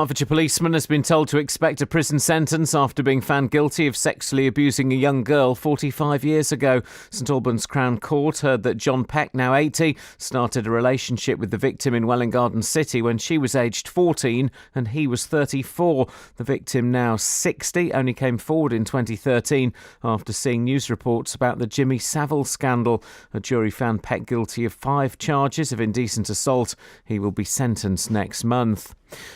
Hertfordshire policeman has been told to expect a prison sentence after being found guilty of sexually abusing a young girl 45 years ago. St Albans Crown Court heard that John Peck, now 80, started a relationship with the victim in Welwyn Garden City when she was aged 14 and he was 34. The victim, now 60, only came forward in 2013 after seeing news reports about the Jimmy Savile scandal. A jury found Peck guilty of 5 charges of indecent assault. He will be sentenced next month.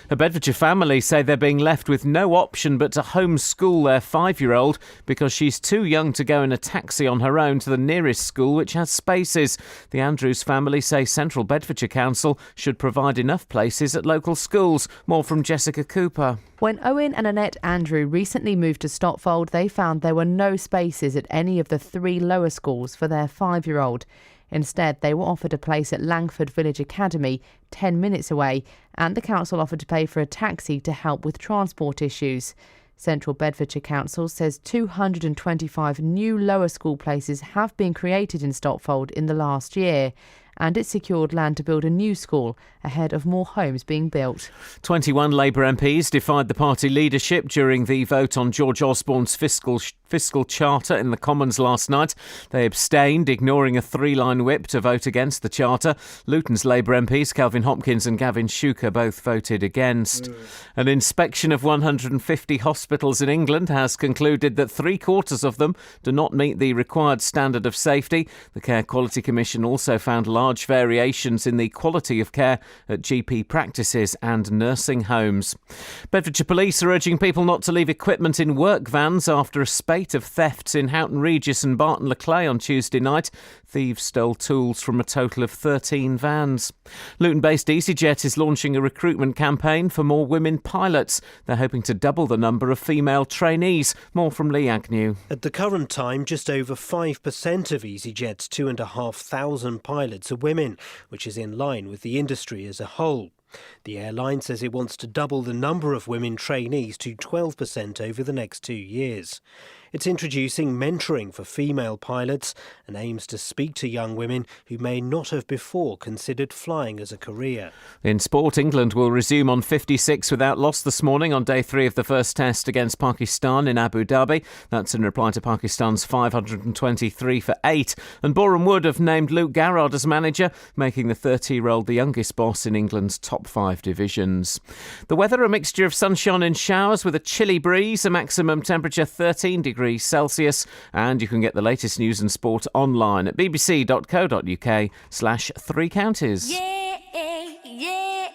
A Bedfordshire family say they're being left with no option but to homeschool their 5-year-old because she's too young to go in a taxi on her own to the nearest school which has spaces. The Andrews family say Central Bedfordshire Council should provide enough places at local schools. More from Jessica Cooper. When Owen and Annette Andrew recently moved to Stotfold, they found there were no spaces at any of the 3 lower schools for their 5-year-old. Instead, they were offered a place at Langford Village Academy, 10 minutes away, and the council offered to pay for a taxi to help with transport issues. Central Bedfordshire Council says 225 new lower school places have been created in Stotfold in the last year, and it secured land to build a new school ahead of more homes being built. 21 Labour MPs defied the party leadership during the vote on George Osborne's fiscal charter in the Commons last night. They abstained, ignoring a 3-line whip to vote against the charter. Luton's Labour MPs Calvin Hopkins and Gavin Shuker both voted against. An inspection of 150 hospitals in England has concluded that 3/4 of them do not meet the required standard of safety. The Care Quality Commission also found large variations in the quality of care at GP practices and nursing homes. Bedfordshire Police are urging people not to leave equipment in work vans after a spate of thefts in Houghton Regis and Barton le Clay on Tuesday night. Thieves stole tools from a total of 13 vans. Luton-based EasyJet is launching a recruitment campaign for more women pilots. They're hoping to double the number of female trainees. More from Lee Agnew. At the current time, just over 5% of EasyJet's 2,500 pilots are women, which is in line with the industry as a whole. The airline says it wants to double the number of women trainees to 12% over the next 2 years. It's introducing mentoring for female pilots and aims to speak to young women who may not have before considered flying as a career. In sport, England will resume on 56 without loss this morning on day 3 of the first test against Pakistan in Abu Dhabi. That's in reply to Pakistan's 523 for 8. And Boreham Wood have named Luke Garrard as manager, making the 30-year-old the youngest boss in England's top 5 divisions. The weather, a mixture of sunshine and showers with a chilly breeze, a maximum temperature 13 degrees Celsius, and you can get the latest news and sport online at bbc.co.uk/3 counties. Yeah, yeah, yeah.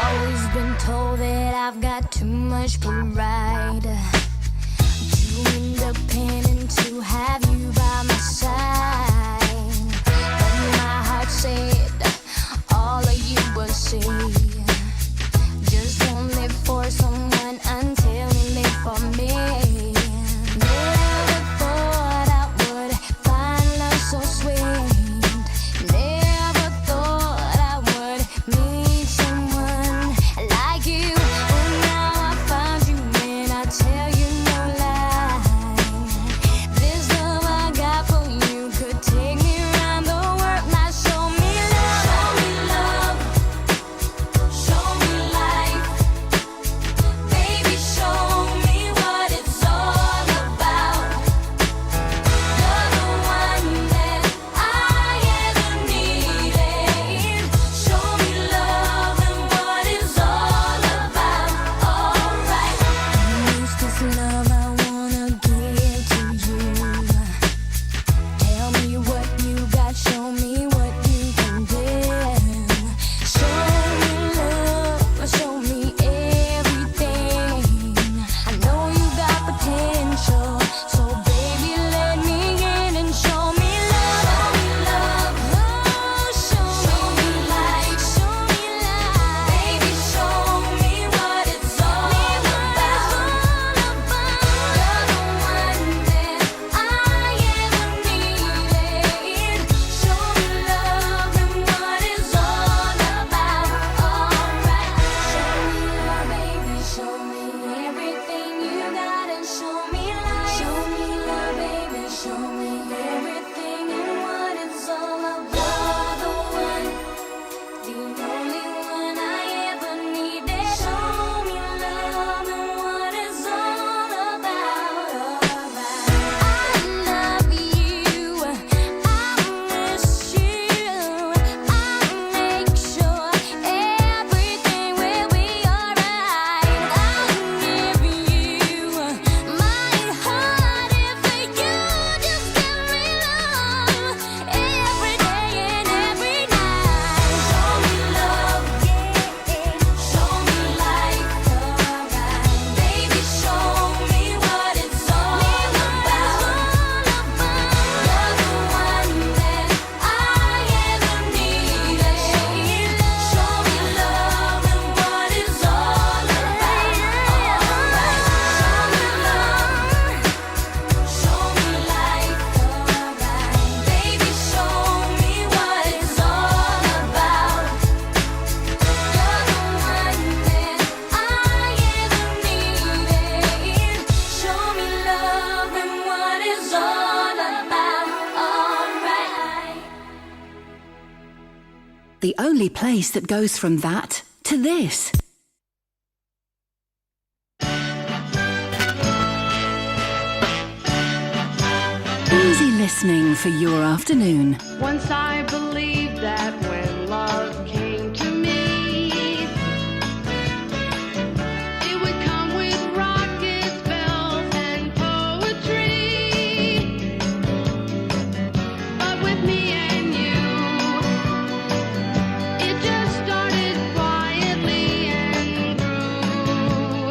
Always been told that I've got too much pride, too independent to have you by my side. Said all of you will say, just don't the only place that goes from that to this. Easy listening for your afternoon. Once I believed that when love came to me, it would come with rockets, bells, and poetry. But with me and you, it just started quietly and grew.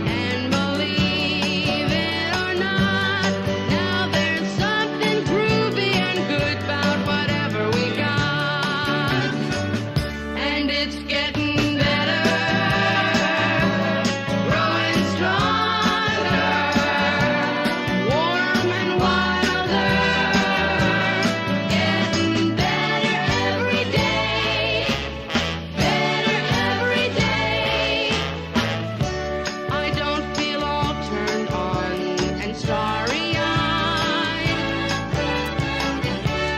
And believe it or not, now there's something groovy and good about whatever we got. And it's getting better, growing stronger, warm and wilder, getting better every day, better every day. I don't feel all turned on and starry-eyed.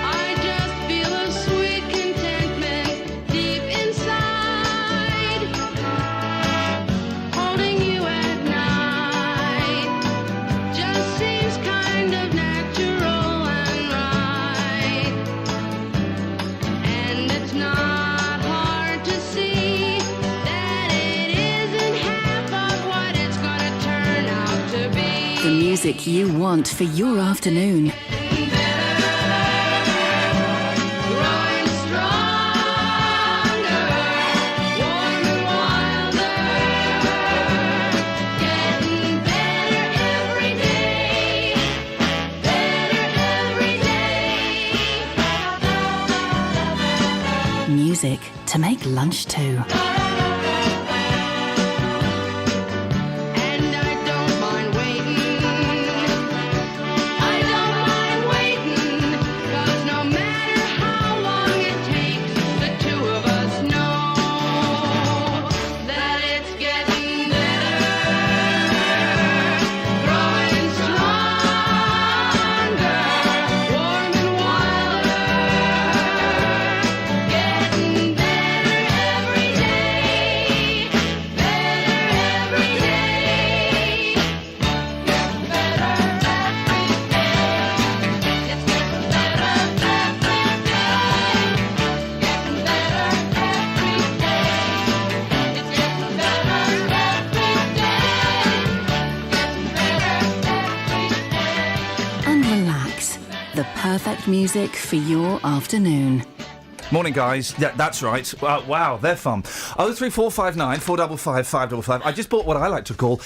I just feel a sweet contentment deep inside. Holding you at night just seems kind of natural and right. And it's not hard to see that it isn't half of what it's gonna turn out to be. The music you want for your afternoon. Growing stronger, warm and wilder, getting better every day, better every day. Music to make lunch to. And I don't mind waiting. I don't mind waiting, 'cause no matter how long it takes, the two of us know that it's getting better, growing stronger, warm and wilder, getting better every day, better every day, getting better every day. It's getting better every day, getting better every day. It's getting better every day, getting better every day. And relax. The perfect music for your afternoon. Morning, guys. Yeah, that's right. Wow, they're fun. 03459 455 555. I just bought what I like to call...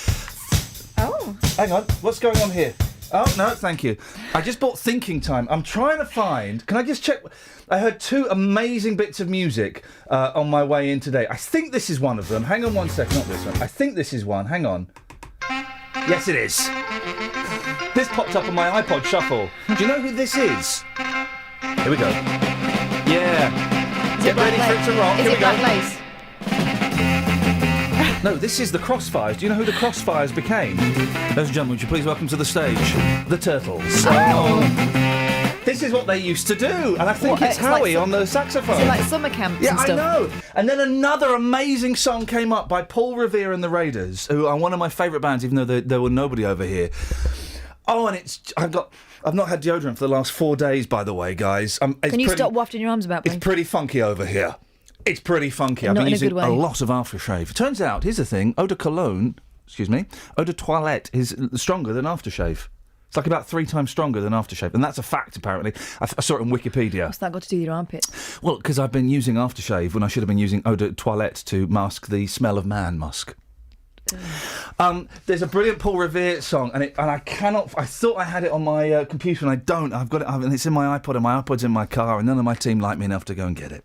Oh. Hang on. What's going on here? Oh, no, thank you. I just bought Thinking Time. I'm trying to find... Can I just check... I heard two amazing bits of music on my way in today. I think this is one of them. Hang on one second. Not this one. I think this is one. Hang on. Yes, it is. This popped up on my iPod Shuffle. Do you know who this is? Here we go. Yeah. Get ready for it to rock. Is Here it we go. Black Lace? No, this is the Crossfires. Do you know who the Crossfires became? Ladies and gentlemen, would you please welcome to the stage the Turtles. Oh. This is what they used to do, and I think What, it's it's like Howie on the saxophone. Is it like summer camps Yeah, and I stuff? know. And then another amazing song came up by Paul Revere and the Raiders, who are one of my favourite bands, even though there were nobody over here. Oh, and I've not had deodorant for the last 4 days, by the way, guys. Can you stop wafting your arms about me? It's pretty funky over here. It's pretty funky. I've Not been in a using good way. a lot of aftershave. It turns out, here's the thing, eau de toilette is stronger than aftershave. It's like about 3 times stronger than aftershave. And that's a fact, apparently. I saw it on Wikipedia. What's that got to do with your armpits? Well, because I've been using aftershave when I should have been using eau de toilette to mask the smell of man musk. There's a brilliant Paul Revere song, and I cannot. I thought I had it on my computer, and I don't. I've got it, and it's in my iPod, and my iPod's in my car, and none of my team like me enough to go and get it.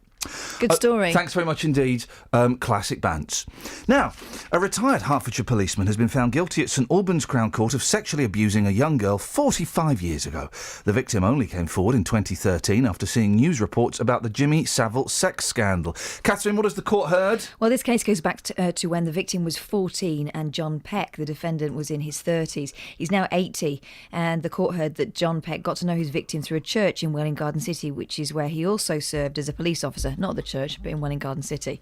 Good story. Thanks very much indeed. Classic bands. Now, a retired Hertfordshire policeman has been found guilty at St Albans Crown Court of sexually abusing a young girl 45 years ago. The victim only came forward in 2013 after seeing news reports about the Jimmy Savile sex scandal. Catherine, what has the court heard? Well, this case goes back to when the victim was 14 and John Peck, the defendant, was in his 30s. He's now 80, and the court heard that John Peck got to know his victim through a church in Welwyn Garden City, which is where he also served as a police officer. Not the church, but in Welwyn Garden City.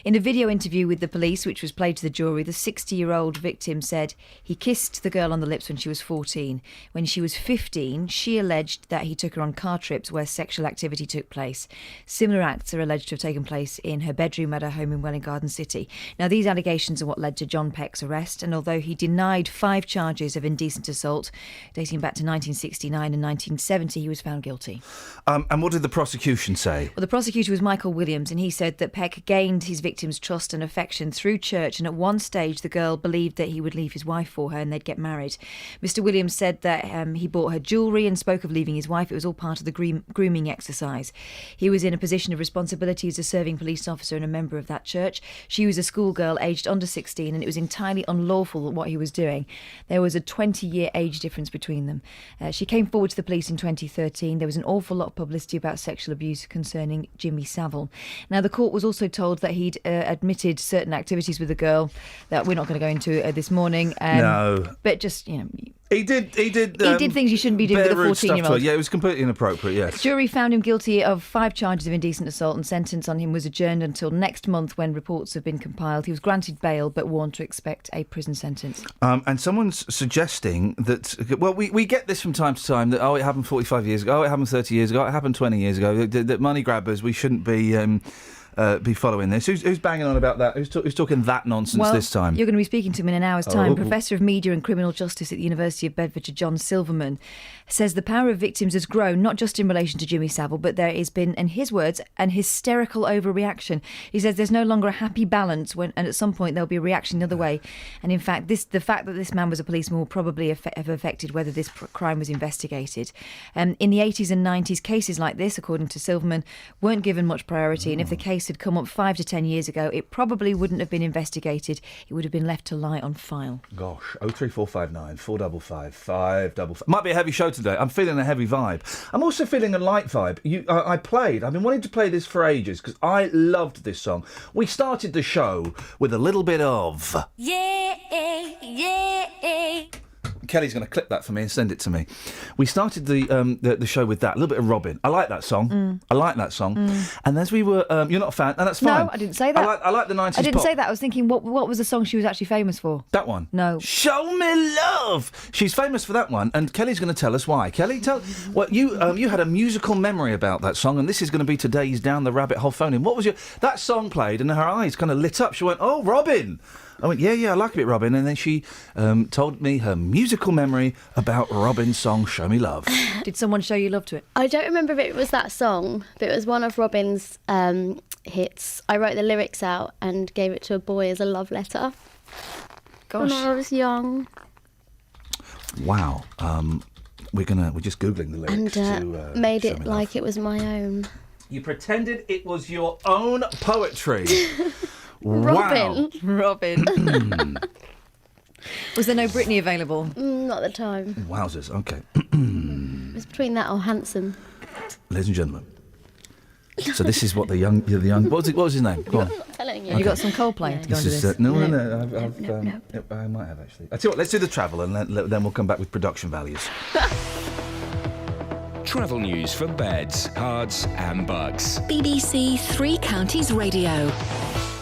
In a video interview with the police, which was played to the jury, the 60-year-old victim said he kissed the girl on the lips when she was 14. When she was 15, she alleged that he took her on car trips where sexual activity took place. Similar acts are alleged to have taken place in her bedroom at her home in Welwyn Garden City. Now, these allegations are what led to John Peck's arrest, and although he denied 5 charges of indecent assault dating back to 1969 and 1970, he was found guilty. And what did the prosecution say? Well, the prosecutor was Michael Williams, and he said that Peck gained his victim's trust and affection through church, and at one stage the girl believed that he would leave his wife for her and they'd get married. Mr Williams said that he bought her jewellery and spoke of leaving his wife. It was all part of the grooming exercise. He was in a position of responsibility as a serving police officer and a member of that church. She was a schoolgirl aged under 16, and it was entirely unlawful what he was doing. There was a 20-year age difference between them. She came forward to the police in 2013. There was an awful lot of publicity about sexual abuse concerning Jimmy Savile. Now, the court was also told that he'd admitted certain activities with the girl that we're not going to go into this morning. No. But just, you know... He did things you shouldn't be doing with a rude stuff to her. 14-year-old. Yeah, it was completely inappropriate, yes. The jury found him guilty of 5 charges of indecent assault, and sentence on him was adjourned until next month when reports have been compiled. He was granted bail but warned to expect a prison sentence. And someone's suggesting that, well, we get this from time to time, that, it happened 45 years ago, it happened 30 years ago, it happened 20 years ago, that money grabbers, we shouldn't be following this. Who's banging on about that? Who's talking that nonsense this time? You're going to be speaking to him in an hour's time. Professor of Media and Criminal Justice at the University of Bedfordshire, John Silverman, says the power of victims has grown, not just in relation to Jimmy Savile, but there has been, in his words, an hysterical overreaction. He says there's no longer a happy balance, and at some point there'll be a reaction the other way. And in fact, the fact that this man was a policeman will probably have affected whether this crime was investigated. In the 80s and 90s, cases like this, according to Silverman, weren't given much priority, and if the case had come up 5 to 10 years ago, it probably wouldn't have been investigated. It would have been left to lie on file. Gosh, 03459 455 555. Might be a heavy show today. I'm feeling a heavy vibe. I'm also feeling a light vibe. I've been wanting to play this for ages because I loved this song. We started the show with a little bit of... Yeah, yeah. Kelly's going to clip that for me and send it to me. We started the show with that, a little bit of Robin. I like that song. I like that song. And as we were, you're not a fan, and that's fine. No, I didn't say that. I like the 90s I didn't pop. say that. I was thinking, what was the song she was actually famous for? That one? No. Show Me Love! She's famous for that one, and Kelly's going to tell us why. Kelly, well, you had a musical memory about that song, and this is going to be today's Down the Rabbit Hole phone-in. What was that song played, and her eyes kind of lit up. She went, oh, Robin! I went, yeah, I like a bit, Robin. And then she told me her musical memory about Robin's song, Show Me Love. Did someone show you love to it? I don't remember if it was that song, but it was one of Robin's hits. I wrote the lyrics out and gave it to a boy as a love letter. Gosh. When I was young. Wow. We're just Googling the lyrics And made it like it was my own. You pretended it was your own poetry. Robin. Wow. Robin. Was there no Britney available? Not at the time. Wowzers, okay. It was between that or Handsome. Ladies and gentlemen. So this is what the young what was his name? Go on. I'm not telling you. Have you got some Coldplay to go into this? No. No. I might have actually. I tell you what, let's do the travel and then we'll come back with production values. Travel news for beds, cards and bugs. BBC Three Counties Radio.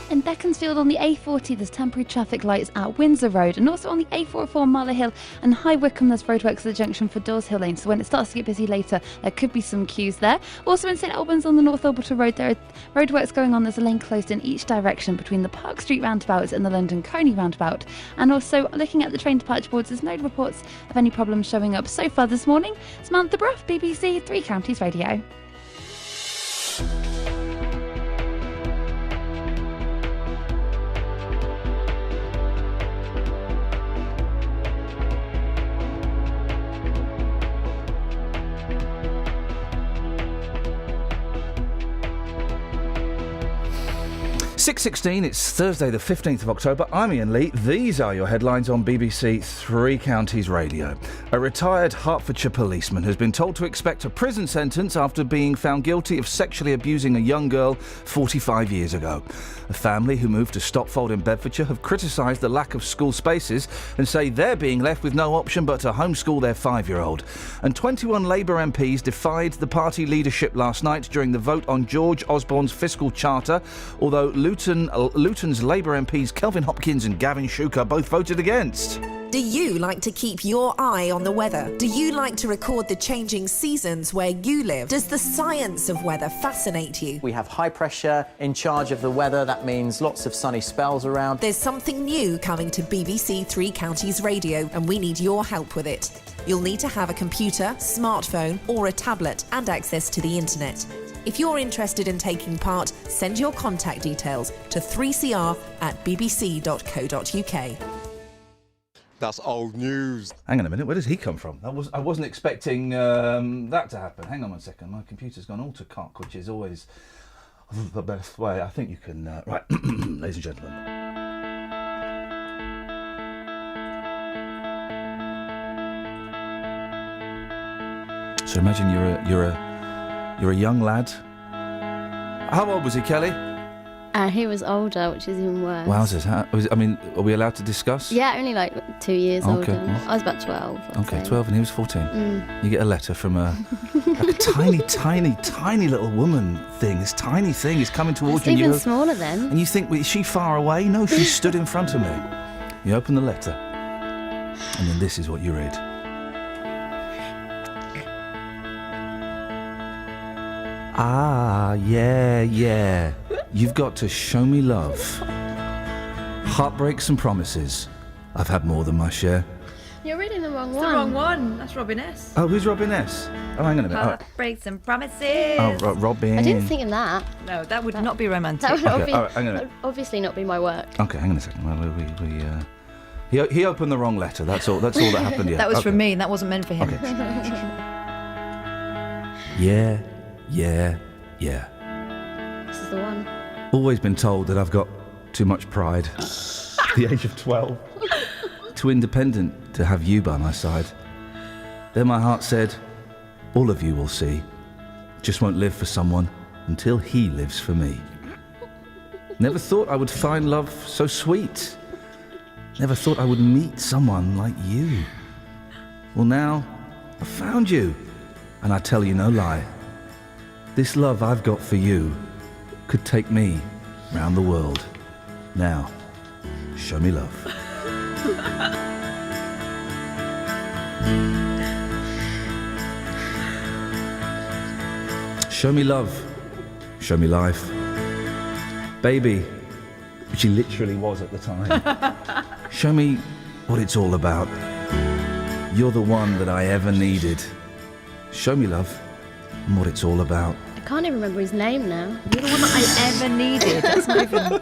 In Beaconsfield on the A40, there's temporary traffic lights at Windsor Road, and also on the A44 Marlow Hill and High Wycombe, there's roadworks at the junction for Dawes Hill Lane, so when it starts to get busy later, there could be some queues there. Also in St Albans on the North Orbital Road, there are roadworks going on. There's a lane closed in each direction between the Park Street roundabout and the London Coney roundabout. And also looking at the train departure boards, there's no reports of any problems showing up so far this morning. Samantha Bruff, BBC Three Counties Radio. 6:16, it's Thursday the 15th of October. I'm Iain Lee. These are your headlines on BBC Three Counties Radio. A retired Hertfordshire policeman has been told to expect a prison sentence after being found guilty of sexually abusing a young girl 45 years ago. A family who moved to Stopfold in Bedfordshire have criticised the lack of school spaces and say they're being left with no option but to homeschool their 5-year-old. And 21 Labour MPs defied the party leadership last night during the vote on George Osborne's fiscal charter, although Luton's Labour MPs Kelvin Hopkins and Gavin Shuker both voted against. Do you like to keep your eye on the weather? Do you like to record the changing seasons where you live? Does the science of weather fascinate you? We have high pressure in charge of the weather. That means lots of sunny spells around. There's something new coming to BBC Three Counties Radio, and we need your help with it. You'll need to have a computer, smartphone, or a tablet and access to the internet. If you're interested in taking part, send your contact details to 3cr@bbc.co.uk. That's old news. Hang on a minute, where does he come from? I wasn't expecting that to happen. Hang on one second, my computer's gone all to cock, which is always the best way. I think you can... right, ladies and gentlemen. So imagine you're a young lad. How old was he, Kelly? He was older, which is even worse. Wowzers. Are we allowed to discuss? Yeah, only like 2 years older. Well. I was about 12. Okay, 12 and he was 14. You get a letter from a tiny little woman thing. This tiny thing is coming towards you. Even smaller then. And you think, well, is she far away? No, she stood in front of me. You open the letter, and then this is what you read. Ah, yeah. You've got to show me love. Heartbreaks and promises. I've had more than my share. You're reading the wrong It's one. the wrong one. That's Robin S. Oh, who's Robin S? Oh, hang on a minute. Heartbreaks and promises. Oh, Robin. I didn't think of that. No, that would not be romantic. That would Okay, all right, hang on a minute. obviously not be my work. Okay, hang on a second. Well, he opened the wrong letter. That's all that happened. Yeah. That was okay. from me, and that wasn't meant for him. Okay. Yeah. This is the one. Always been told that I've got too much pride. At the age of 12. Too independent to have you by my side. Then my heart said, all of you will see. Just won't live for someone until he lives for me. Never thought I would find love so sweet. Never thought I would meet someone like you. Well, now I found you, and I tell you no lie. This love I've got for you could take me round the world. Now, show me love. Show me love. Show me life. Baby, which he literally was at the time. Show me what it's all about. You're the one that I ever needed. Show me love and what it's all about. I can't even remember his name now. You're the one that I ever needed. That's not even...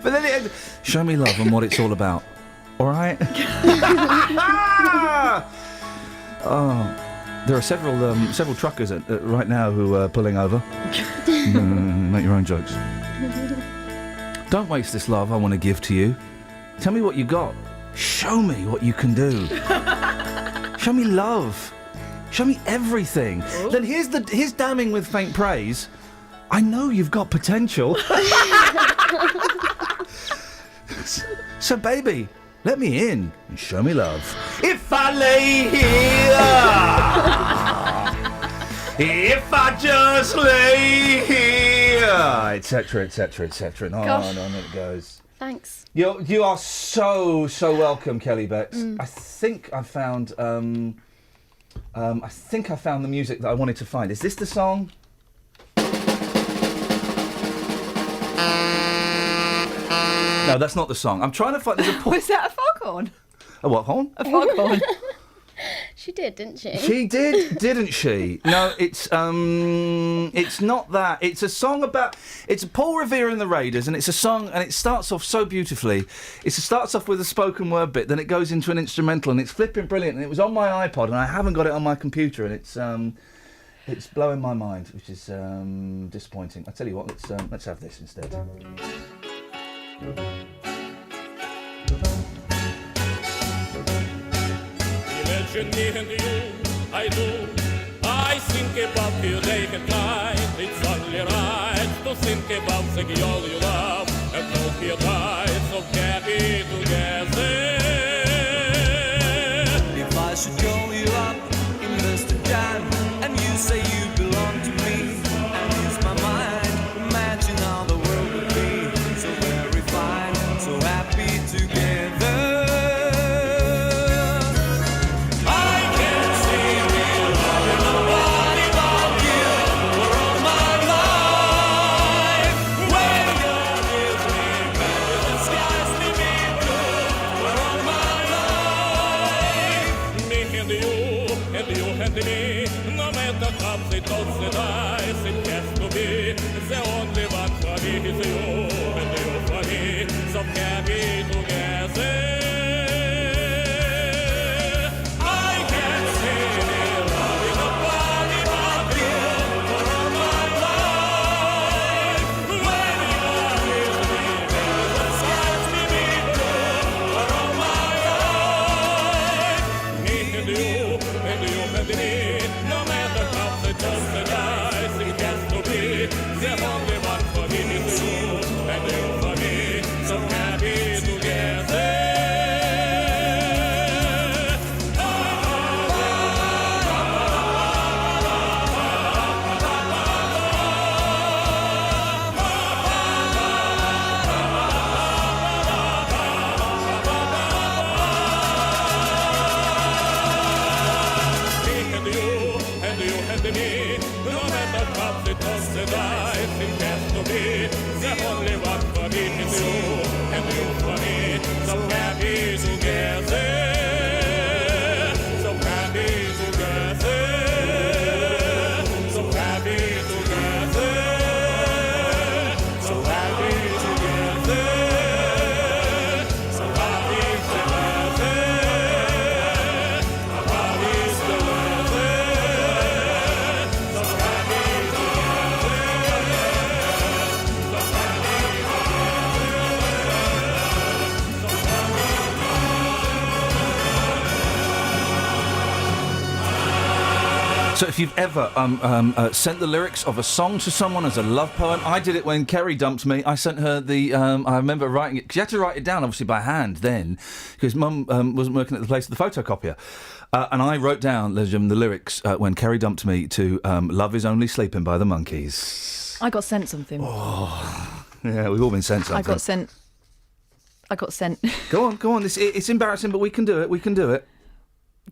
But then show me love and what it's all about. All right? Oh, there are several truckers right now who are pulling over. Make your own jokes. Don't waste this love I want to give to you. Tell me what you got. Show me what you can do. Show me love. Show me everything. Ooh. Then here's damning with faint praise. I know you've got potential. So baby, let me in and show me love. If I lay here, if I just lay here, etc., etc., etc. On it goes. Thanks. You are so welcome, Kelly Bex. I think I found the music that I wanted to find. Is this the song? No, that's not the song. I'm trying to find. Was that a foghorn? A what horn? A foghorn. She did, didn't she? She did, didn't she? No, it's not that. It's a song about. It's Paul Revere and the Raiders, and it's a song, and it starts off so beautifully. It starts off with a spoken word bit, then it goes into an instrumental, and it's flipping brilliant. And it was on my iPod, and I haven't got it on my computer, and it's blowing my mind, which is disappointing. I tell you what, let's have this instead. Imagine me and you, I do. I think about you day and night. It's only right to think about the girl you love and hope you die so happy together. If I should call you up in Amsterdam and you say you belong to me, and use my mind, imagine how the world would be so very fine, so happy together. No matter how they toss the dice, it has to be the only one for me is you, and you for me, so happy together. I can't see me loving nobody but you for all my life. When you are with me, baby, the skies may be blue for all my life. Me and you, and me, no matter how they toss the dice, it has to be the only one for me is you, and you for me, so happy together. No matter how they toss the dice, it has to be the only one for me is you, and you for me, so happy together, so happy together, so happy together, so happy together, so happy together, happy together. So if you've ever sent the lyrics of a song to someone as a love poem, I did it when Kerry dumped me. I sent her the... I remember writing it, because you had to write it down, obviously, by hand then, because Mum wasn't working at the place of the photocopier. And I wrote down, ladies and gentlemen, the lyrics when Kerry dumped me to Love Is Only Sleeping by the Monkees. I got sent something. Oh, yeah, we've all been sent something. I got sent. Go on. It's embarrassing, but we can do it. Do you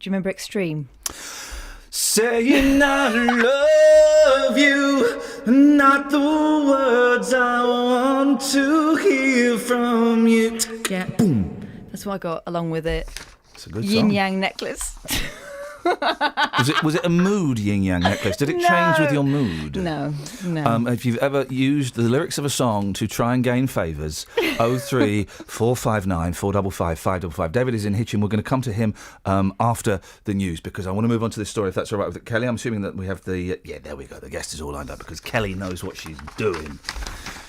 remember Extreme? Saying I love you, not the words I want to hear from you. Yeah. Boom. That's what I got along with it. It's a good Yin song. Yang necklace. Was it a mood yin yang necklace? Did it change with your mood? No. If you've ever used the lyrics of a song to try and gain favours, 03 459 455 555. David is in Hitchin. We're going to come to him after the news, because I want to move on to this story, if that's all right with Kelly. I'm assuming that we have the... yeah, there we go. The guest is all lined up, because Kelly knows what she's doing,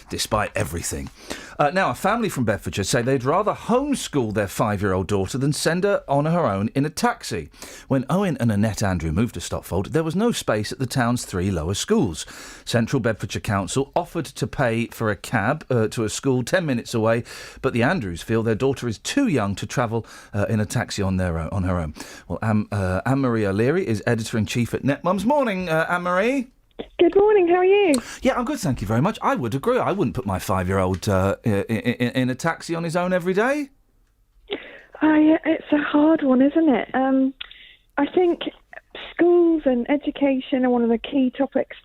despite everything. Now, a family from Bedfordshire say they'd rather homeschool their 5-year-old daughter than send her on her own in a taxi. When Owen and Annette Andrew moved to Stotfold, there was no space at the town's 3 lower schools. Central Bedfordshire Council offered to pay for a cab to a school 10 minutes away, but the Andrews feel their daughter is too young to travel in a taxi on her own. Well, Anne-Marie O'Leary is editor-in-chief at NetMums. Morning, Anne-Marie. Good morning, how are you? Yeah, I'm good, thank you very much. I would agree. I wouldn't put my 5-year-old in a taxi on his own every day. Yeah, it's a hard one, isn't it? I think schools and education are one of the key topics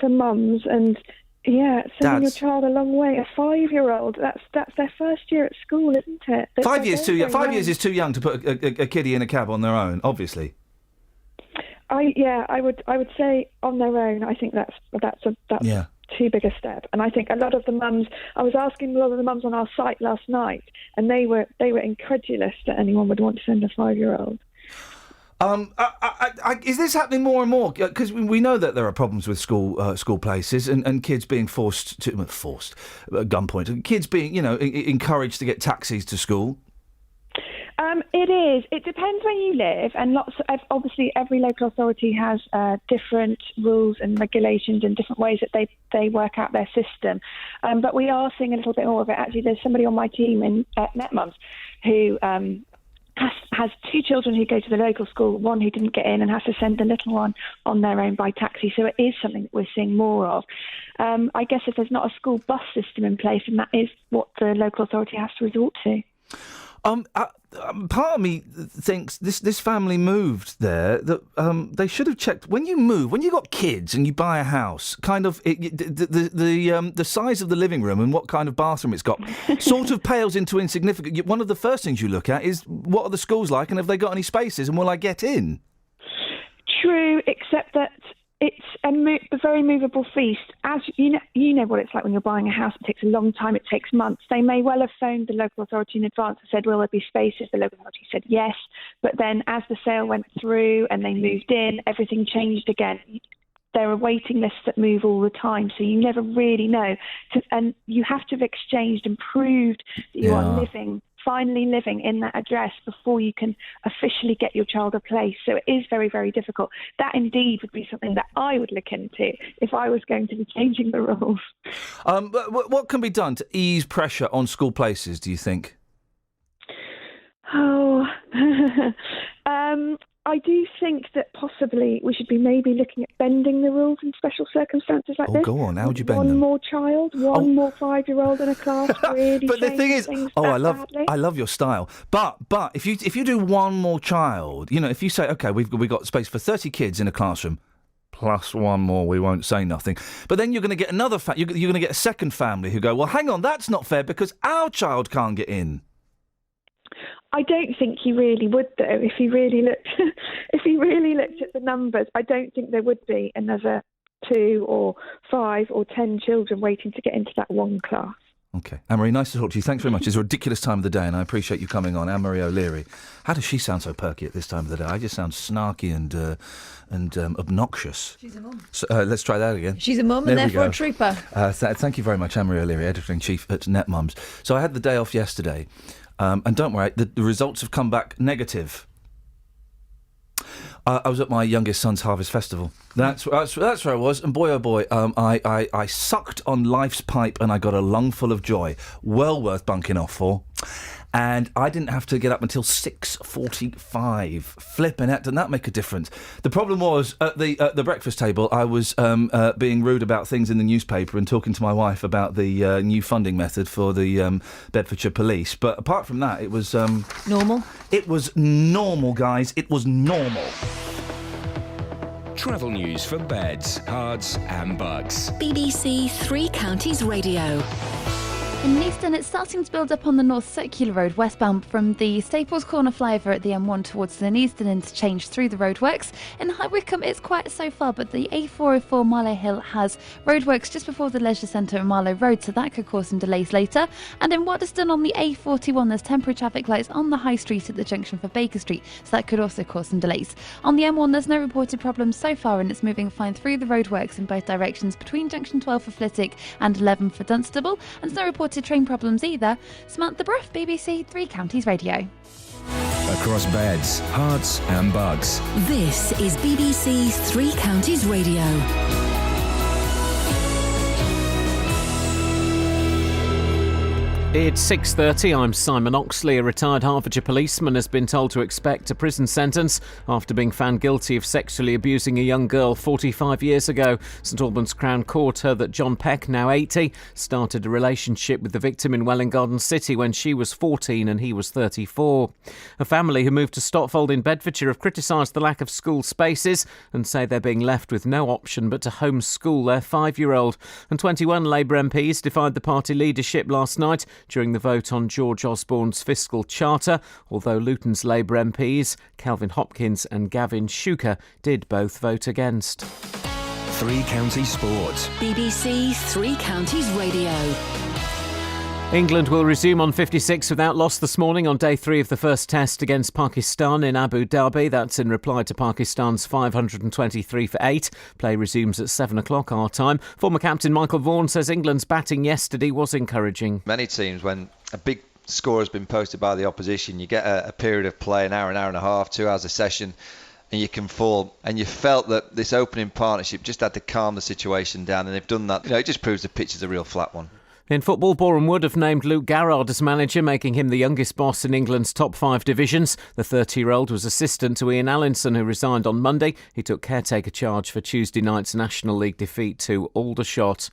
for mums, and sending your child a long way. A 5-year-old, that's their first year at school, isn't it? 5 years too young. 5 years is too young to put a kiddie in a cab on their own, obviously. I would say on their own. I think that's too big a step. And I think a lot of the mums. I was asking a lot of the mums on our site last night, and they were incredulous that anyone would want to send a 5-year-old. Is this happening more and more? Because we know that there are problems with school places and kids being forced at gunpoint, kids being encouraged to get taxis to school. It is. It depends where you live, and obviously every local authority has different rules and regulations and different ways that they work out their system. But we are seeing a little bit more of it. Actually, there's somebody on my team in NetMums who has two children who go to the local school, one who didn't get in and has to send the little one on their own by taxi. So it is something that we're seeing more of. I guess if there's not a school bus system in place, then that is what the local authority has to resort to. Part of me thinks this family moved there, that they should have checked when you got kids and you buy a house, kind of the size of the living room and what kind of bathroom it's got sort of pales into insignificant. One of the first things you look at is what are the schools like and have they got any spaces and will I get in? True, except that it's a very movable feast. As you know what it's like when you're buying a house. It takes a long time. It takes months. They may well have phoned the local authority in advance and said, will there be spaces? The local authority said yes. But then as the sale went through and they moved in, everything changed again. There are waiting lists that move all the time, so you never really know. And you have to have exchanged and proved that you are finally living in that address before you can officially get your child a place. So it is very, very difficult. That indeed would be something that I would look into if I was going to be changing the rules. What can be done to ease pressure on school places, do you think? Oh, I do think that possibly we should be maybe looking at bending the rules in special circumstances like this. Oh, go on. How would you bend them? them? One more child, one more 5-year-old in a class. Really but the thing is, I badly. love your style. But if you do one more child, if you say, okay, we've got space for 30 kids in a classroom, plus one more, we won't say nothing. But then you're going to get another you're going to get a second family who go, well, hang on, that's not fair because our child can't get in. I don't think he really would, though. If he really looked at the numbers, I don't think there would be another 2 or 5 or 10 children waiting to get into that one class. Okay. Anne-Marie, nice to talk to you. Thanks very much. It's a ridiculous time of the day, and I appreciate you coming on. Anne-Marie O'Leary. How does she sound so perky at this time of the day? I just sound snarky and obnoxious. She's a mum. So, let's try that again. She's a mum and therefore a trooper. Thank you very much, Anne-Marie O'Leary, Editor-in-Chief at NetMums. So I had the day off yesterday. And don't worry, the results have come back negative. I was at my youngest son's Harvest Festival. That's where I was, and boy, oh boy, I sucked on life's pipe and I got a lungful of joy. Well worth bunking off for. And I didn't have to get up until 6:45. Flipping out, didn't that make a difference? The problem was, at the breakfast table, I was being rude about things in the newspaper and talking to my wife about the new funding method for the Bedfordshire Police. But apart from that, it was... normal? It was normal, guys. It was normal. Travel news for beds, cards and bugs. BBC Three Counties Radio. In Easton, it's starting to build up on the North Circular Road westbound from the Staples Corner flyover at the M1 towards the Easton interchange through the roadworks. In High Wycombe, it's quiet so far, but the A404 Marlow Hill has roadworks just before the Leisure Centre and Marlow Road, so that could cause some delays later. And in Waddesdon on the A41, there's temporary traffic lights on the High Street at the junction for Baker Street, so that could also cause some delays. On the M1, there's no reported problems so far, and it's moving fine through the roadworks in both directions between junction 12 for Flitwick and 11 for Dunstable, and there's no reported train problems either. Samantha Bruff, BBC Three Counties Radio. Across beds, hearts and bugs. This is BBC Three Counties Radio. It's 6:30. I'm Simon Oxley. A retired Hertfordshire policeman has been told to expect a prison sentence after being found guilty of sexually abusing a young girl 45 years ago. St Albans Crown Court heard that John Peck, now 80, started a relationship with the victim in Welwyn Garden City when she was 14 and he was 34. A family who moved to Stotfold in Bedfordshire have criticised the lack of school spaces and say they're being left with no option but to homeschool their 5-year-old. And 21 Labour MPs defied the party leadership last night during the vote on George Osborne's fiscal charter, although Luton's Labour MPs, Calvin Hopkins and Gavin Shuker, did both vote against. Three Counties Sport. BBC Three Counties Radio. England will resume on 56 without loss this morning on day 3 of the first test against Pakistan in Abu Dhabi. That's in reply to Pakistan's 523 for 8. Play resumes at 7 o'clock our time. Former captain Michael Vaughan says England's batting yesterday was encouraging. Many teams, when a big score has been posted by the opposition, you get a period of play, an hour and a half, 2 hours a session, and you can fall. And you felt that this opening partnership just had to calm the situation down, and they've done that. It just proves the pitch is a real flat one. In football, Boreham Wood have named Luke Garrard as manager, making him the youngest boss in England's top 5 divisions. The 30-year-old was assistant to Iain Allinson, who resigned on Monday. He took caretaker charge for Tuesday night's National League defeat to Aldershot.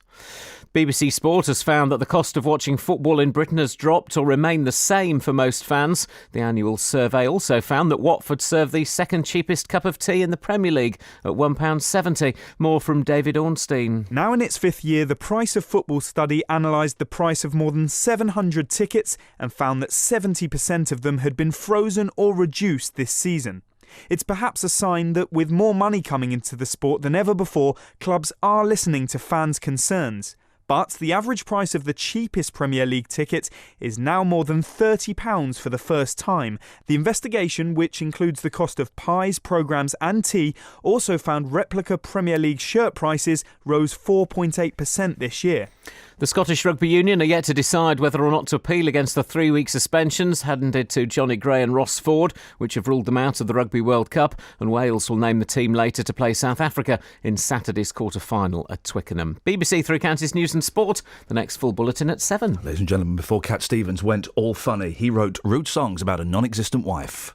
BBC Sport has found that the cost of watching football in Britain has dropped or remained the same for most fans. The annual survey also found that Watford serve the second cheapest cup of tea in the Premier League at £1.70. More from David Ornstein. Now in its 5th year, the Price of Football study analysed the price of more than 700 tickets and found that 70% of them had been frozen or reduced this season. It's perhaps a sign that with more money coming into the sport than ever before, clubs are listening to fans' concerns. But the average price of the cheapest Premier League ticket is now more than £30 for the first time. The investigation, which includes the cost of pies, programmes and tea, also found replica Premier League shirt prices rose 4.8% this year. The Scottish Rugby Union are yet to decide whether or not to appeal against the 3-week suspensions handed to Johnny Gray and Ross Ford, which have ruled them out of the Rugby World Cup, and Wales will name the team later to play South Africa in Saturday's quarter-final at Twickenham. BBC Three Counties News and Sport, the next full bulletin at 7. Ladies and gentlemen, before Cat Stevens went all funny, he wrote rude songs about a non-existent wife.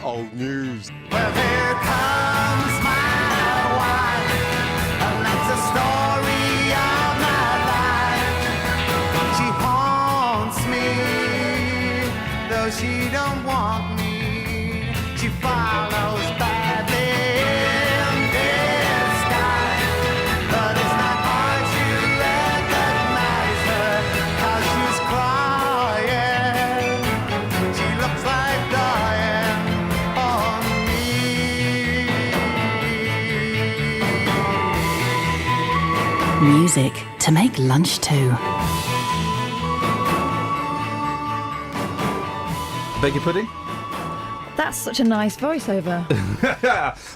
Old news. Well, here comes my wife, and that's the story of my life. She haunts me, though she don't want me. She follows badly in disguise, but it's not hard to recognize her, 'cause she's crying. She looks like dying. Music to make lunch to. Beg your pudding? That's such a nice voiceover.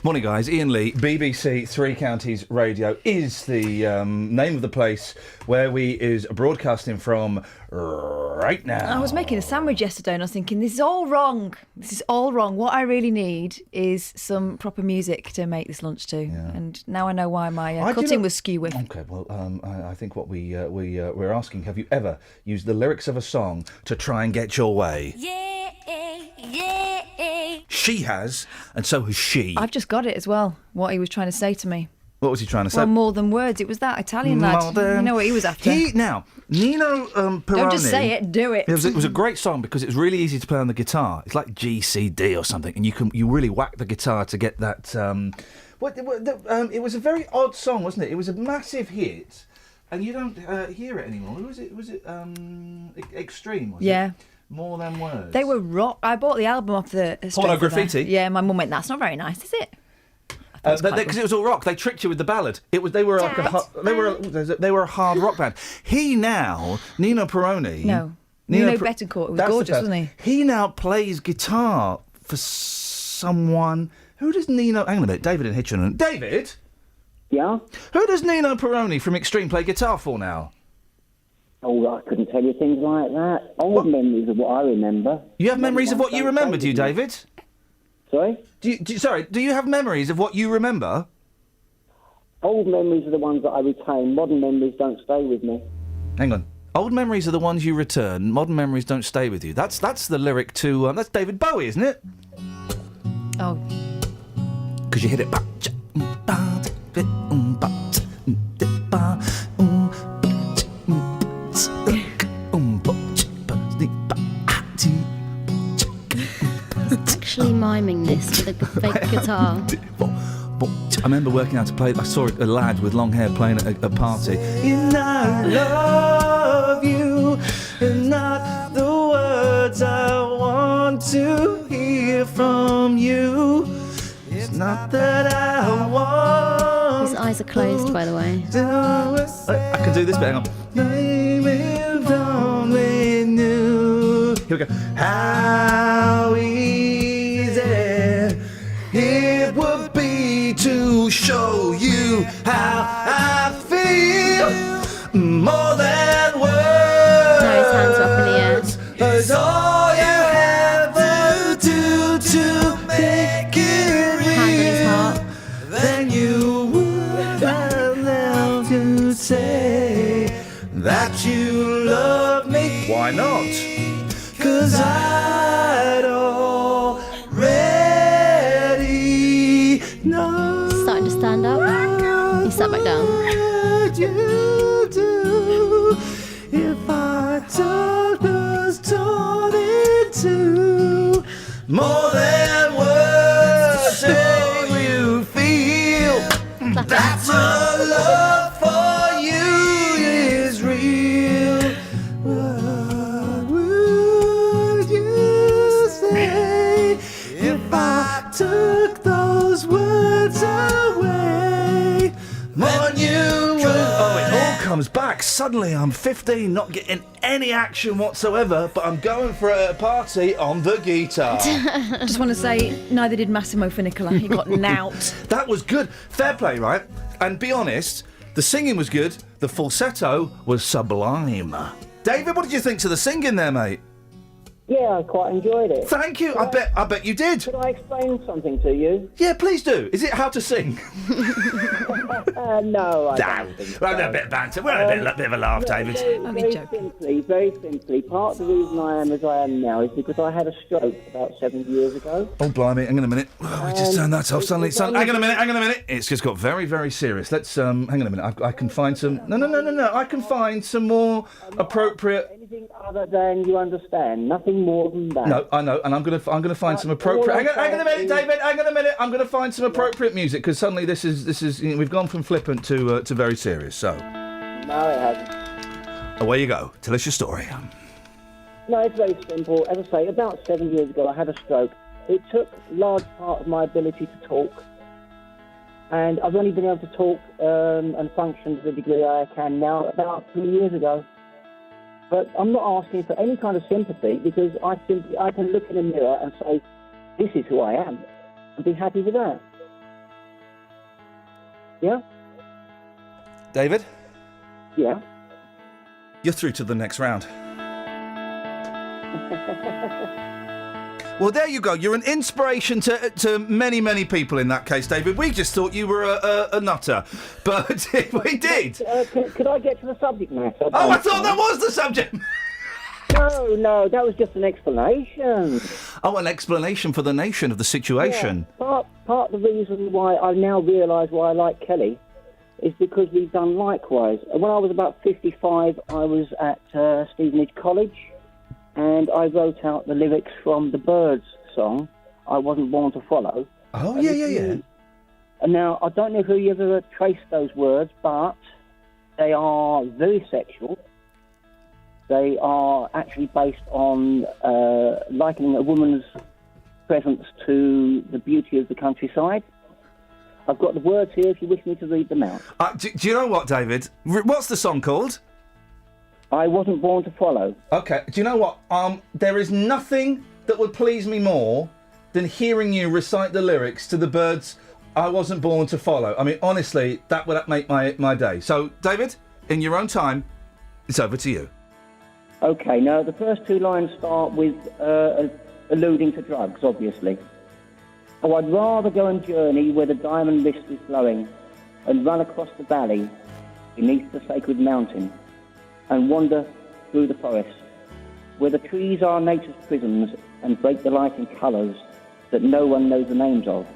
Morning, guys. Iain Lee, BBC Three Counties Radio is the name of the place where we is broadcasting from right now. I was making a sandwich yesterday and I was thinking, this is all wrong. This is all wrong. What I really need is some proper music to make this lunch to. And now I know why my cutting was skew with. Okay, well, I think what we're asking, have you ever used the lyrics of a song to try and get your way? Yeah. She has, and so has she. I've just got it as well, what he was trying to say to me. What was he trying to say? Well, more than words. It was that Italian lad. You know what he was after. Now, Nino Peroni... Don't just say it, do it. It was a great song because it was really easy to play on the guitar. It's like G, C, D or something, and you really whack the guitar to get that... it was a very odd song, wasn't it? It was a massive hit, and you don't hear it anymore. Was it Extreme, was it? More Than Words. They were rock. I bought the album off the... Porno Graffiti? Yeah, my mum went, that's not very nice, is it? Because it was all rock. They tricked you with the ballad. They were a hard rock band. He now, Nino Peroni... No. Nino Bettencourt. It was gorgeous, wasn't he? He now plays guitar for someone... Who does Nino... Hang on a minute. David in Hitchin. David? Yeah? Who does Nino Peroni from Extreme play guitar for now? Oh, I couldn't tell you things like that. Old memories of what I remember. You have memories of what you remember, do you, David? Sorry? Do you have memories of what you remember? Old memories are the ones that I retain. Modern memories don't stay with me. Hang on. Old memories are the ones you return. Modern memories don't stay with you. That's the lyric to... that's David Bowie, isn't it? Oh. Because you hit it... Actually miming this with a fake guitar. I remember working out to play. I saw a lad with long hair playing at a party. And I love you, and not the words I want to hear from you. It's not that I want. His eyes are closed, by the way. I can do this bit. Hang on. If only knew. Here we go. How easy it would be to show you how I feel. More than words. No, his hands are up in the air. Is all you have to do to make it real. Then you would have left to say that you love me. Why not? 'Cause I'd already know. Starting to stand up. He sat back down. What you do if I took those torn into more than words. Say you feel that my love for you is real. What would you say if I took those words away? When you would... Oh, it all comes back. Suddenly I'm 15, not getting any action whatsoever, but I'm going for a party on the guitar. Just want to say, neither did Massimo Funicola. He got knout. That was good. Fair play, right? And be honest, the singing was good. The falsetto was sublime. David, what did you think to the singing there, mate? Yeah, I quite enjoyed it. Thank you. I bet you did. Could I explain something to you? Yeah, please do. Is it how to sing? No, I don't think so. We're having a bit of banter. We're having a bit of a laugh, David. Very simply, part of the reason I am as I am now is because I had a stroke about 7 years ago. Oh, blimey. Hang on a minute. Oh, we just turned that off suddenly. Hang on a minute. It's just got very, very serious. Let's, hang on a minute. I can find some... No. I can find some more appropriate... Anything other than you understand. Nothing more than that. No, I know, and I'm gonna find some appropriate... Hang on a minute, David. Hang on a minute. I'm gonna find some appropriate music because suddenly this is we've gone from flippant to very serious. So. No, it hasn't. Away you go. Tell us your story. No, it's very simple. As I say, about 7 years ago, I had a stroke. It took a large part of my ability to talk, and I've only been able to talk and function to the degree I can now about 3 years ago. But I'm not asking for any kind of sympathy because I can look in a mirror and say, this is who I am, and be happy with that. Yeah? David? Yeah? You're through to the next round. Well, there you go. You're an inspiration to many, many people in that case, David. We just thought you were a nutter, but we did. Could I get to the subject matter? Oh, I thought that was the subject. No, that was just an explanation. Oh, an explanation for the nation of the situation. Yeah, part of the reason why I now realise why I like Kelly is because we've done likewise. When I was about 55, I was at Stevenage College, and I wrote out the lyrics from the Byrds song, I Wasn't Born to Follow. Oh, yeah. And now, I don't know if you ever traced those words, but they are very sexual. They are actually based on likening a woman's presence to the beauty of the countryside. I've got the words here if you wish me to read them out. Do you know what, David? What's the song called? I Wasn't Born to Follow. Okay, do you know what? There is nothing that would please me more than hearing you recite the lyrics to the Byrds' I Wasn't Born to Follow. I mean, honestly, that would make my day. So, David, in your own time, it's over to you. Okay, now the first two lines start with alluding to drugs, obviously. Oh, I'd rather go and journey where the diamond mist is blowing and run across the valley beneath the sacred mountain and wander through the forest where the trees are nature's prisons and break the light in colours that no one knows the names of.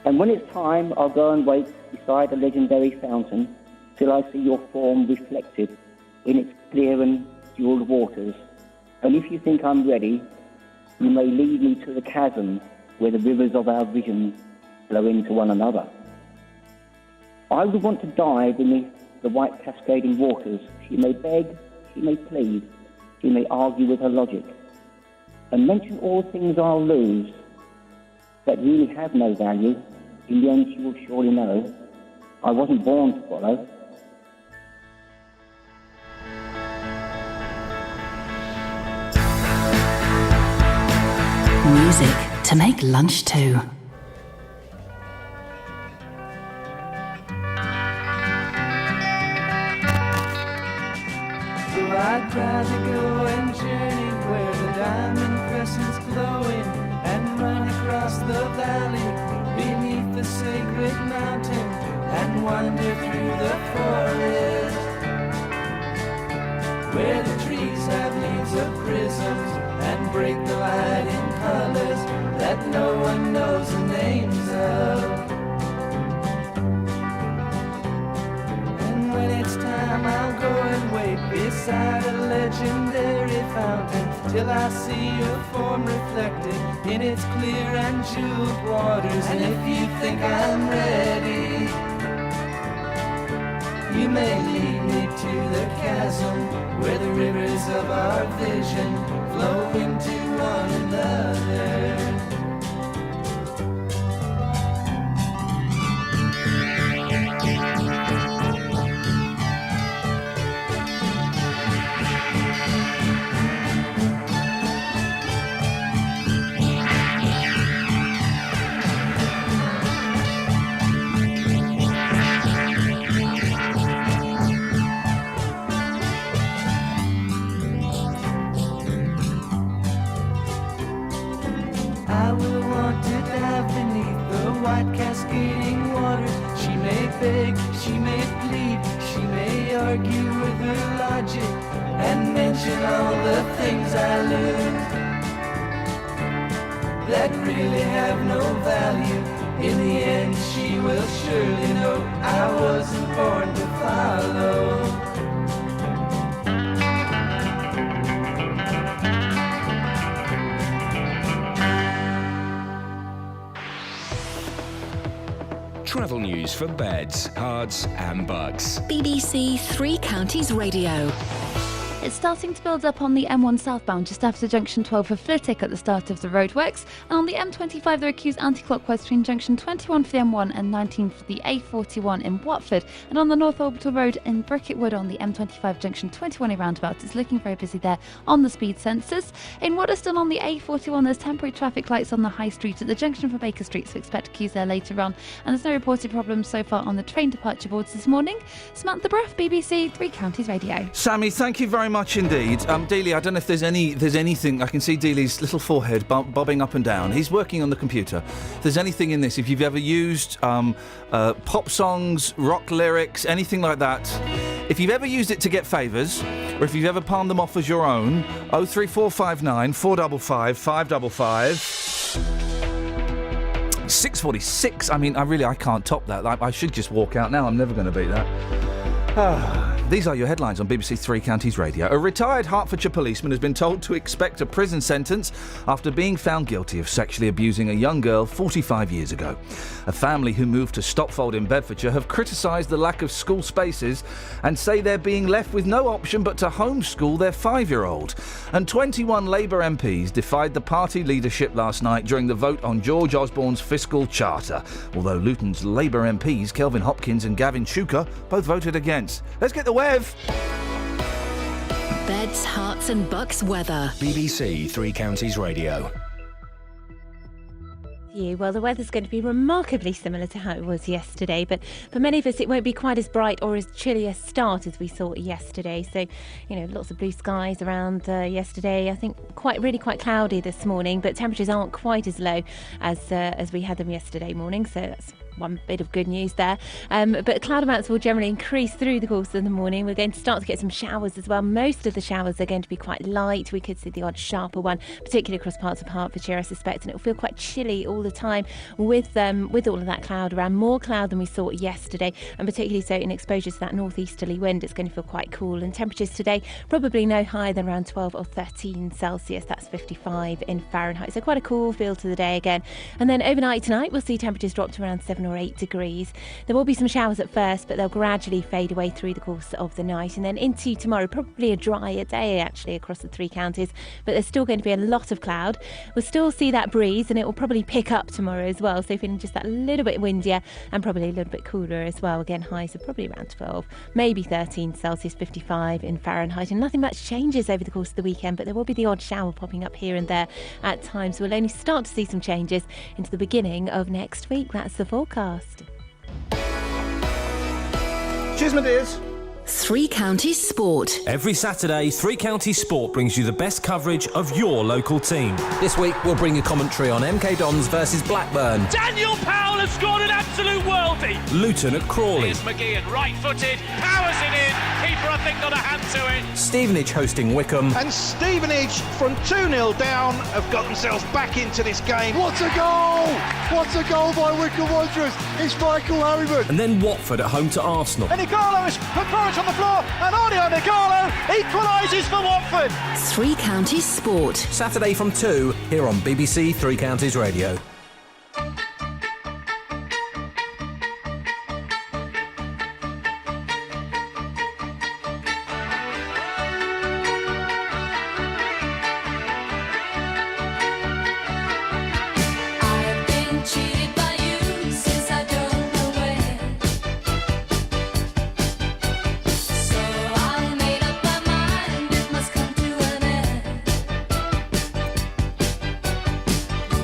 And when it's time, I'll go and wait beside the legendary fountain till I see your form reflected in its clear and jewelled waters. And if you think I'm ready, you may lead me to the chasm where the rivers of our vision flow into one another. I would want to die beneath the white cascading waters. She may beg, she may plead, she may argue with her logic, and mention all things I'll lose that really have no value. In the end she will surely know I wasn't born to follow. Music to make lunch to. So I'd rather go and journey where the diamond crescent's glowing and run across the valley beneath the sacred mountain and wander through the forest where the trees have leaves of prisms and break the light in colors that no one knows the names of. And when it's time, I'll go and wait beside a legendary fountain till I see your form reflected in its clear and jeweled waters. And if you think I'm ready, you may lead me to the chasm where the rivers of our vision flow into one another. I will want to dive beneath the white cascading waters. She may beg, she may plead, she may argue with her logic and mention all the things I lose that really have no value. In the end she will surely know I wasn't born to follow. Travel news for beds, cards and bugs. BBC Three Counties Radio. It's starting to build up on the M1 southbound just after junction 12 for Flitwick at the start of the roadworks. And on the M25 there are queues anti-clockwise between junction 21 for the M1 and 19 for the A41 in Watford. And on the North Orbital Road in Bricket Wood on the M25 junction 21 roundabout, it's looking very busy there on the speed sensors. In Waterston on the A41 there's temporary traffic lights on the High Street at the junction for Baker Street, so expect queues there later on. And there's no reported problems so far on the train departure boards this morning. Samantha Bruff, BBC Three Counties Radio. Sammy, thank you very much indeed. Dealey, I don't know if there's anything. I can see Dealey's little forehead bobbing up and down. He's working on the computer. If there's anything in this, if you've ever used pop songs, rock lyrics, anything like that, if you've ever used it to get favours, or if you've ever palmed them off as your own, 03459 455 555. 6:46. I mean, I can't top that. I should just walk out now. I'm never going to beat that. These are your headlines on BBC Three Counties Radio. A retired Hertfordshire policeman has been told to expect a prison sentence after being found guilty of sexually abusing a young girl 45 years ago. A family who moved to Stopfold in Bedfordshire have criticised the lack of school spaces and say they're being left with no option but to homeschool their 5-year-old. And 21 Labour MPs defied the party leadership last night during the vote on George Osborne's fiscal charter, although Luton's Labour MPs Kelvin Hopkins and Gavin Shuker both voted against. Let's get the Wev. Beds, hearts and bucks weather. BBC Three Counties Radio. Well, the weather's going to be remarkably similar to how it was yesterday, but for many of us it won't be quite as bright or as chilly a start as we saw yesterday. So, lots of blue skies around yesterday. I think really quite cloudy this morning, but temperatures aren't quite as low as we had them yesterday morning. So that's one bit of good news there. But cloud amounts will generally increase through the course of the morning. We're going to start to get some showers as well. Most of the showers are going to be quite light. We could see the odd sharper one, particularly across parts of Hertfordshire, I suspect, and it will feel quite chilly all the time with all of that cloud around. More cloud than we saw yesterday, and particularly so in exposure to that northeasterly wind. It's going to feel quite cool, and temperatures today probably no higher than around 12 or 13 Celsius. That's 55 in Fahrenheit. So quite a cool feel to the day again. And then overnight tonight we'll see temperatures drop to around 7 or 8 degrees. There will be some showers at first, but they'll gradually fade away through the course of the night. And then into tomorrow, probably a drier day actually across the three counties, but there's still going to be a lot of cloud. We'll still see that breeze, and it will probably pick up tomorrow as well. So feeling just that little bit windier and probably a little bit cooler as well. Again, highs are probably around 12, maybe 13 Celsius, 55 in Fahrenheit. And nothing much changes over the course of the weekend, but there will be the odd shower popping up here and there at times. We'll only start to see some changes into the beginning of next week. That's the forecast. Cheers, my dears. Three Counties Sport. Every Saturday, Three Counties Sport brings you the best coverage of your local team. This week, we'll bring you commentary on MK Dons versus Blackburn. Daniel Powell has scored an absolute worldie. Luton at Crawley. Here's McGeehan, right-footed, powers it in. Keeper, I think, got a hand to it. Stevenage hosting Wickham. And Stevenage, from 2-0 down, have got themselves back into this game. What a goal! What a goal by Wickham Wanderers. It's Michael Harriman. And then Watford at home to Arsenal. And Igalo is put forward on the floor, and Audio Igalo equalises for Watford. Three Counties Sport. Saturday from 2 here on BBC Three Counties Radio.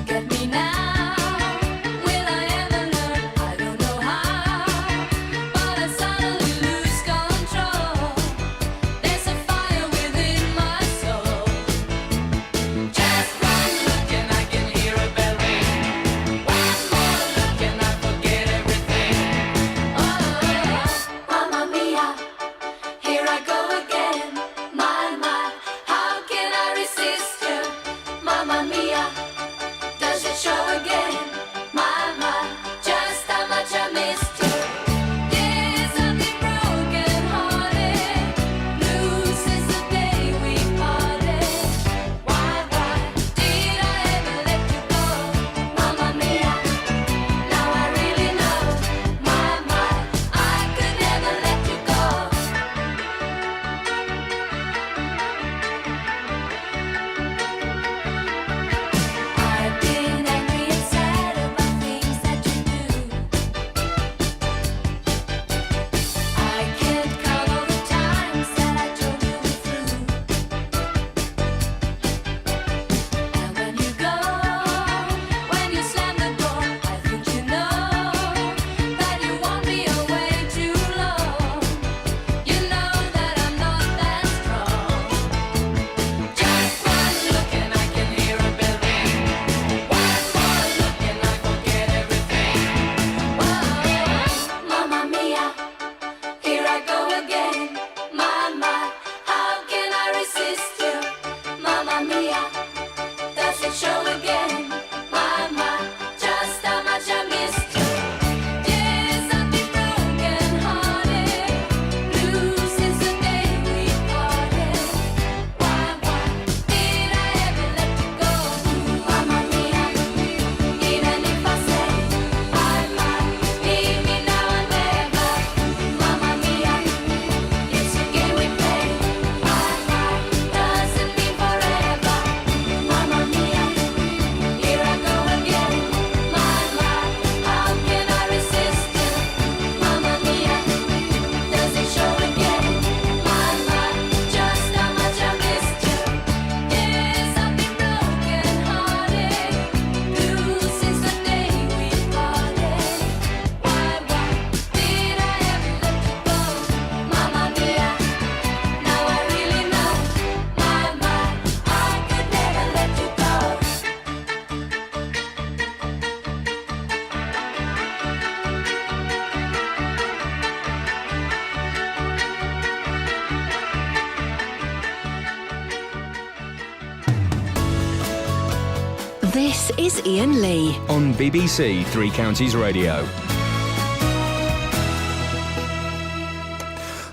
Get me now. This is Iain Lee on BBC Three Counties Radio.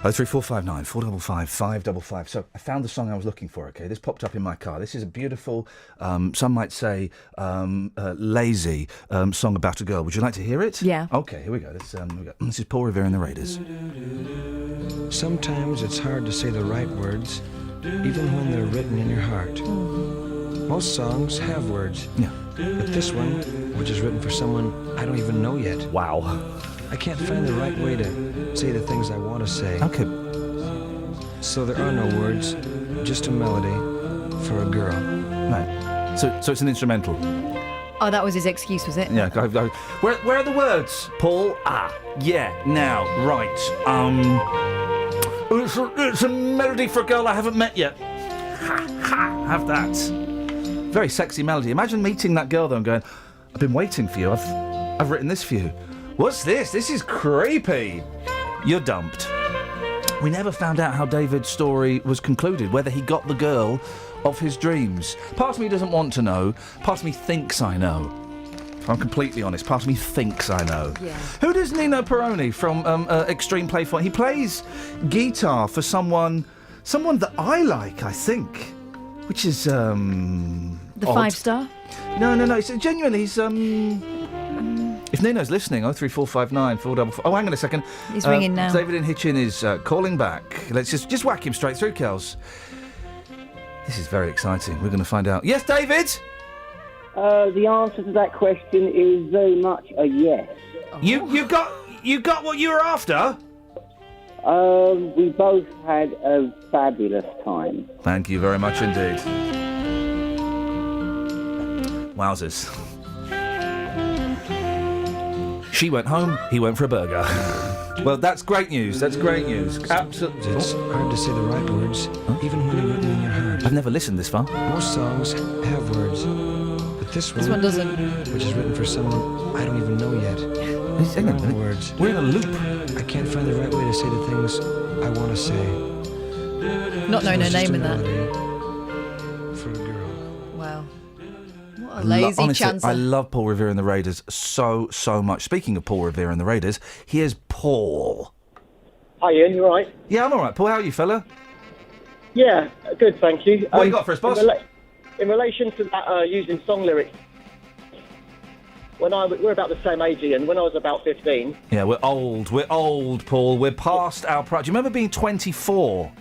03459 455 555. So I found the song I was looking for, okay? This popped up in my car. This is a beautiful, some might say lazy song about a girl. Would you like to hear it? Yeah. Okay, here we go. This is Paul Revere and the Raiders. Sometimes it's hard to say the right words, even when they're written in your heart. Most songs have words. Yeah. But this one, which is written for someone I don't even know yet. Wow. I can't find the right way to say the things I want to say. Okay. So there are no words, just a melody for a girl. Right. So it's an instrumental. Oh, that was his excuse, was it? Yeah. Where are the words, Paul? Yeah. Now, right. It's a melody for a girl I haven't met yet. Have that. Very sexy melody. Imagine meeting that girl though and going, "I've been waiting for you. I've written this for you." What's this? This is creepy. You're dumped. We never found out how David's story was concluded, whether he got the girl of his dreams. Part of me doesn't want to know. Part of me thinks I know. If I'm completely honest, part of me thinks I know. Yeah. Who does Nino Peroni from Extreme Play for? He plays guitar for someone that I like, I think, which is The odd. 5-star? No. It's genuinely, he's If Nino's listening, 03459 455. Oh, hang on a second. He's ringing now. David in Hitchin is calling back. Let's just whack him straight through, Kels. This is very exciting. We're going to find out. Yes, David? The answer to that question is very much a yes. You got what you were after? We both had a fabulous time. Thank you very much indeed. Wowzers. She went home, he went for a burger. Well, that's great news. Absolutely. It's hard to say the right words, even when they're written in your heart. I've never listened this far. Most songs have words, but this one doesn't. Which is written for someone I don't even know yet. Hang on a minute. Words. We're in a loop. I can't find the right way to say the things I want to say. Not knowing her name in that. For a girl. Wow. What a lazy honestly, chancer. I love Paul Revere and the Raiders so much. Speaking of Paul Revere and the Raiders, here's Paul. Hi Ian, you alright? Yeah, I'm alright. Paul, how are you, fella? Yeah, good, thank you. What you got for us, boss? In relation to that, using song lyrics, we're about the same age, Ian. When I was about 15. Yeah, we're old, Paul. We're past our prime. Do you remember being 24?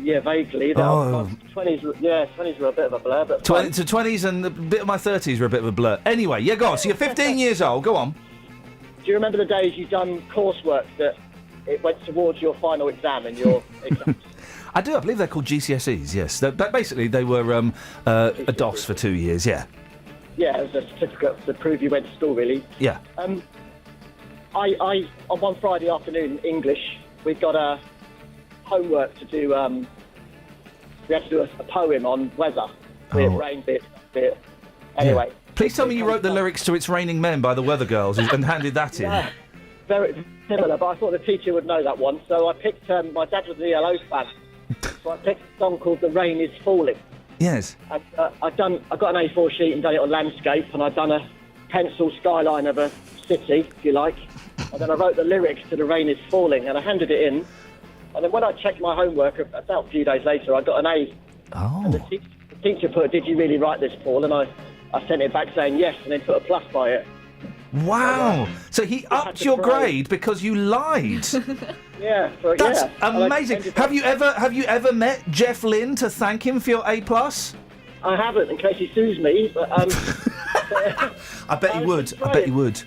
Yeah, vaguely. Oh. 20s, yeah, 20s were a bit of a blur, but... 20s and a bit of my 30s were a bit of a blur. Anyway, yeah, go on. So you're 15 years old. Go on. Do you remember the days you done coursework that it went towards your final exam and your exams? I do. I believe they're called GCSEs, yes. Basically, they were a DOS for 2 years, yeah. Yeah, it was a certificate to prove you went to school, really. Yeah. I on one Friday afternoon, English, we got a homework to do. We had to do a poem on weather. Be it rain, bit. Anyway. Yeah. Please tell me you wrote the lyrics to "It's Raining Men" by the Weather Girls and handed that in. Yeah, very similar, but I thought the teacher would know that one, so I picked. My dad was the ELO fan, so I picked a song called "The Rain Is Falling." Yes. I got an A4 sheet and done it on landscape, and I'd done a pencil skyline of a city, if you like, and then I wrote the lyrics to "The Rain Is Falling," and I handed it in, and then when I checked my homework about a few days later, I got an A. Oh. And the teacher put, "Did you really write this, Paul?" And I sent it back saying yes, and then put a plus by it. Wow! So he upped your grade because you lied. Yeah, that's yeah. amazing. Have you ever met Jeff Lynne to thank him for your A+? I haven't, in case he sues me. But I bet he would. I bet he would.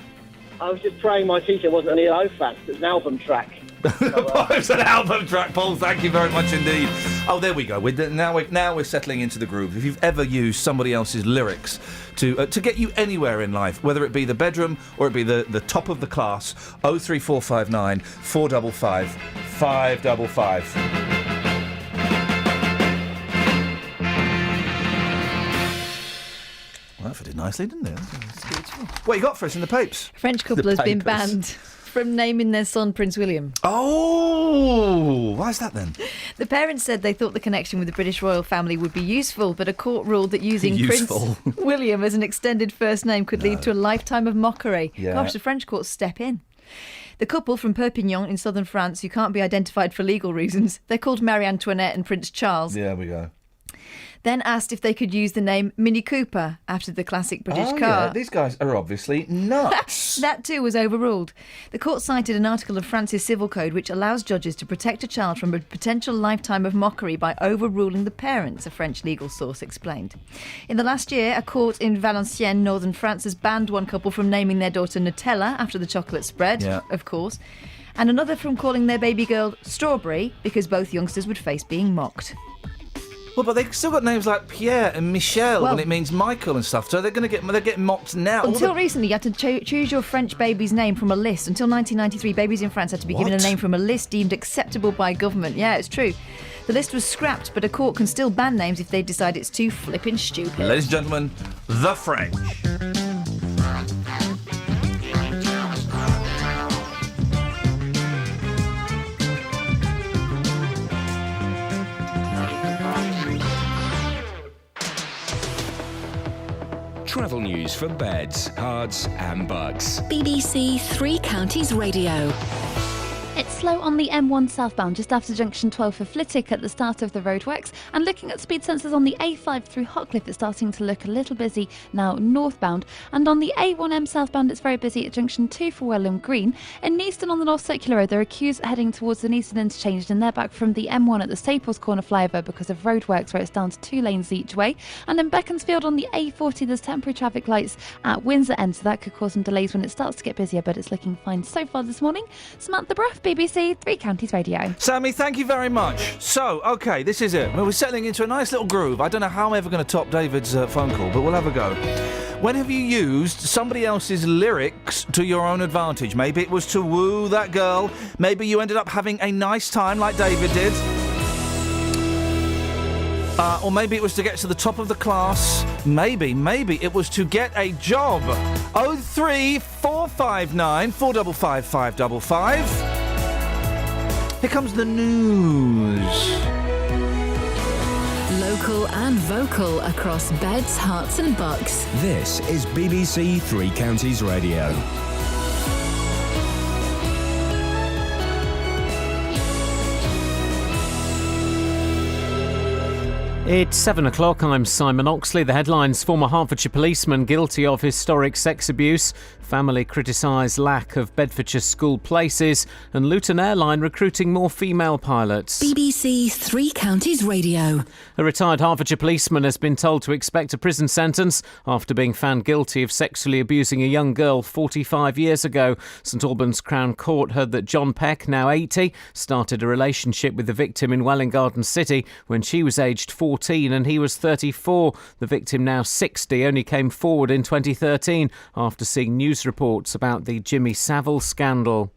I was just praying my teacher wasn't an ELO fan. It's an album track. It's an album track, Paul. Thank you very much indeed. Oh, there we go. Now we're settling into the groove. If you've ever used somebody else's lyrics to get you anywhere in life, whether it be the bedroom or it be the top of the class, 03459 455 555. Well, that fitted nicely, didn't it? What you got for us in the papes? A French couple has been banned from naming their son Prince William. Oh, why is that then? The parents said they thought the connection with the British royal family would be useful, but a court ruled that using Prince William as an extended first name could lead to a lifetime of mockery. Yeah. Gosh, the French courts step in. The couple from Perpignan in southern France, who can't be identified for legal reasons, they're called Marie Antoinette and Prince Charles. There we go. Then asked if they could use the name Mini Cooper after the classic British car. Yeah, these guys are obviously nuts. That too was overruled. The court cited an article of France's civil code which allows judges to protect a child from a potential lifetime of mockery by overruling the parents, a French legal source explained. In the last year, a court in Valenciennes, northern France, has banned one couple from naming their daughter Nutella after the chocolate spread, of course, and another from calling their baby girl Strawberry because both youngsters would face being mocked. Well, but they've still got names like Pierre and Michel when it means Michael and stuff, so they're getting mocked now. Until recently, you had to choose your French baby's name from a list. Until 1993, babies in France had to be given a name from a list deemed acceptable by government. Yeah, it's true. The list was scrapped, but a court can still ban names if they decide it's too flippin' stupid. Ladies and gentlemen, the French. Travel news for beds, cards and bugs. BBC Three Counties Radio. It's slow on the M1 southbound just after junction 12 for Flitwick at the start of the roadworks, and looking at speed sensors on the A5 through Hockliffe, it's starting to look a little busy now northbound, and on the A1M southbound it's very busy at junction 2 for Welham Green. In Neaston on the North Circular Road there are queues heading towards the Neaston interchange, and they're back from the M1 at the Staples Corner flyover because of roadworks where it's down to 2 lanes each way, and in Beaconsfield on the A40 there's temporary traffic lights at Windsor End, so that could cause some delays when it starts to get busier, but it's looking fine so far this morning. Samantha Bruff, BBC Three Counties Radio. Sammy, thank you very much. So, OK, this is it. We're settling into a nice little groove. I don't know how I'm ever going to top David's phone call, but we'll have a go. When have you used somebody else's lyrics to your own advantage? Maybe it was to woo that girl. Maybe you ended up having a nice time like David did. Or maybe it was to get to the top of the class. Maybe it was to get a job. 03459 455 555. Here comes the news. Local and vocal across beds, hearts and bucks. This is BBC Three Counties Radio. It's 7 o'clock. I'm Simon Oxley. The headlines: former Hertfordshire policeman guilty of historic sex abuse, family criticise lack of Bedfordshire school places, and Luton Airline recruiting more female pilots. BBC Three Counties Radio. A retired Hertfordshire policeman has been told to expect a prison sentence after being found guilty of sexually abusing a young girl 45 years ago. St Albans Crown Court heard that John Peck, now 80, started a relationship with the victim in Welwyn Garden City when she was aged 14 and he was 34. The victim, now 60, only came forward in 2013 after seeing news reports about the Jimmy Savile scandal.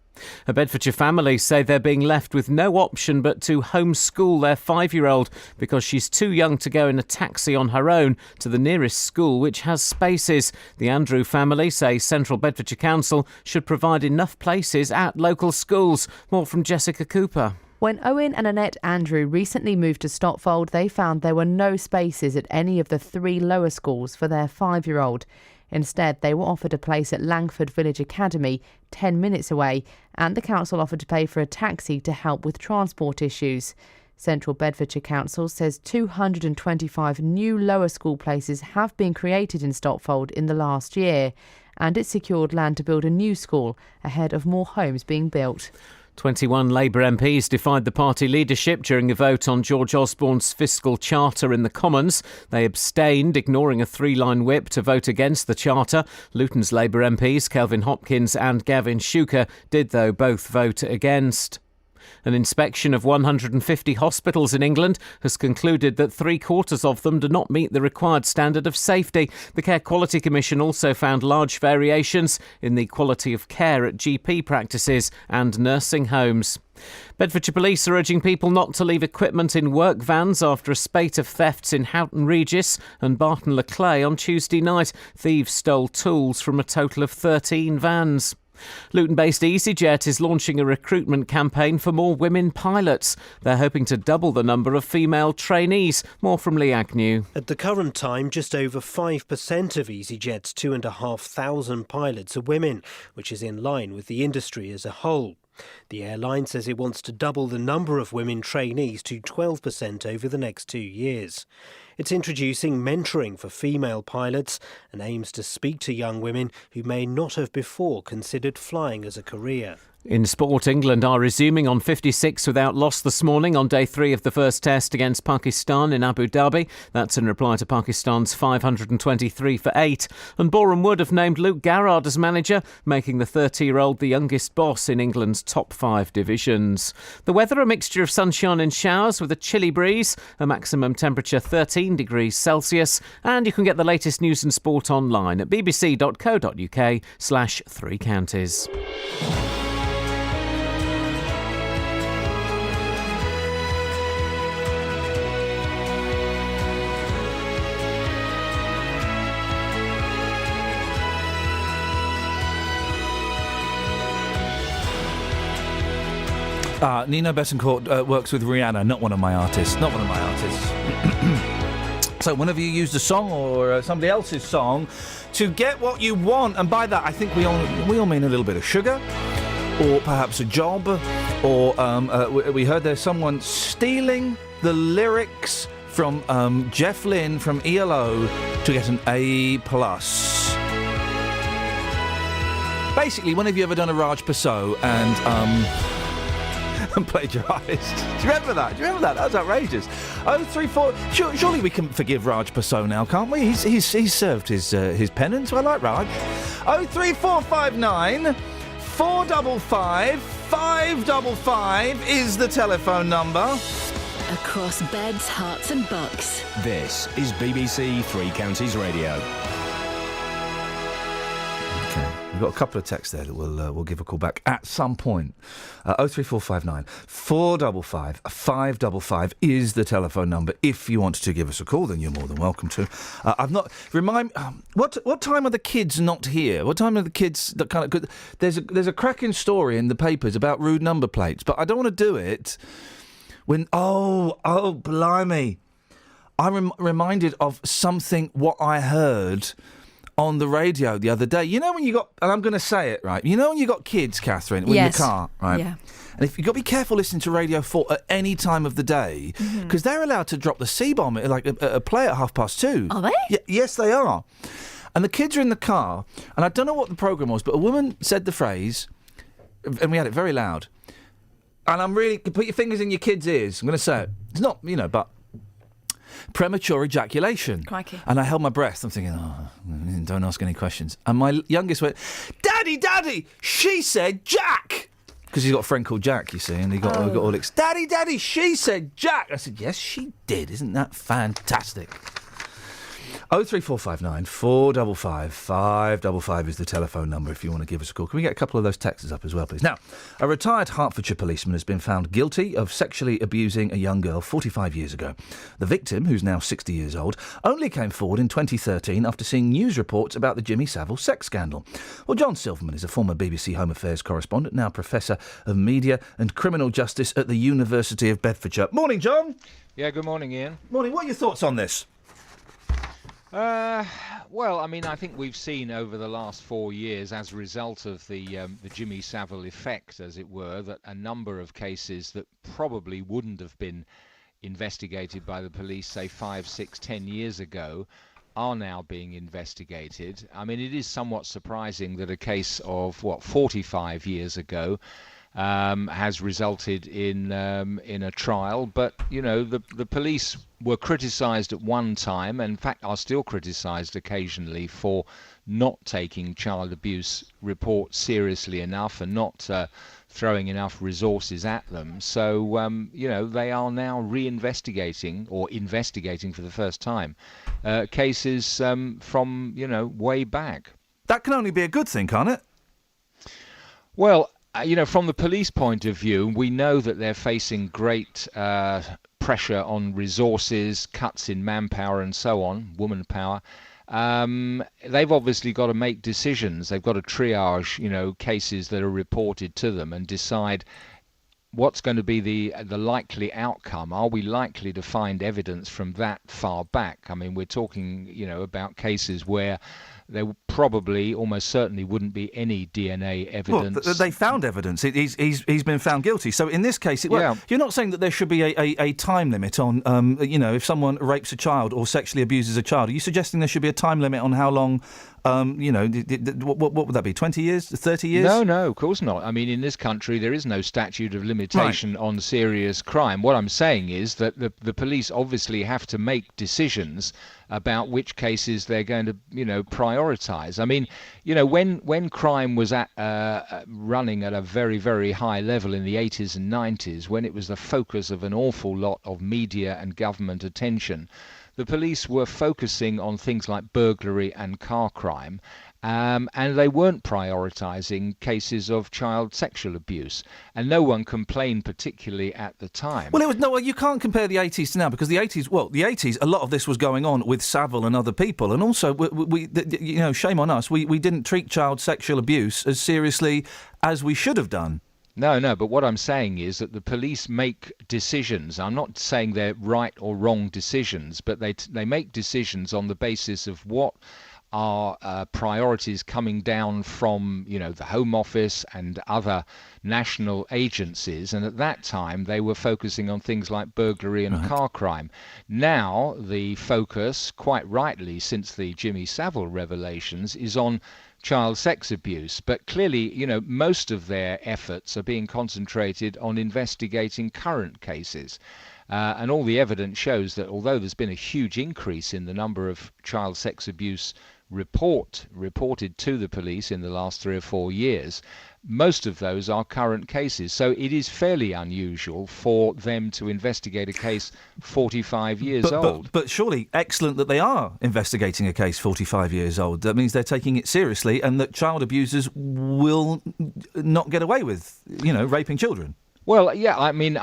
A Bedfordshire family say they're being left with no option but to homeschool their 5-year-old because she's too young to go in a taxi on her own to the nearest school, which has spaces. The Andrew family say Central Bedfordshire Council should provide enough places at local schools. More from Jessica Cooper. When Owen and Annette Andrew recently moved to Stotfold, they found there were no spaces at any of the 3 lower schools for their 5-year-old. Instead, they were offered a place at Langford Village Academy, 10 minutes away, and the council offered to pay for a taxi to help with transport issues. Central Bedfordshire Council says 225 new lower school places have been created in Stotfold in the last year, and it secured land to build a new school ahead of more homes being built. 21 Labour MPs defied the party leadership during a vote on George Osborne's fiscal charter in the Commons. They abstained, ignoring a 3-line whip to vote against the charter. Luton's Labour MPs, Kelvin Hopkins and Gavin Shuker, did, though, both vote against. An inspection of 150 hospitals in England has concluded that 3/4 of them do not meet the required standard of safety. The Care Quality Commission also found large variations in the quality of care at GP practices and nursing homes. Bedfordshire Police are urging people not to leave equipment in work vans after a spate of thefts in Houghton Regis and Barton le Clay on Tuesday night. Thieves stole tools from a total of 13 vans. Luton-based EasyJet is launching a recruitment campaign for more women pilots. They're hoping to double the number of female trainees. More from Lee Agnew. At the current time, just over 5% of EasyJet's 2,500 pilots are women, which is in line with the industry as a whole. The airline says it wants to double the number of women trainees to 12% over the next 2 years. It's introducing mentoring for female pilots and aims to speak to young women who may not have before considered flying as a career. In sport, England are resuming on 56 without loss this morning on day 3 of the first test against Pakistan in Abu Dhabi. That's in reply to Pakistan's 523 for 8. And Boreham Wood have named Luke Garrard as manager, making the 30-year-old the youngest boss in England's top 5 divisions. The weather, a mixture of sunshine and showers with a chilly breeze, a maximum temperature 13 degrees Celsius. And you can get the latest news and sport online at bbc.co.uk/3 counties. Nino Betancourt works with Rihanna, not one of my artists. So whenever you use a song or somebody else's song to get what you want, and by that I think we all mean a little bit of sugar, or perhaps a job, or we heard there's someone stealing the lyrics from Jeff Lynne from ELO to get an A+. Basically, when have you ever done a Raj Paso and plagiarised? Do you remember that? That was outrageous. 034. Surely we can forgive Raj Paso now, can't we? He's served his penance. I like Raj. 03459 455 555 is the telephone number. Across beds, hearts and bucks. This is BBC Three Counties Radio. Okay, we've got a couple of texts there that we'll give a call back at some point. 03459 455 555 is the telephone number. If you want to give us a call, then you're more than welcome to. What time are the kids not here? What time are the kids that kind of? There's a cracking story in the papers about rude number plates, but I don't want to do it when. Oh, blimey! I'm reminded of what I heard on the radio the other day. You know when you got, and I'm going to say it, right? You know when you got kids, Catherine, in the car, right? Yeah. And if you've got to be careful listening to Radio 4 at any time of the day, because they're allowed to drop the C-bomb at like a play at 2:30. Are they? Yes, they are. And the kids are in the car, and I don't know what the programme was, but a woman said the phrase, and we had it very loud, and I'm really, put your fingers in your kids' ears, I'm going to say it. It's not, but premature ejaculation. Crikey. And I held my breath. I'm thinking, don't ask any questions. And my youngest went, Daddy, she said Jack. Because he's got a friend called Jack, you see, and he got all excited. Daddy, she said Jack. I said, yes, she did. Isn't that fantastic? 03459 455 555 is the telephone number if you want to give us a call. Can we get a couple of those texts up as well, please? Now, a retired Hertfordshire policeman has been found guilty of sexually abusing a young girl 45 years ago. The victim, who's now 60 years old, only came forward in 2013 after seeing news reports about the Jimmy Savile sex scandal. Well, John Silverman is a former BBC Home Affairs correspondent, now Professor of Media and Criminal Justice at the University of Bedfordshire. Morning, John. Yeah, good morning, Ian. Morning. What are your thoughts on this? Well, I mean, I think we've seen over the last 4 years, as a result of the Jimmy Savile effect, as it were, that a number of cases that probably wouldn't have been investigated by the police, say 5, 6, 10 years ago, are now being investigated. I mean, it is somewhat surprising that a case of 45 years ago has resulted in a trial, but the police were criticised at one time, and in fact are still criticised occasionally for not taking child abuse reports seriously enough and not throwing enough resources at them. So they are now investigating for the first time cases from way back. That can only be a good thing, can't it? Well, from the police point of view, we know that they're facing great pressure on resources, cuts in manpower and so on, woman power. they've obviously got to make decisions. They've got to triage, cases that are reported to them and decide what's going to be the likely outcome. Are we likely to find evidence from that far back? I mean, we're talking, about cases where there probably, almost certainly, wouldn't be any DNA evidence. Well, they found evidence. He's been found guilty. So in this case, you're not saying that there should be a time limit on, if someone rapes a child or sexually abuses a child. Are you suggesting there should be a time limit on how long? What would that be? 20 years? 30 years? No, of course not. I mean, in this country, there is no statute of limitation on serious crime. What I'm saying is that the police obviously have to make decisions about which cases they're going to, prioritise. I mean, when crime was running at a very, very high level in the 80s and 90s, when it was the focus of an awful lot of media and government attention, the police were focusing on things like burglary and car crime, and they weren't prioritising cases of child sexual abuse. And no one complained particularly at the time. Well, you can't compare the 80s to now, because the 80s, a lot of this was going on with Savile and other people. And also, shame on us, we didn't treat child sexual abuse as seriously as we should have done. No, but what I'm saying is that the police make decisions. I'm not saying they're right or wrong decisions, but they make decisions on the basis of what are priorities coming down from, the Home Office and other national agencies. And at that time, they were focusing on things like burglary and car crime. Now, the focus, quite rightly, since the Jimmy Savile revelations, is on child sex abuse, but clearly, most of their efforts are being concentrated on investigating current cases. And all the evidence shows that although there's been a huge increase in the number of child sex abuse reported to the police in the last 3 or 4 years, most of those are current cases. So it is fairly unusual for them to investigate a case 45 years old. But surely excellent that they are investigating a case 45 years old. That means they're taking it seriously, and that child abusers will not get away with, raping children. Well, yeah, I mean,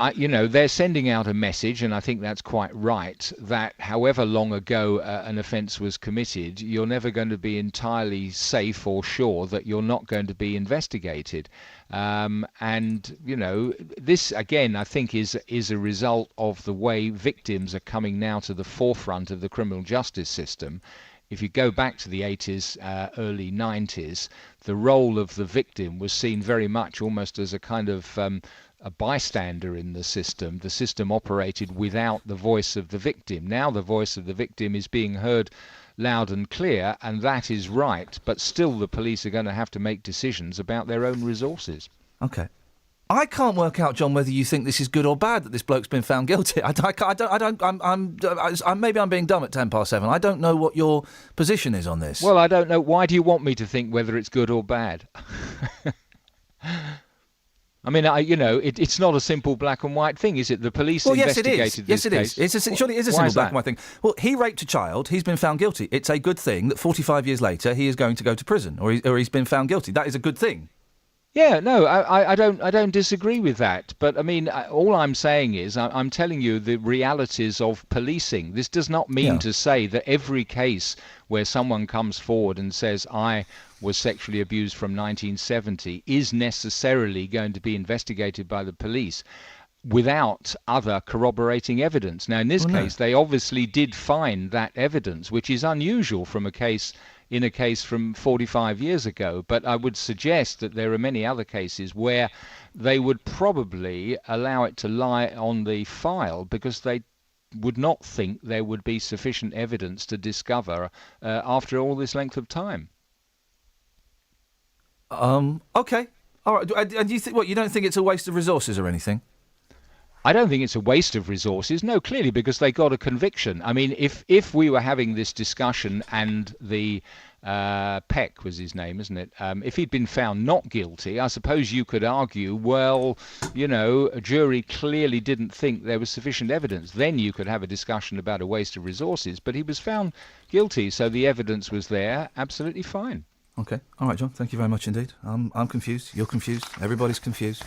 they're sending out a message, and I think that's quite right, that however long ago an offence was committed, you're never going to be entirely safe or sure that you're not going to be investigated. This, again, I think is a result of the way victims are coming now to the forefront of the criminal justice system. If you go back to the 80s, early 90s, the role of the victim was seen very much almost as a kind of a bystander in the system. The system operated without the voice of the victim. Now the voice of the victim is being heard loud and clear, and that is right, but still the police are going to have to make decisions about their own resources. Okay. I can't work out, John, whether you think this is good or bad that this bloke's been found guilty. Maybe I'm being dumb at 7:10. I don't know what your position is on this. Well, I don't know. Why do you want me to think whether it's good or bad? I mean, it's not a simple black and white thing, is it? The police investigated this case. Yes, it is. Surely it is a simple black and white thing. Well, he raped a child. He's been found guilty. It's a good thing that 45 years later he is going to go to prison, or he's been found guilty. That is a good thing. Yeah, no, I don't disagree with that. But I mean, all I'm saying is I'm telling you the realities of policing. This does not mean to say that every case where someone comes forward and says, I was sexually abused from 1970, is necessarily going to be investigated by the police without other corroborating evidence. Now, in this case, they obviously did find that evidence, which is unusual from a case from 45 years ago. But I would suggest that there are many other cases where they would probably allow it to lie on the file because they would not think there would be sufficient evidence to discover after all this length of time. Okay. All right. And you don't think it's a waste of resources or anything? I don't think it's a waste of resources. No, clearly, because they got a conviction. I mean, if we were having this discussion and the Peck was his name, isn't it? If he'd been found not guilty, I suppose you could argue, well, a jury clearly didn't think there was sufficient evidence. Then you could have a discussion about a waste of resources. But he was found guilty, so the evidence was there. Absolutely fine. Okay. All right, John. Thank you very much indeed. I'm confused. You're confused. Everybody's confused.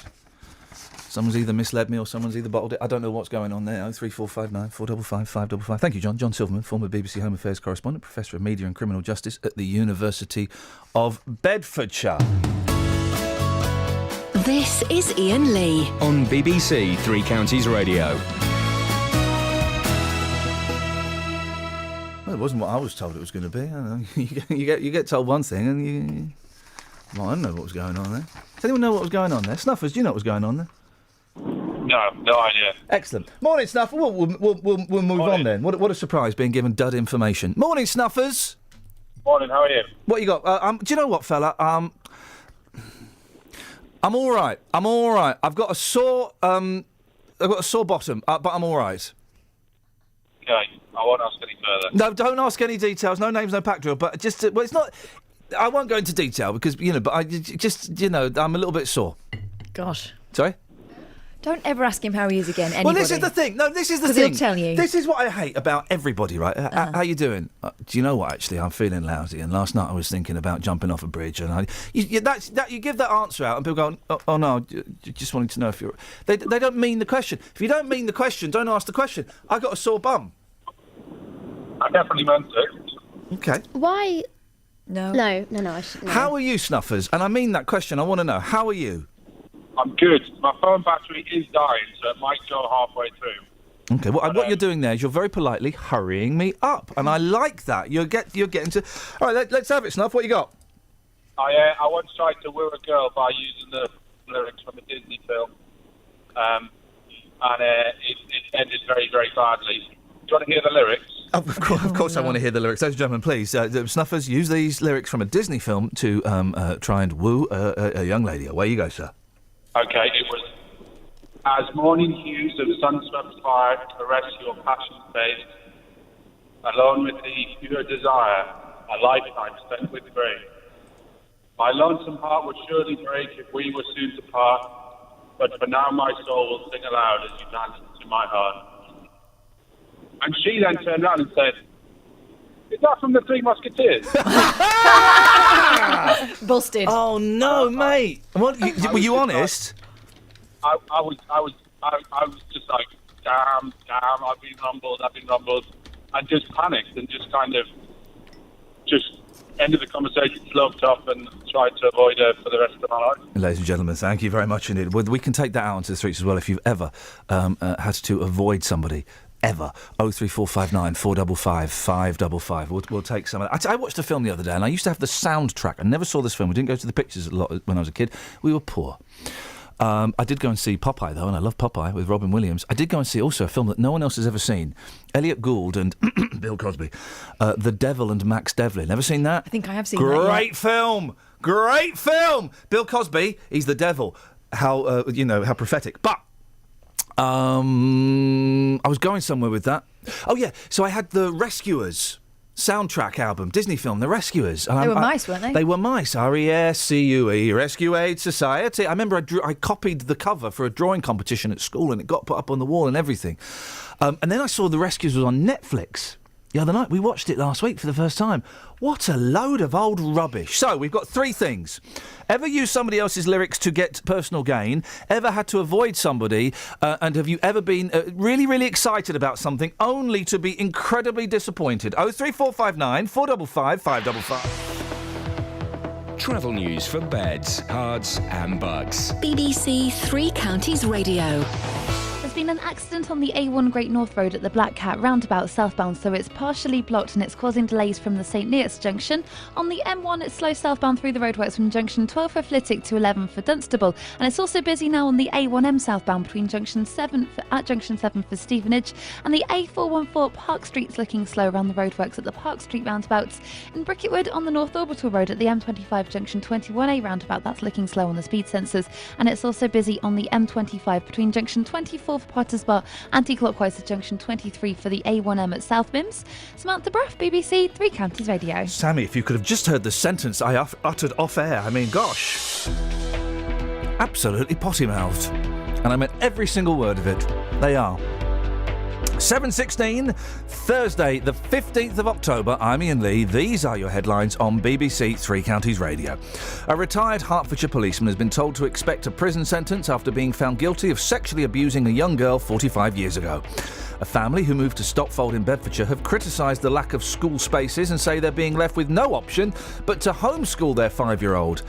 Someone's either misled me or someone's either bottled it. I don't know what's going on there. 03459 455 555. Thank you, John. John Silverman, former BBC Home Affairs correspondent, Professor of Media and Criminal Justice at the University of Bedfordshire. This is Iain Lee on BBC Three Counties Radio. Well, it wasn't what I was told it was going to be. I don't know. You get told one thing and you... Well, I don't know what was going on there. Does anyone know what was going on there? Snuffers, do you know what was going on there? No idea. Excellent. Morning, Snuffer. We'll move on then. What a surprise, being given dud information. Morning, Snuffers. Morning, how are you? What you got? Do you know what, fella? I'm all right. I've got a sore bottom, but I'm all right. Okay, I won't ask any further. No, don't ask any details. No names, no pack drill. But just, well, it's not. I won't go into detail because but I just, I'm a little bit sore. Gosh. Sorry. Don't ever ask him how he is again. Anybody. Well, this is the thing. No, this is the thing. Because he'll tell you. This is what I hate about everybody, right? How you doing? Do you know what? Actually, I'm feeling lousy. And last night I was thinking about jumping off a bridge. And you give that answer out, and people go, "Oh no, just wanting to know if you're." They don't mean the question. If you don't mean the question, don't ask the question. I got a sore bum. I definitely meant it. Okay. Why? No. I shouldn't. No. How are you, Snuffers? And I mean that question. I want to know. How are you? I'm good. My phone battery is dying, so it might go halfway through. Okay. Well, what you're doing there is you're very politely hurrying me up, and I like that. You're getting to. All right, let's have it, Snuff. What you got? I once tried to woo a girl by using the lyrics from a Disney film, and it ended very, very badly. Do you want to hear the lyrics? Of course, I want to hear the lyrics. Ladies and gentlemen, please, Snuffers, use these lyrics from a Disney film to try and woo a young lady. Away you go, sir. Okay, it was, as morning hues of sun-swept fire caress your passion face, alone with the pure desire, a lifetime spent with grace. My lonesome heart would surely break if we were soon to part, but for now my soul will sing aloud as you dance into my heart. And she then turned around and said, "Is that from the Three Musketeers?" Busted. Oh no, mate! Were you honest? I was just like, damn, I've been rumbled, and just panicked and just kind of ended the conversation, sloped off, and tried to avoid her for the rest of my life. Ladies and gentlemen, thank you very much indeed. We can take that out onto the streets as well if you've ever had to avoid somebody. Ever. 03459 455 555. We'll take some of that. I watched a film the other day and I used to have the soundtrack. I never saw this film. We didn't go to the pictures a lot when I was a kid. We were poor. I did go and see Popeye, though, and I love Popeye with Robin Williams. I did go and see also a film that no one else has ever seen. Elliot Gould and Bill Cosby. The Devil and Max Devlin. Never seen that? I think I have seen that. Great film! Great film! Bill Cosby, he's the devil. How prophetic. But I was going somewhere with that. Oh, yeah. So I had the Rescuers soundtrack album, Disney film, The Rescuers. They were mice, weren't they? They were mice. RESCUE, Rescue Aid Society. I remember I copied the cover for a drawing competition at school and it got put up on the wall and everything. And then I saw The Rescuers was on Netflix the other night. We watched it last week for the first time. What a load of old rubbish. So, we've got three things. Ever used somebody else's lyrics to get personal gain? Ever had to avoid somebody? And have you ever been really, really excited about something only to be incredibly disappointed? 03459 455 555. Travel news for beds, cards and bugs. BBC Three Counties Radio. There's been an accident on the A1 Great North Road at the Black Cat roundabout southbound, so it's partially blocked and it's causing delays from the St Neots junction. On the M1, it's slow southbound through the roadworks from junction 12 for Flitwick to 11 for Dunstable, and it's also busy now on the A1M southbound between junction 7 for Stevenage, and the A414 Park Street's looking slow around the roadworks at the Park Street roundabouts. In Bricketwood on the North Orbital Road at the M25 junction 21A roundabout, that's looking slow on the speed sensors, and it's also busy on the M25 between junction 24 for Potters Bar, anti-clockwise to junction 23 for the A1M at South Mims. Samantha Bruff, BBC Three Counties Radio. Sammy, if you could have just heard the sentence I uttered off air, I mean, gosh. Absolutely potty-mouthed. And I meant every single word of it. They are. 7:16, Thursday, the 15th of October. I'm Iain Lee. These are your headlines on BBC Three Counties Radio. A retired Hertfordshire policeman has been told to expect a prison sentence after being found guilty of sexually abusing a young girl 45 years ago. A family who moved to Stopfold in Bedfordshire have criticised the lack of school spaces and say they're being left with no option but to homeschool their 5-year-old.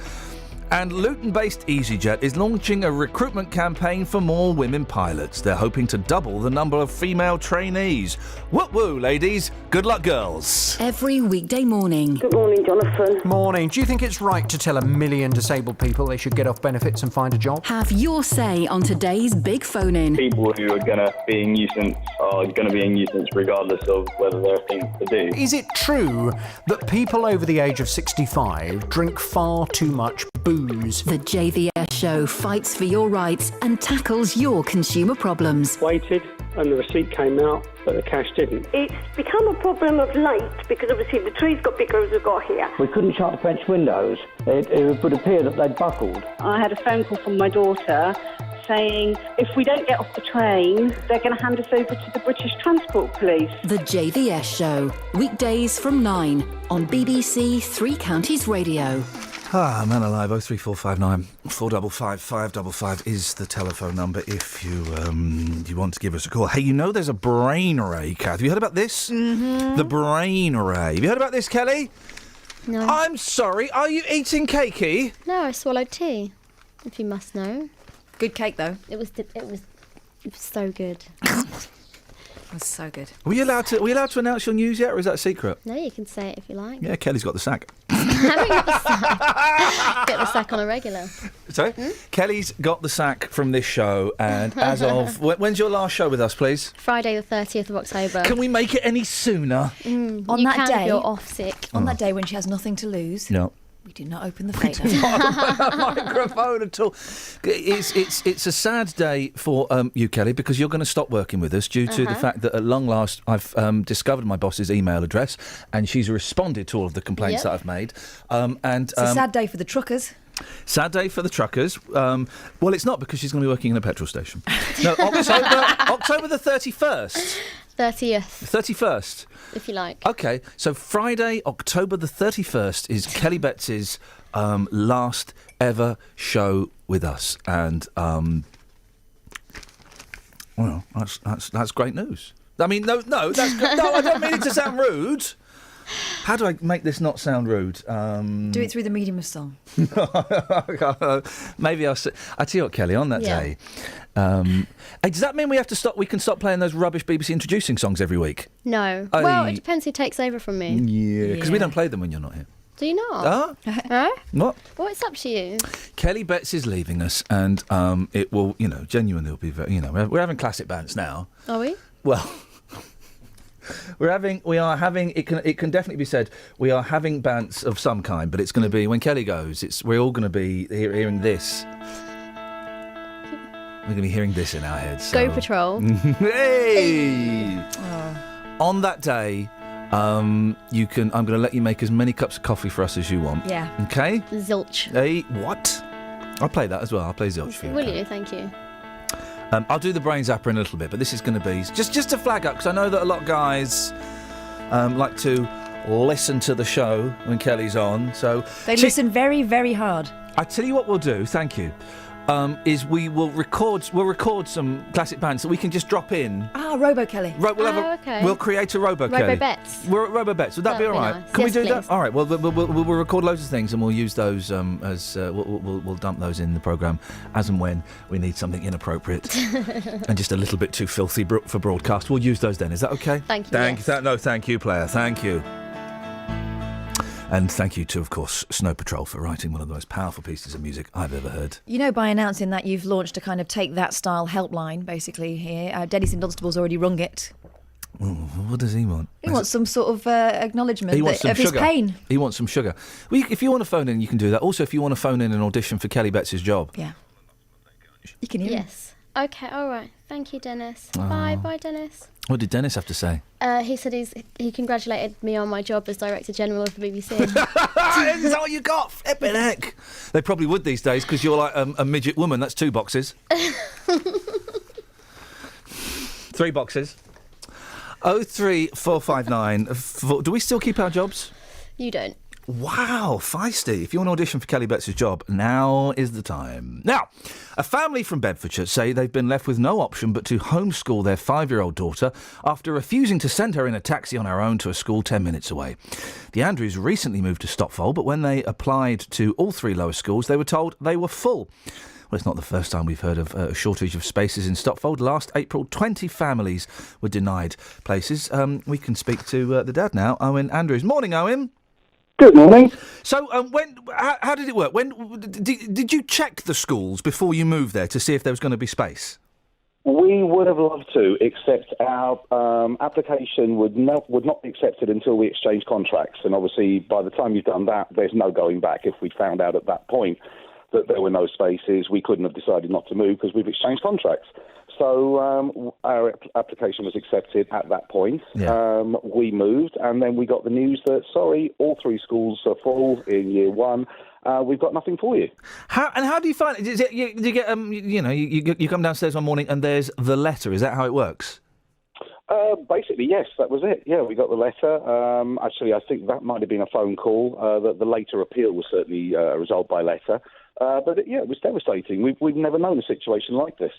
And Luton-based EasyJet is launching a recruitment campaign for more women pilots. They're hoping to double the number of female trainees. Woo-woo, ladies. Good luck, girls. Every weekday morning. Good morning, Jonathan. Morning. Do you think it's right to tell 1 million disabled people they should get off benefits and find a job? Have your say on today's big phone-in. People who are going to be a nuisance are going to be a nuisance regardless of whether there are things to do. Is it true that people over the age of 65 drink far too much booze? The JVS show fights for your rights and tackles your consumer problems. Waited and the receipt came out, but the cash didn't. It's become a problem of late because obviously the trees got bigger as we've got here. We couldn't shut the French windows. It would appear that they'd buckled. I had a phone call from my daughter saying if we don't get off the train, they're going to hand us over to the British Transport Police. The JVS show, weekdays from 9 on BBC Three Counties Radio. Man alive, 03459 455 555 is the telephone number if you want to give us a call. Hey, you know there's a brain array, Kath. Have you heard about this? Mm-hmm. The brain array. Have you heard about this, Kelly? No. I'm sorry, are you eating cakey? No, I swallowed tea, if you must know. Good cake, though. It was so good. It was so good. Are we allowed to announce your news yet, or is that a secret? No, you can say it if you like. Yeah, Kelly's got the sack. I haven't got the sack. Get the sack on a regular. Sorry? Kelly's got the sack from this show, and as of... When's your last show with us, please? Friday the 30th of October. Can we make it any sooner? On you that can day, if you're off sick. On that day when she has nothing to lose. No. We did not open the fader. Not a microphone at all. It's a sad day for you, Kelly, because you're going to stop working with us due to the fact that at long last I've discovered my boss's email address and she's responded to all of the complaints that I've made. It's a sad day for the truckers. Sad day for the truckers. Well, it's not because she's going to be working in a petrol station. No, October the 31st. 30th. 31st. If you like. OK, so Friday, October the 31st is Kelly Betts's last ever show with us. And, well, that's great news. I mean, no, that's good. No, I don't mean it to sound rude. How do I make this not sound rude? Do it through the medium of song. Maybe I'll tell you what, Kelly, on that day. Hey, does that mean we can stop playing those rubbish BBC introducing songs every week? No. Well, it depends who takes over from me. Yeah, because we don't play them when you're not here. Do you not? Huh? What? Well, it's up to you. Kelly Betts is leaving us, and it will, genuinely will be very, we're having classic bands now. Are we? Well... We are having. It can definitely be said. We are having bands of some kind, but it's going to be when Kelly goes. We're all going to be hearing this. We're going to be hearing this in our heads. So. Go Patrol. Hey! On that day, I'm going to let you make as many cups of coffee for us as you want. Yeah. Okay. Zilch. Hey, what? I'll play that as well. I'll play Zilch for you. Will you? Thank you. I'll do the brain zapper in a little bit, but this is going to be just to flag up because I know that a lot of guys like to listen to the show when Kelly's on. So they listen very, very hard. I tell you what we'll do. Thank you. Is we'll record some classic bands that we can just drop in. Robo Kelly. Okay. We'll create a Robo Kelly. Robo Bets. We're at Robo Bets. Would that be all right? Nice. Can Yes, we do please. that? All right. Well, we'll record loads of things and we'll use those as we'll dump those in the programme as and when we need something inappropriate and just a little bit too filthy for broadcast. We'll use those then. Is that okay? Thank you. Thank you, player. Thank you. And thank you to, of course, Snow Patrol for writing one of the most powerful pieces of music I've ever heard. By announcing that, you've launched a kind of take that style helpline, basically, here. Dennis in Dunstable's already rung it. Ooh, what does he want? He wants some sort of acknowledgement of his pain. He wants some sugar. Well, if you want to phone in, you can do that. Also, if you want to phone in an audition for Kelly Betts' job. Yeah. You can hear him. Yes. Okay, all right. Thank you, Dennis. Bye, Dennis. What did Dennis have to say? He said he congratulated me on my job as Director General of the BBC. Is that what you got? Flippin' heck. They probably would these days because you're like a midget woman. That's 2 boxes. 3 boxes. 03459. Do we still keep our jobs? You don't. Wow, feisty. If you want to audition for Kelly Betts' job, now is the time. Now, a family from Bedfordshire say they've been left with no option but to homeschool their 5-year-old daughter after refusing to send her in a taxi on her own to a school 10 minutes away. The Andrews recently moved to Stotfold, but when they applied to all 3 lower schools, they were told they were full. Well, it's not the first time we've heard of a shortage of spaces in Stotfold. Last April, 20 families were denied places. We can speak to the dad now, Owen Andrews. Morning, Owen. Good morning. So, how did it work? Did you check the schools before you moved there to see if there was going to be space? We would have loved to, except our application would not be accepted until we exchange contracts. And obviously, by the time you've done that, there's no going back. If we found out at that point that there were no spaces, we couldn't have decided not to move because we've exchanged contracts. So our application was accepted at that point. Yeah. We moved, and then we got the news that, sorry, all 3 schools are full in year 1. We've got nothing for you. How do you find it? Is it you get you come downstairs one morning and there's the letter? Is that how it works? Basically, yes, that was it. Yeah, we got the letter. Actually, I think that might have been a phone call. The later appeal was certainly resolved by letter. But it was devastating. We've never known a situation like this.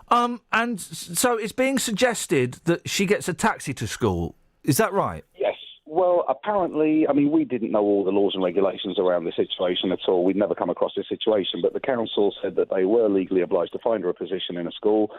And so it's being suggested that she gets a taxi to school. Is that right? Yes. Well, apparently, I mean, we didn't know all the laws and regulations around this situation at all. We'd never come across this situation, but the council said that they were legally obliged to find her a position in a school,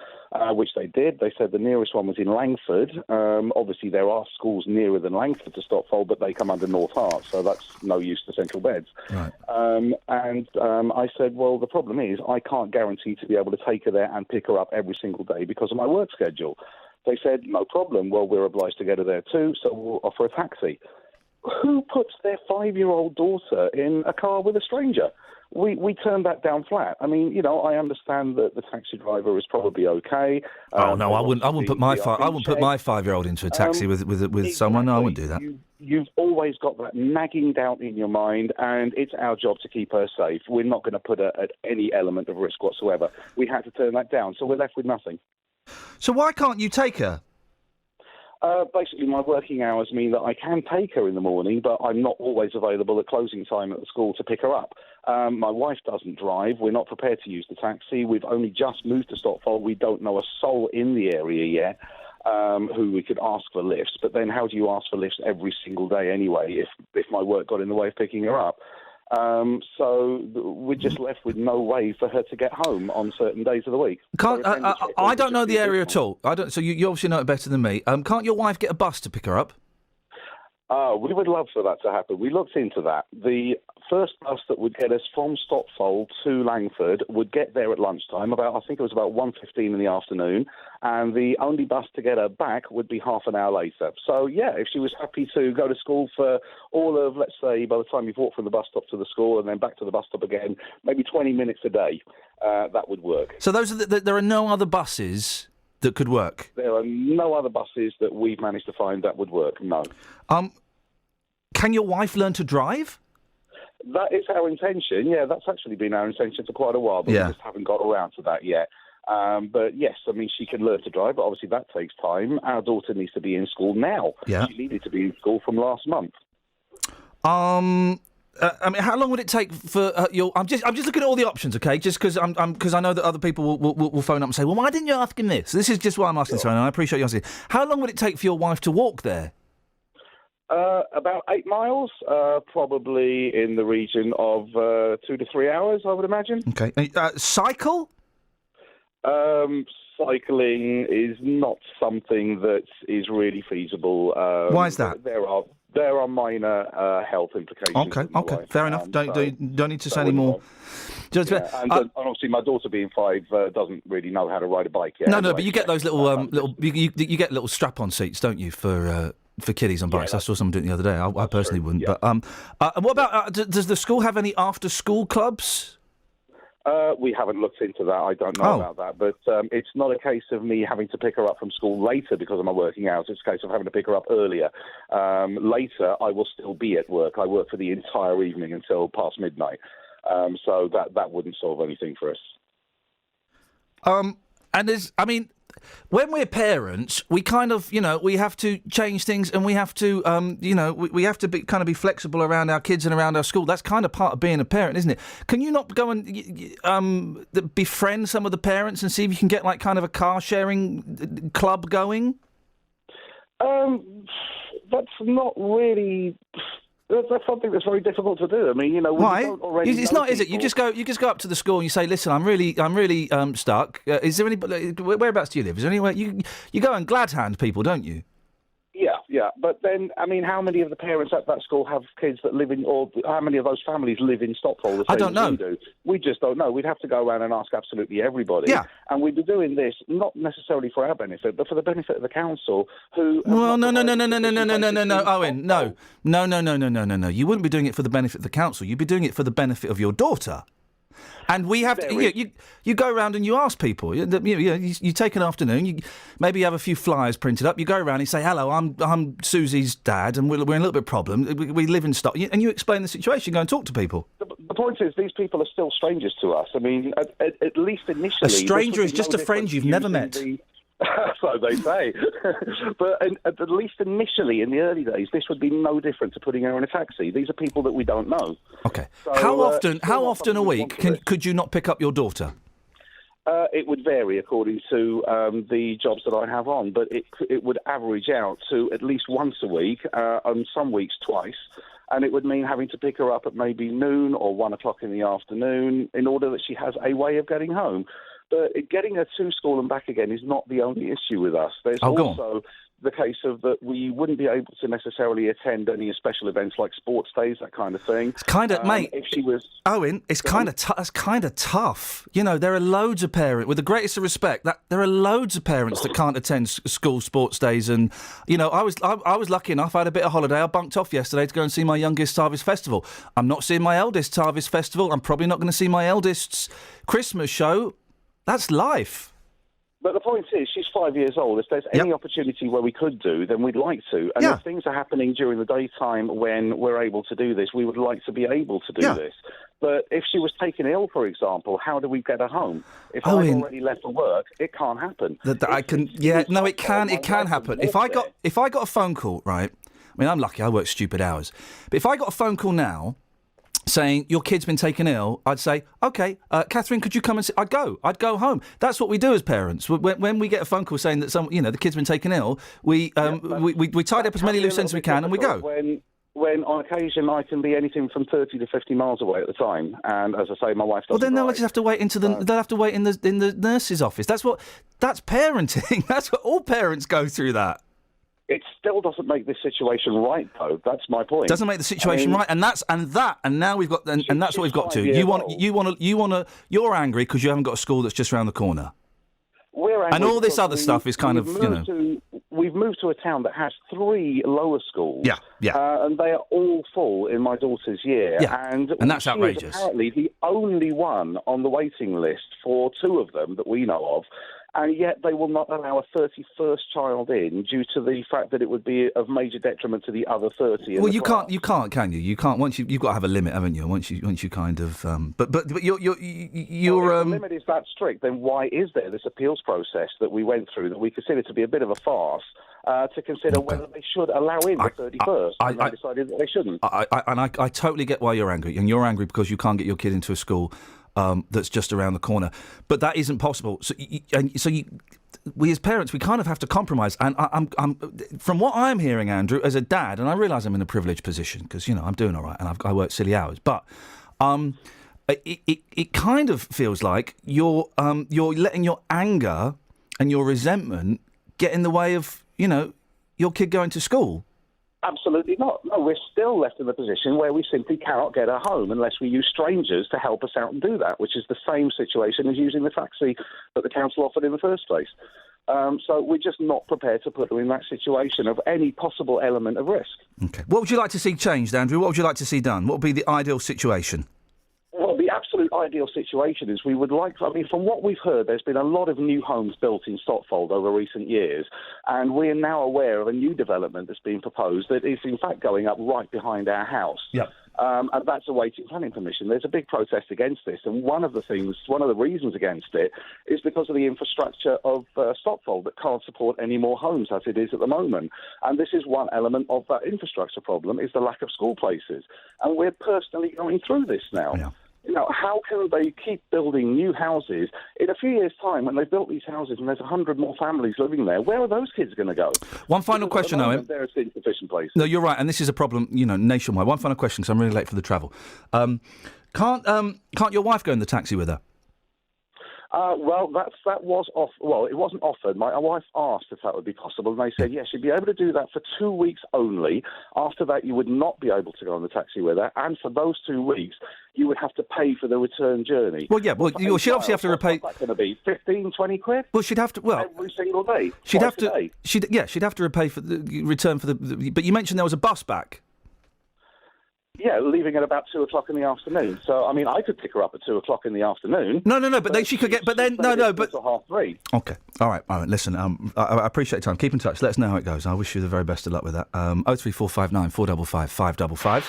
which they did. They said the nearest one was in Langford. Obviously, there are schools nearer than Langford to Stotfold, but they come under North Hart, so that's no use to Central Beds. Right. I said, well, the problem is I can't guarantee to be able to take her there and pick her up every single day because of my work schedule. They said, no problem. Well, we're obliged to get her there too, so we'll offer a taxi. Who puts their 5-year-old daughter in a car with a stranger? We turned that down flat. I mean, I understand that the taxi driver is probably okay. Oh no, I wouldn't put my 5-year-old into a taxi with someone. No, I wouldn't do that. You've always got that nagging doubt in your mind, and it's our job to keep her safe. We're not going to put her at any element of risk whatsoever. We had to turn that down, so we're left with nothing. So why can't you take her? Basically, my working hours mean that I can take her in the morning, but I'm not always available at closing time at the school to pick her up. My wife doesn't drive. We're not prepared to use the taxi. We've only just moved to Stotfold. We don't know a soul in the area yet who we could ask for lifts. But then how do you ask for lifts every single day anyway if my work got in the way of picking her up? So we're just left with no way for her to get home on certain days of the week. I don't know the area at all. So you obviously know it better than me. Can't your wife get a bus to pick her up? We would love for that to happen. We looked into that. The first bus that would get us from Stotfold to Langford would get there at lunchtime, I think it was about 1:15 in the afternoon, and the only bus to get her back would be half an hour later. So, yeah, if she was happy to go to school for all of, let's say, by the time you've walked from the bus stop to the school and then back to the bus stop again, maybe 20 minutes a day, that would work. So there are no other buses that could work? There are no other buses that we've managed to find that would work, no. Can your wife learn to drive? That is our intention, yeah. That's actually been our intention for quite a while, but we just haven't got around to that yet. But yes, I mean, she can learn to drive, but obviously that takes time. Our daughter needs to be in school now. Yeah. She needed to be in school from last month. I mean, how long would it take for your? I'm just looking at all the options, okay? Just because I know that other people will phone up and say, well, why didn't you ask him this? This is just why I'm asking, Simon, and I appreciate you asking. How long would it take for your wife to walk there? About 8 miles, probably in the region of 2 to 3 hours, I would imagine. Okay. Cycle? Cycling is not something that is really feasible. Why is that? There are minor health implications. Okay, fair enough. Don't need to say any more. And obviously, my daughter being 5 doesn't really know how to ride a bike yet. No, but you get those little you get little strap-on seats, don't you, for kiddies on bikes? I saw someone doing it the other day. I personally wouldn't. Yeah. But what about does the school have any after-school clubs? We haven't looked into that. I don't know about that. But it's not a case of me having to pick her up from school later because of my working hours. It's a case of having to pick her up earlier. Later, I will still be at work. I work for the entire evening until past midnight. So that wouldn't solve anything for us. And there's, I mean, when we're parents, we kind of, we have to change things, and we have to, we have to be flexible around our kids and around our school. That's kind of part of being a parent, isn't it? Can you not go and befriend some of the parents and see if you can get like kind of a car sharing club going? That's not really. That's something that's very difficult to do. I mean, when Why? you don't already It's know not, is it? You people- just go up to the school and you say, "Listen, I'm really stuck. Is there anybody? Whereabouts do you live? Is there anywhere you go and glad hand people, don't you?" Yeah. But then, I mean, how many of the parents at that school have kids that live in, or how many of those families live in Stockport? The same I don't know. as we do? We just don't know. We'd have to go around and ask absolutely everybody. Yeah. And we'd be doing this not necessarily for our benefit, but for the benefit of the council, who. Well, no, Owen, no. You wouldn't be doing it for the benefit of the council. You'd be doing it for the benefit of your daughter. And we have to. You go around and you ask people. You take an afternoon. You maybe have a few flyers printed up. You go around and you say, "Hello, I'm Susie's dad, and we're in a little bit of problem. We live in Stock," and you explain the situation. Go and talk to people. The point is, these people are still strangers to us. I mean, at least initially, a stranger is just a friend you've never met. So they say. But at least initially, in the early days, this would be no different to putting her in a taxi. These are people that we don't know. Okay. So, how often a week could you not pick up your daughter? It would vary according to the jobs that I have on, but it would average out to at least once a week, and some weeks twice. And it would mean having to pick her up at maybe noon or 1 o'clock in the afternoon in order that she has a way of getting home. But getting her to school and back again is not the only issue with us. There's also the case of that we wouldn't be able to necessarily attend any special events like sports days, that kind of thing. It's kind of, mate. If she was Owen, it's kind of that's kind of tough. There are loads of parents, with the greatest of respect, that there are loads of parents that can't attend school sports days. And I was lucky enough. I had a bit of holiday. I bunked off yesterday to go and see my youngest Harvest Festival. I'm not seeing my eldest Harvest Festival. I'm probably not going to see my eldest's Christmas show. That's life. But the point is, she's 5 years old. If there's any opportunity where we could do, then we'd like to. And if things are happening during the daytime when we're able to do this, we would like to be able to do this. But if she was taken ill, for example, how do we get her home? If I've already left for work, it can't happen. It can happen. If I got a phone call, right? I mean, I'm lucky. I work stupid hours. But if I got a phone call now saying your kid's been taken ill, I'd say, okay, Catherine, could you come and see? I'd go home. That's what we do as parents. When we get a phone call saying that the kid's been taken ill, we tidy up as many loose ends as we can and we go. When on occasion I can be anything from 30 to 50 miles away at the time, and as I say, my wife doesn't. Well, then they'll drive. just have to wait they'll have to wait in the nurse's office. That's parenting. That's what all parents go through. That. It still doesn't make this situation right, though. That's my point. Doesn't make the situation right, and now we've got, and that's what we've got to. You're angry because you haven't got a school that's just around the corner. We're angry and all this because other stuff is kind of, We've moved to a town that has 3 lower schools. And they are all full in my daughter's year. And that's outrageous. She is apparently the only one on the waiting list for 2 of them that we know of. And yet they will not allow a 31st child in due to the fact that it would be of major detriment to the other 30. Well, you can't, can you? You can't. Once you've got to have a limit, haven't you? Once you kind of. But you're. Well, if the limit is that strict, then why is there this appeals process that we went through that we consider to be a bit of a farce? To consider whether they should allow in the 31st, and they decided that they shouldn't. I totally get why you're angry, and you're angry because you can't get your kid into a school that's just around the corner. But that isn't possible. We as parents, we kind of have to compromise. And I'm from what I'm hearing, Andrew, as a dad, and I realise I'm in a privileged position because I'm doing all right and I work silly hours, but it kind of feels like you're letting your anger and your resentment get in the way of your kid going to school. Absolutely not. No, we're still left in the position where we simply cannot get her home unless we use strangers to help us out and do that, which is the same situation as using the taxi that the council offered in the first place. So we're just not prepared to put her in that situation of any possible element of risk. Okay. What would you like to see changed, Andrew? What would you like to see done? What would be the ideal situation? Well, the absolute absolute ideal situation is we would like, I mean, from what we've heard, there's been a lot of new homes built in Stotfold over recent years, and we're now aware of a new development that's been proposed that is in fact going up right behind our house. Yep. And that's awaiting planning permission. There's a big protest against this, and one of the reasons against it is because of the infrastructure of Stotfold that can't support any more homes as it is at the moment. And this is one element of that infrastructure problem, is the lack of school places. And we're personally going through this now. Yeah. You know, how can they keep building new houses in a few years' time when they've built these houses and there's 100 more families living there? Where are those kids going to go? One final question, Owen. There are insufficient places. No, you're right, and this is a problem, nationwide. One final question, because I'm really late for the travel. Can't your wife go in the taxi with her? Well, that was off. Well, it wasn't offered. My wife asked if that would be possible, and they said yes, you'd be able to do that for 2 weeks only. After that, you would not be able to go on the taxi with her, and for those 2 weeks, you would have to pay for the return journey. Well, yeah. Well, she'd obviously have to repay. What's that going to be? 15, 20 quid? Well, she'd have to. Well, every single day. She'd have to. Day. She'd have to repay for the return for the. But you mentioned there was a bus back. Yeah, leaving at about 2:00 in the afternoon. So, I mean, I could pick her up at 2:00 in the afternoon. No, but then she could get. But then, no. But 3:30. Okay, all right. Listen, I appreciate your time. Keep in touch. Let us know how it goes. I wish you the very best of luck with that. 03459 455 555.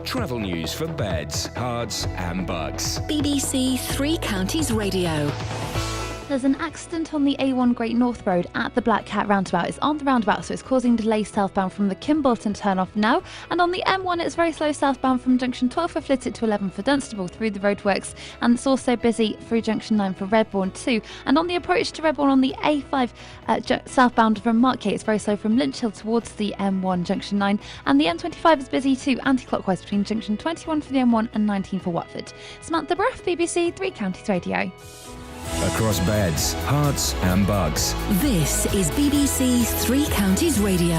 Travel news for beds, cards, and bugs. BBC Three Counties Radio. There's an accident on the A1 Great North Road at the Black Cat roundabout. It's on the roundabout, so it's causing delays southbound from the Kimbolton turn-off now. And on the M1, it's very slow southbound from junction 12 for Flitwick to 11 for Dunstable through the roadworks. And it's also busy through junction 9 for Redbourne too. And on the approach to Redbourne on the A5 southbound from Markgate, it's very slow from Lynch Hill towards the M1 junction 9. And the M25 is busy too, anti-clockwise between junction 21 for the M1 and 19 for Watford. Samantha Braff, BBC Three Counties Radio. Across beds, hearts, and bugs. This is BBC Three Counties Radio.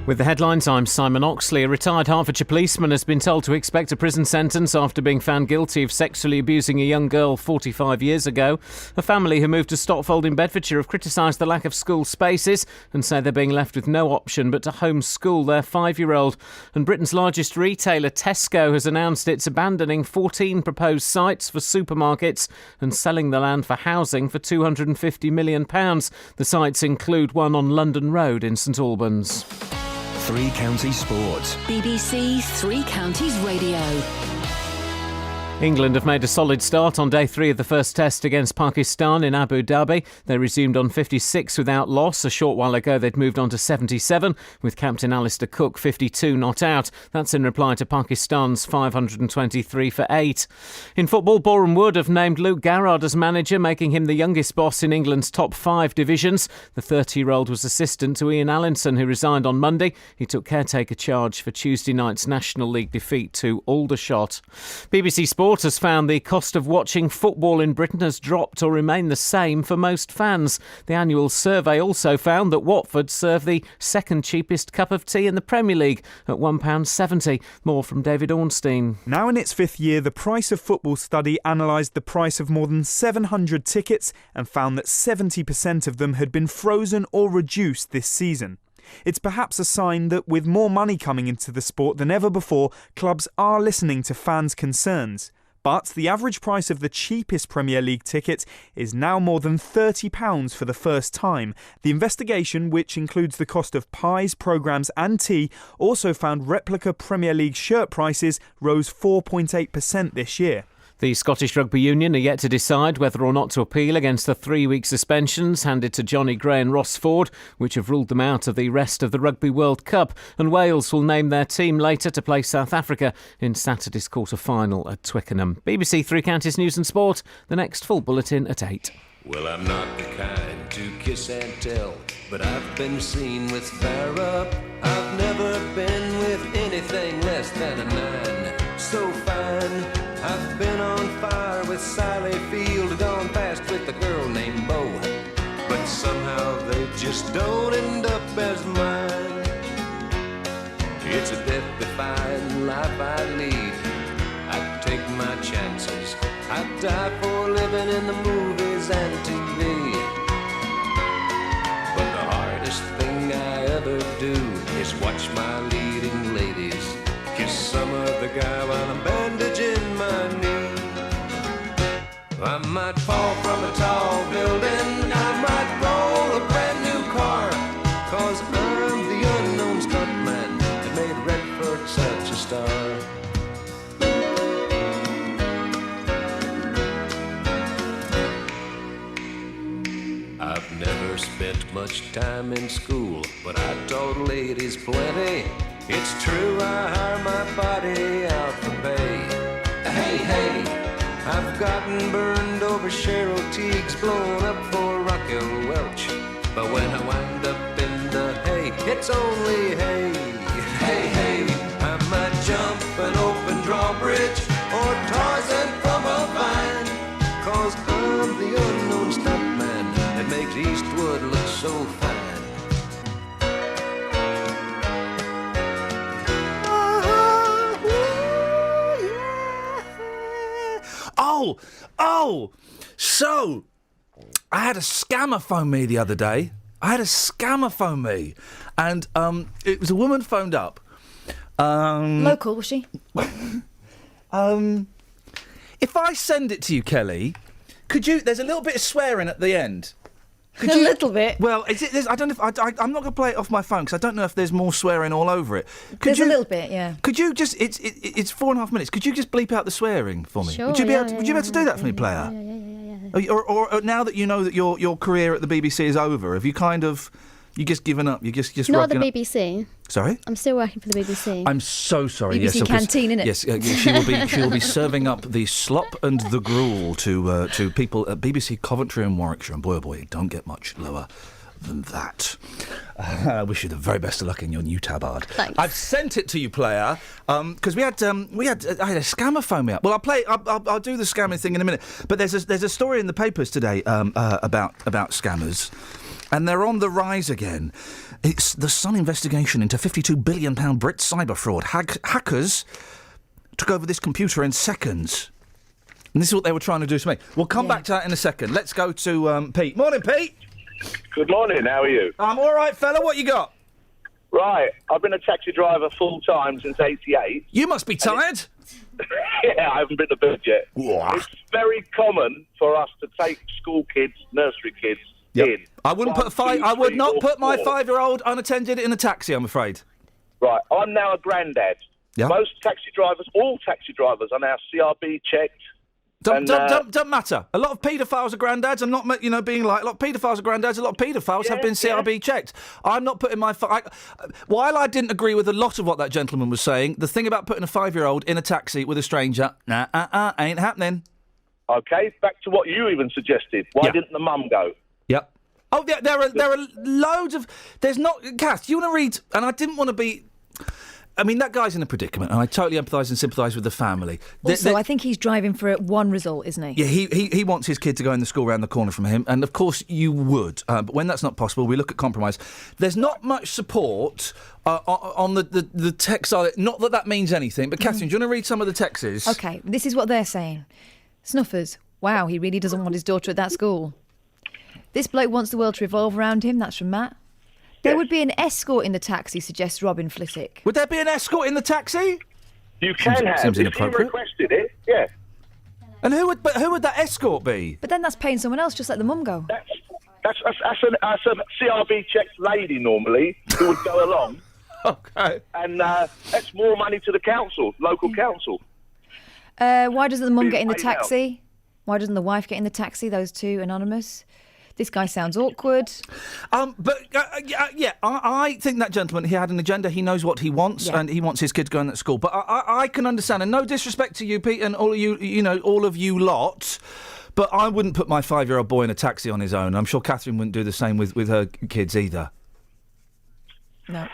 With the headlines, I'm Simon Oxley. A retired Hertfordshire policeman has been told to expect a prison sentence after being found guilty of sexually abusing a young girl 45 years ago. A family who moved to Stotfold in Bedfordshire have criticised the lack of school spaces and say they're being left with no option but to homeschool their 5-year-old. And Britain's largest retailer, Tesco, has announced it's abandoning 14 proposed sites for supermarkets and selling the land for housing for £250 million. The sites include one on London Road in St Albans. Three Counties Sport. BBC Three Counties Radio. England have made a solid start on day 3 of the first test against Pakistan in Abu Dhabi. They resumed on 56 without loss. A short while ago they'd moved on to 77 with captain Alistair Cook 52 not out. That's in reply to Pakistan's 523 for 8. In football, Boreham Wood have named Luke Garrard as manager, making him the youngest boss in England's top 5 divisions. The 30-year-old was assistant to Iain Allinson, who resigned on Monday. He took caretaker charge for Tuesday night's National League defeat to Aldershot. BBC Sport has found the cost of watching football in Britain has dropped or remained the same for most fans. The annual survey also found that Watford serve the second cheapest cup of tea in the Premier League at £1.70. More from David Ornstein. Now in its 5th year, the Price of Football study analysed the price of more than 700 tickets and found that 70% of them had been frozen or reduced this season. It's perhaps a sign that with more money coming into the sport than ever before, clubs are listening to fans' concerns. But the average price of the cheapest Premier League ticket is now more than £30 for the first time. The investigation, which includes the cost of pies, programmes and tea, also found replica Premier League shirt prices rose 4.8% this year. The Scottish Rugby Union are yet to decide whether or not to appeal against the 3-week suspensions handed to Johnny Gray and Ross Ford, which have ruled them out of the rest of the Rugby World Cup. And Wales will name their team later to play South Africa in Saturday's quarter-final at Twickenham. BBC Three Counties News and Sport, the next full bulletin at 8. Well, I'm not the kind to kiss and tell, but I've been seen with Farrah. I've never been with anything less than a 9. So fine, I've been on fire with Sally Field, gone past with a girl named Bo, but somehow they just don't end up as mine. It's a death-defying life I lead. I take my chances. I die for living in the movies and TV. But the hardest thing I ever do might fall from a tall building. I might roll a brand new car. 'Cause I'm the unknown stuntman that made Redford such a star. I've never spent much time in school, but I taught ladies plenty. It's true, I hire my body out for pay. Hey, hey, I've gotten burned over Cheryl Teague's, blown up for Raquel Welch. But when I wind up in the hay, it's only hay. Hey, hey, I might jump an open drawbridge or Tarzan from a vine. 'Cause I'm the unknown stuntman that makes Eastwood look so fine. So I had a scammer phone me the other day. And it was a woman phoned up. Local, was she? If I send it to you, Kelly, could you? There's a little bit of swearing at the end. A little bit. Well, is it? I don't know if I'm not going to play it off my phone because I don't know if there's more swearing all over it. There's a little bit, yeah. Could you just? It's 4.5 minutes. Could you just bleep out the swearing for me? Sure, would you be yeah, able to, yeah, would you be able to do that for me, player? Yeah. Or now that you know that your career at the BBC is over, have you kind of just given up? You just Not the rocking up? BBC. Sorry? I'm still working for the BBC. I'm so sorry. BBC yes, canteen, innit? Yes, she will be serving up the slop and the gruel to people at BBC Coventry and Warwickshire. And boy, oh boy, it don't get much lower than that. I wish you the very best of luck in your new tabard. Thanks. I've sent it to you, player, because I had a scammer phone me up. Well, I'll do the scamming thing in a minute. But there's a story in the papers today about scammers. And they're on the rise again. It's the Sun investigation into £52 billion Brit cyber fraud. Hackers took over this computer in seconds. And this is what they were trying to do to me. We'll come back to that in a second. Let's go to Pete. Morning, Pete. Good morning, how are you? I'm all right, fella. What you got? Right, I've been a taxi driver full-time since 88. You must be tired. Yeah, I haven't been to bed yet. Whoa. It's very common for us to take school kids, nursery kids, in. I wouldn't One, put two, I would three, not or put my four. 5-year-old unattended in a taxi, I'm afraid. Right, I'm now a granddad. Yeah. Most taxi drivers, all taxi drivers are now CRB checked. Don't matter. A lot of paedophiles are granddads. I'm not, being like, a lot of paedophiles are granddads. A lot of paedophiles have been CRB checked. I'm not putting my... while I didn't agree with a lot of what that gentleman was saying, the thing about putting a 5-year-old in a taxi with a stranger, ain't happening. Okay, back to what you even suggested. Why didn't the mum go? Yep. Oh, there are loads of... There's not... Kath, do you want to read... And I didn't want to be... I mean, that guy's in a predicament, and I totally empathise and sympathise with the family. Also, I think he's driving for one result, isn't he? Yeah, he wants his kid to go in the school round the corner from him, and of course you would. But when that's not possible, we look at compromise. There's not much support on the text side. Not that that means anything, but Catherine, do you want to read some of the texts? Okay, this is what they're saying. Snuffers, wow, he really doesn't want his daughter at that school. This bloke wants the world to revolve around him, that's from Matt. There would be an escort in the taxi, suggests Robin Flittick. Would there be an escort in the taxi? You can have. Seems If you inappropriate. requested it, yeah. And who would that escort be? But then that's paying someone else, just let the mum go. That's a CRB checked lady normally who would go along. Okay. And that's more money to the council, local council. Why doesn't the mum Being get in the paid out. taxi? Why doesn't the wife get in the taxi? Those two anonymous. This guy sounds awkward. I think that gentleman, he had an agenda. He knows what he wants, and he wants his kid going to school. But I can understand, and no disrespect to you, Pete, and all of you, all of you lot. But I wouldn't put my 5-year-old boy in a taxi on his own. I'm sure Catherine wouldn't do the same with her kids either. No.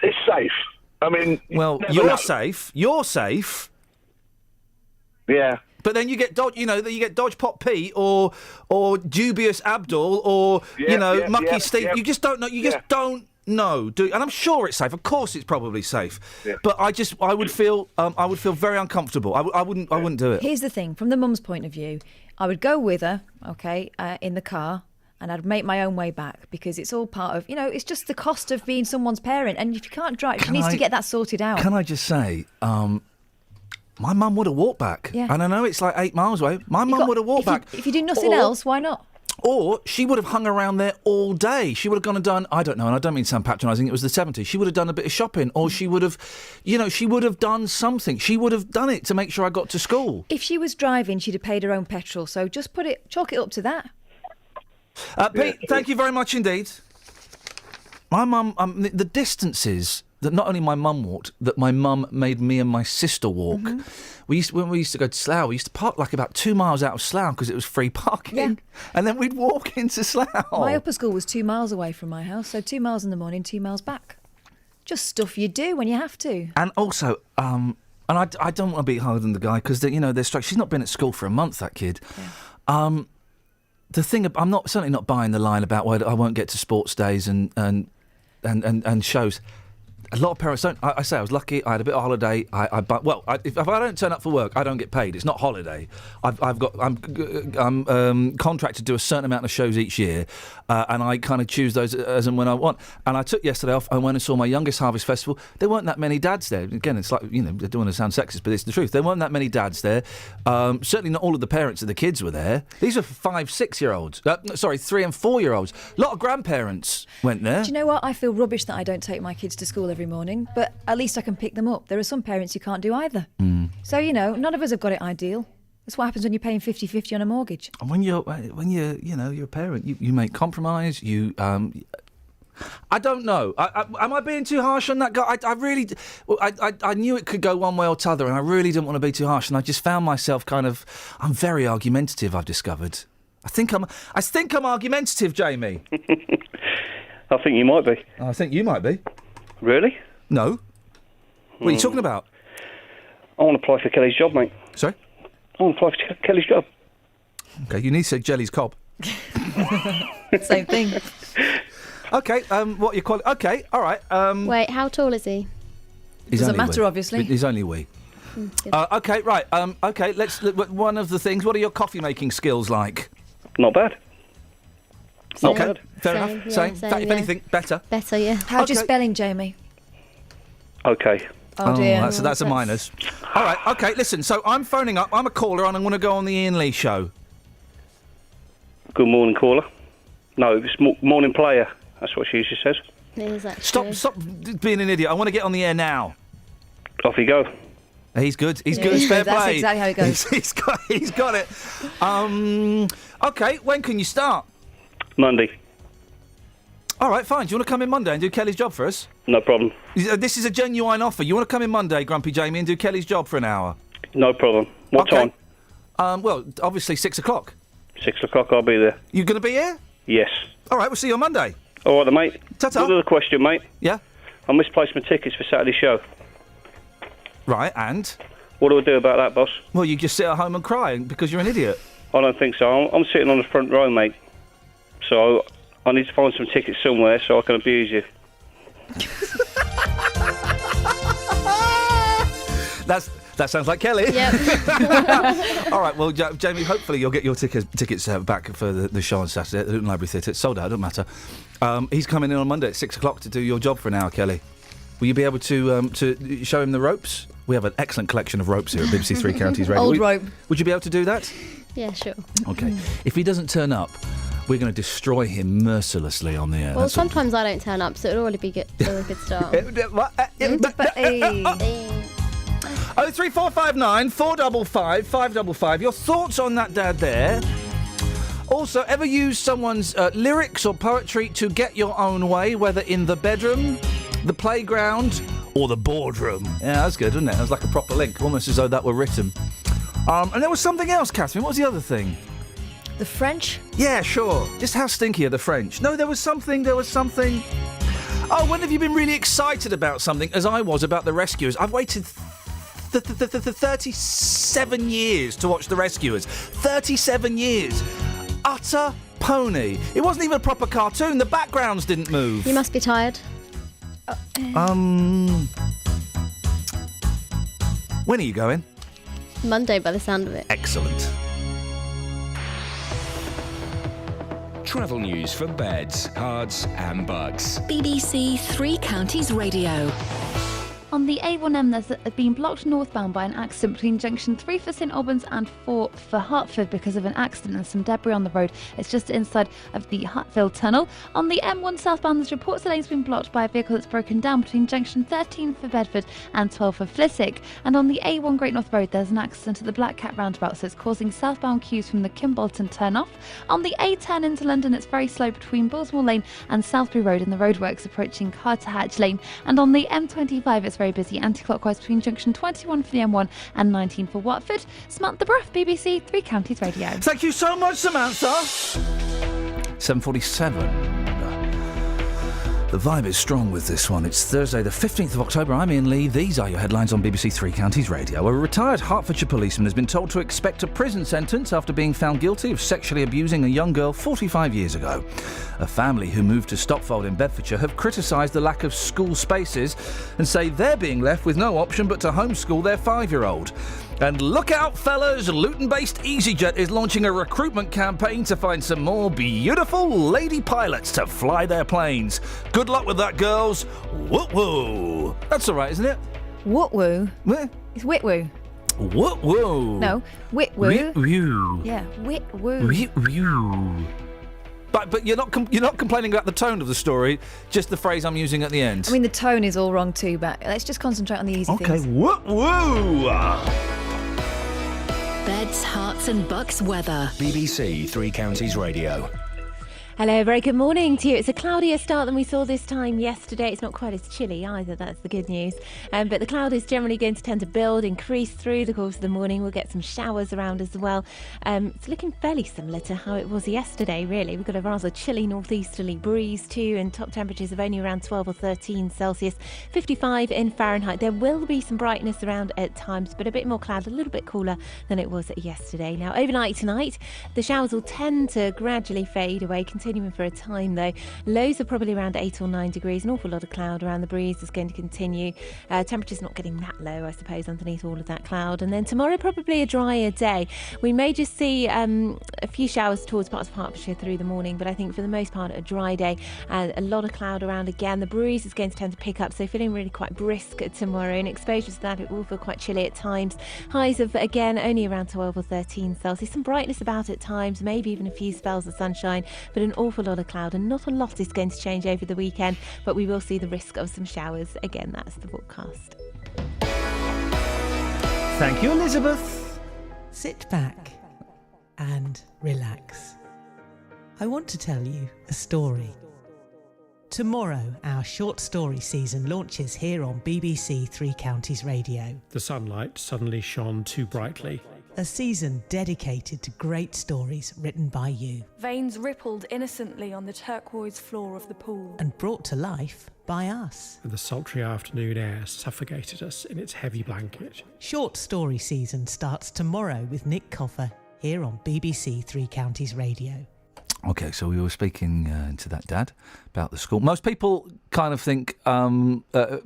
It's safe. I mean, well, you're safe. You're safe. Yeah. But then you get Dodge Pop Pete or Dubious Abdul or Mucky Steve. Yeah. You just don't know. You just don't know. And I'm sure it's safe. Of course, it's probably safe. Yeah. But I would feel very uncomfortable. I wouldn't do it. Here's the thing: from the mum's point of view, I would go with her, in the car. And I'd make my own way back because it's all part of, it's just the cost of being someone's parent. And if you can't drive, she needs to get that sorted out. Can I just say, My mum would have walked back. Yeah. And I know it's like 8 miles away. My mum would have walked back. If you do nothing else, why not? Or she would have hung around there all day. She would have gone and done, I don't know, and I don't mean to sound patronising, it was the 70s. She would have done a bit of shopping, or she would have, she would have done something. She would have done it to make sure I got to school. If she was driving, she'd have paid her own petrol, so just chalk it up to that. Pete, thank you very much indeed. My mum, the distances that not only my mum walked, that my mum made me and my sister walk. Mm-hmm. When we used to go to Slough, we used to park like about 2 miles out of Slough because it was free parking. Yeah. And then we'd walk into Slough. My upper school was 2 miles away from my house, so 2 miles in the morning, 2 miles back. Just stuff you do when you have to. And also, and I don't want to be harder than the guy because, they're struck. She's not been at school for a month, that kid. Yeah. The thing, I'm certainly not buying the line about why I won't get to sports days and shows. A lot of parents don't. I say I was lucky. I had a bit of holiday. If I don't turn up for work, I don't get paid. It's not holiday. I'm contracted to do a certain amount of shows each year, and I kind of choose those as and when I want. And I took yesterday off. I went and saw my youngest Harvest Festival. There weren't that many dads there. Again, it's like I don't want to sound sexist, but it's the truth. There weren't that many dads there. Certainly not all of the parents of the kids were there. These are 5, 6-year-olds. 3 and 4-year-olds. A lot of grandparents went there. Do you know what? I feel rubbish that I don't take my kids to school every morning, but at least I can pick them up. There are some parents who can't do either. So, none of us have got it ideal. That's what happens when you're paying 50-50 on a mortgage. And when you're a parent, you make compromise. I don't know. Am I being too harsh on that guy? I knew it could go one way or t'other, and I really didn't want to be too harsh. And I just found myself I'm very argumentative. I've discovered. I think I'm argumentative, Jamie. I think you might be. I think you might be. Really? No. What are you talking about? I want to apply for Kelly's job, mate. Sorry? I want to apply for Kelly's job. Okay, you need to say Jelly's cob. Same thing. Okay, what you call it? Okay, all right. Wait, how tall is he? Doesn't matter, obviously. He's only wee. Okay, right. Okay, let's. One of the things. What are your coffee making skills like? Not bad. Same. Okay, fair Same, enough. yeah, Same. same, If yeah. anything, better. Better, yeah. How's your spelling, Jamie? Okay. Oh dear. That's a minus. All right. Okay. Listen. So I'm phoning up. I'm a caller, and I'm going to go on the Iain Lee show. Good morning, caller. No, it's morning player. That's what she usually says. Exactly. Stop being an idiot. I want to get on the air now. Off you go. He's good. He's good. It's fair That's play. exactly how it goes. He's got it. Okay. When can you start? Monday. All right, fine. Do you want to come in Monday and do Kelly's job for us? No problem. This is a genuine offer. You want to come in Monday, Grumpy Jamie, and do Kelly's job for an hour? No problem. What time? Well, obviously 6 o'clock. 6 o'clock, I'll be there. You going to be here? Yes. All right, we'll see you on Monday. All right, then, mate. Ta-ta. Another question, mate. Yeah? I misplaced my tickets for Saturday's show. Right, and? What do I do about that, boss? Well, you just sit at home and cry because you're an idiot. I don't think so. I'm sitting on the front row, mate. So I need to find some tickets somewhere so I can abuse you. That sounds like Kelly. Yep. All right, well, Jamie, hopefully you'll get your tickets back for the show on Saturday at the Luton Library Theatre. It's sold out, doesn't matter. He's coming in on Monday at 6 o'clock to do your job for an hour, Kelly. Will you be able to show him the ropes? We have an excellent collection of ropes here at BBC Three Counties Radio. Old rope. Would you be able to do that? Yeah, sure. Okay. If he doesn't turn up, we're going to destroy him mercilessly on the air. Well, sometimes I don't turn up, so it'll already be a good start. 03459 455 555. Your thoughts on that dad there? Also, ever use someone's lyrics or poetry to get your own way, whether in the bedroom, the playground, or the boardroom? Yeah, that's good, isn't it? That was like a proper link, almost as though that were written. And there was something else, Catherine. What was the other thing? The French? Yeah, sure. Just how stinky are the French? No, there was something. Oh, when have you been really excited about something, as I was about The Rescuers? I've waited 37 years to watch The Rescuers. 37 years. Utter pony. It wasn't even a proper cartoon. The backgrounds didn't move. You must be tired. When are you going? Monday, by the sound of it. Excellent. Travel news for beds, cards and bugs. BBC Three Counties Radio. On the A1M, there's been blocked northbound by an accident between junction 3 for St Albans and 4 for Hertford because of an accident and some debris on the road. It's just inside of the Hatfield Tunnel. On the M1 southbound, there's reports the lane's been blocked by a vehicle that's broken down between junction 13 for Bedford and 12 for Flitwick. And on the A1 Great North Road, there's an accident at the Black Cat roundabout, so it's causing southbound queues from the Kimbolton turn-off. On the A10 into London, it's very slow between Bullsmore Lane and Southbury Road in the roadworks approaching Carter Hatch Lane. And on the M25, it's very busy anti-clockwise between junction 21 for the M1 and 19 for Watford. Samantha Bruff, BBC Three Counties Radio. Thank you so much, Samantha. 7:47. The vibe is strong with this one. It's Thursday, the 15th of October. I'm Iain Lee. These are your headlines on BBC Three Counties Radio. A retired Hertfordshire policeman has been told to expect a prison sentence after being found guilty of sexually abusing a young girl 45 years ago. A family who moved to Stopfold in Bedfordshire have criticised the lack of school spaces and say they're being left with no option but to homeschool their 5-year-old. And look out, fellas, Luton-based EasyJet is launching a recruitment campaign to find some more beautiful lady pilots to fly their planes. Good luck with that, girls. Woo-woo. That's all right, isn't it? What-woo? It's wit-woo. Woo-woo. No, wit-woo. Wit-woo. Yeah, wit-woo. Wit-woo. But you're not complaining about the tone of the story, just the phrase I'm using at the end. I mean, the tone is all wrong too, but let's just concentrate on the easy things. Okay, woo-woo. Beds, hearts and bucks weather. BBC Three Counties Radio. Hello, very good morning to you. It's a cloudier start than we saw this time yesterday. It's not quite as chilly either, that's the good news. But the cloud is generally going to tend to build, increase through the course of the morning. We'll get some showers around as well. It's looking fairly similar to how it was yesterday, really. We've got a rather chilly northeasterly breeze too, and top temperatures of only around 12 or 13 Celsius, 55 in Fahrenheit. There will be some brightness around at times, but a bit more cloud, a little bit cooler than it was yesterday. Now, overnight tonight, the showers will tend to gradually fade away, continuing for a time though. Lows are probably around 8 or 9 degrees, an awful lot of cloud around the breeze is going to continue. Temperatures not getting that low, I suppose, underneath all of that cloud. And then tomorrow, probably a drier day. We may just see a few showers towards parts of Hertfordshire through the morning, but I think for the most part a dry day. A lot of cloud around again. The breeze is going to tend to pick up, so feeling really quite brisk tomorrow. And exposure to that, it will feel quite chilly at times. Highs of, again, only around 12 or 13 Celsius. Some brightness about at times, maybe even a few spells of sunshine, but an awful lot of cloud, and not a lot is going to change over the weekend, but we will see the risk of some showers. Again, that's the forecast. Thank you, Elizabeth. Sit back and relax. I want to tell you a story. Tomorrow, our short story season launches here on BBC Three Counties Radio. The sunlight suddenly shone too brightly. A season dedicated to great stories written by you. Veins rippled innocently on the turquoise floor of the pool. And brought to life by us. And the sultry afternoon air suffocated us in its heavy blanket. Short story season starts tomorrow with Nick Coffer here on BBC Three Counties Radio. Okay, so we were speaking to that dad about the school. Most people kind of think that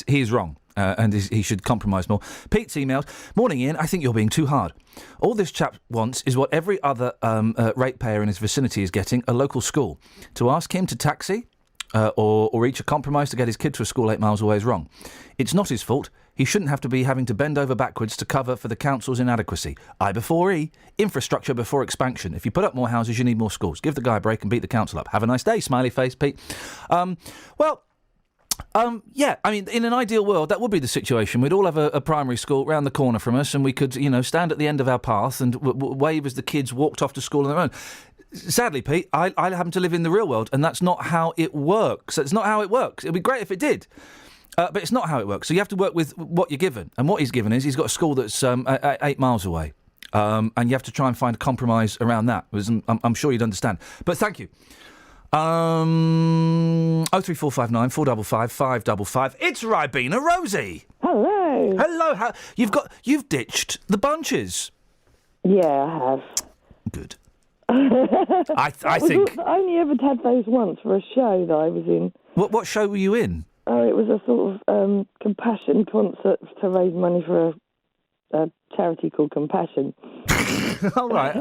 he's wrong. And he should compromise more. Pete's emailed, "Morning, Ian. I think you're being too hard. All this chap wants is what every other ratepayer in his vicinity is getting, a local school. To ask him to taxi or reach a compromise to get his kid to a school 8 miles away is wrong. It's not his fault. He shouldn't have to be having to bend over backwards to cover for the council's inadequacy. I before E, infrastructure before expansion. If you put up more houses, you need more schools. Give the guy a break and beat the council up. Have a nice day, smiley face, Pete." Yeah, I mean, in an ideal world, that would be the situation. We'd all have a primary school round the corner from us, and we could, stand at the end of our path and wave as the kids walked off to school on their own. Sadly, Pete, I happen to live in the real world, and that's not how it works. It's not how it works. It'd be great if it did. But it's not how it works. So you have to work with what you're given. And what he's given is he's got a school that's 8 miles away. And you have to try and find a compromise around that. I'm sure you'd understand. But thank you. 03459 455 555. It's Ribena Rosie. Hello. Hello. You've ditched the bunches. Yeah, I have. Good. I think I only ever had those once for a show that I was in. What show were you in? Oh, it was a sort of compassion concert to raise money for a charity called Compassion. All right.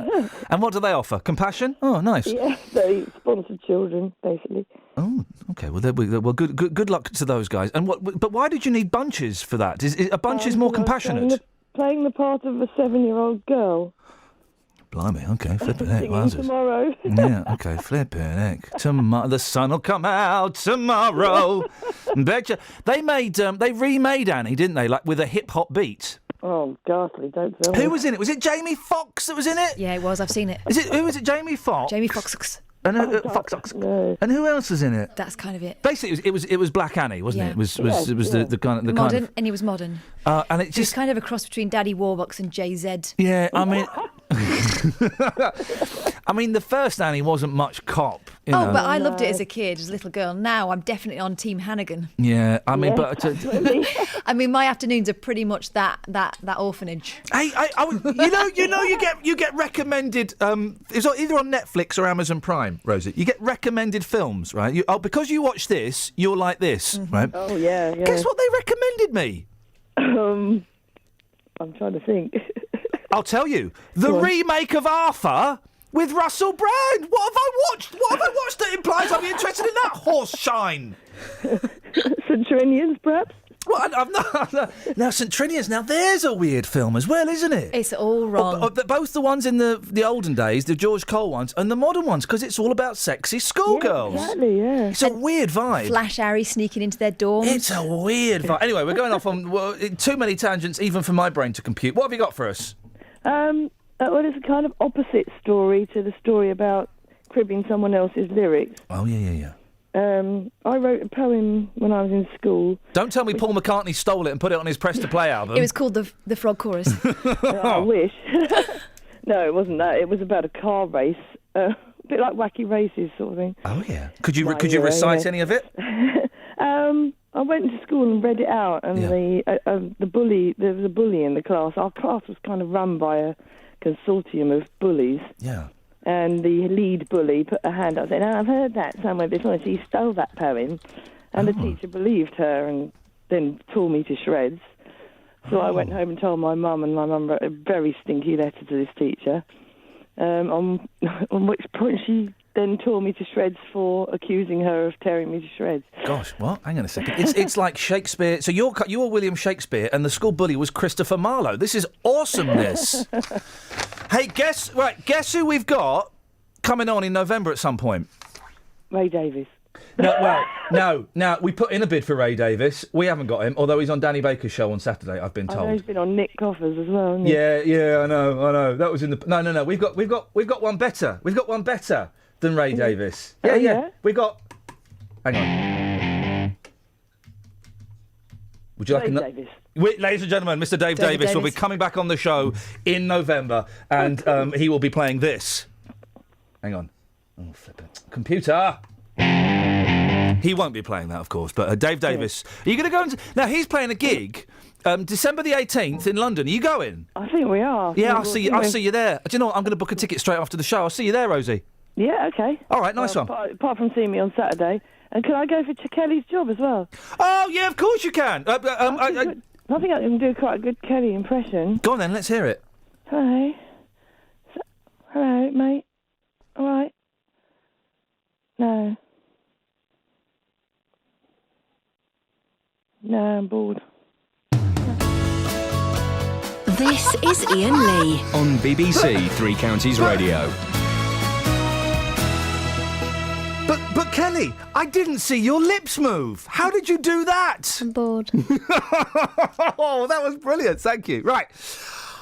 And what do they offer? Compassion? Oh, nice. Yeah, they sponsor children, basically. Oh, okay. Well, good luck to those guys. And But why did you need bunches for that? Are bunches more compassionate? Playing the part of a 7-year-old girl. Blimey, okay, flipping heck, wowzers. Tomorrow. Yeah, okay, flipping heck. Tomorrow, the sun will come out tomorrow. Betcha. They remade Annie, didn't they? Like with a hip hop beat. Oh, ghastly! Don't tell me. Who was in it? Was it Jamie Foxx that was in it? Yeah, it was. I've seen it. Who was it? Jamie Foxx. Jamie Foxx. And and who else was in it? That's kind of it. Basically, it was Black Annie, wasn't it? It was the kind of modern, and he was modern. And it just kind of a cross between Daddy Warbucks and Jay-Z. Yeah, I mean, the first Annie wasn't much cop. You know. But I loved it as a kid, as a little girl. Now I'm definitely on Team Hannigan. Yeah, I mean, I mean, my afternoons are pretty much that orphanage. Hey, you get recommended. It's either on Netflix or Amazon Prime, Rosie. You get recommended films, right? Because you watch this, you're like this, right? Oh yeah. Guess what they recommended me? I'm trying to think. I'll tell you. The remake of Arthur with Russell Brand. What have I watched? What have I watched that implies I'll be interested in that horse shine? St. Trinian's, perhaps? Well, I've not. Now, St. Trinian's, now there's a weird film as well, isn't it? It's all wrong. Both the ones in the olden days, the George Cole ones, and the modern ones, because it's all about sexy schoolgirls. Yeah, exactly, yeah. It's a weird vibe. Flash Harry sneaking into their dorms. It's a weird vibe. Anyway, we're going off on too many tangents, even for my brain to compute. What have you got for us? Well, it's a kind of opposite story to the story about cribbing someone else's lyrics. Oh, yeah. I wrote a poem when I was in school. Don't tell me Paul McCartney stole it and put it on his Press to Play album. It was called the Frog Chorus. I wish. No, it wasn't that. It was about a car race, a bit like Wacky Races sort of thing. Oh yeah. Could you recite any of it? I went to school and read it out, and the bully. There was a bully in the class. Our class was kind of run by a consortium of bullies. Yeah. And the lead bully put her hand up and said, I've heard that somewhere before. And she stole that poem. And the teacher believed her and then tore me to shreds. So I went home and told my mum, and my mum wrote a very stinky letter to this teacher, on which point she then tore me to shreds for accusing her of tearing me to shreds. Gosh, what? Hang on a second. It's like Shakespeare. So you were William Shakespeare, and the school bully was Christopher Marlowe. This is awesomeness. Hey, guess who we've got coming on in November at some point? Ray Davies. No, we put in a bid for Ray Davies. We haven't got him, although he's on Danny Baker's show on Saturday, I've been told. I know he's been on Nick Coffers as well, hasn't he? Yeah, I know. That was in the... No. We've got one better. We've got one better than Ray Davies. Yeah. We got... Hang on. Would you like Ray Davies. Ladies and gentlemen, Mr. Dave Davies will be coming back on the show in November, and he will be playing this. Hang on. Oh, flip it. Computer! He won't be playing that, of course, but Dave Davies. Are you going to go and... Now, he's playing a gig December the 18th in London. Are you going? I think we are. Yeah, I'll see you there. Do you know what? I'm going to book a ticket straight after the show. I'll see you there, Rosie. Yeah, okay. All right, nice one. Apart from seeing me on Saturday. And can I go for Kelly's job as well? Oh, yeah, of course you can. I think I can do quite a good Kelly impression. Go on then, let's hear it. Hello. Hello, mate. All right. No, I'm bored. This is Iain Lee. On BBC Three Counties Radio. But Kelly, I didn't see your lips move. How did you do that? I'm bored. Oh, that was brilliant. Thank you. Right.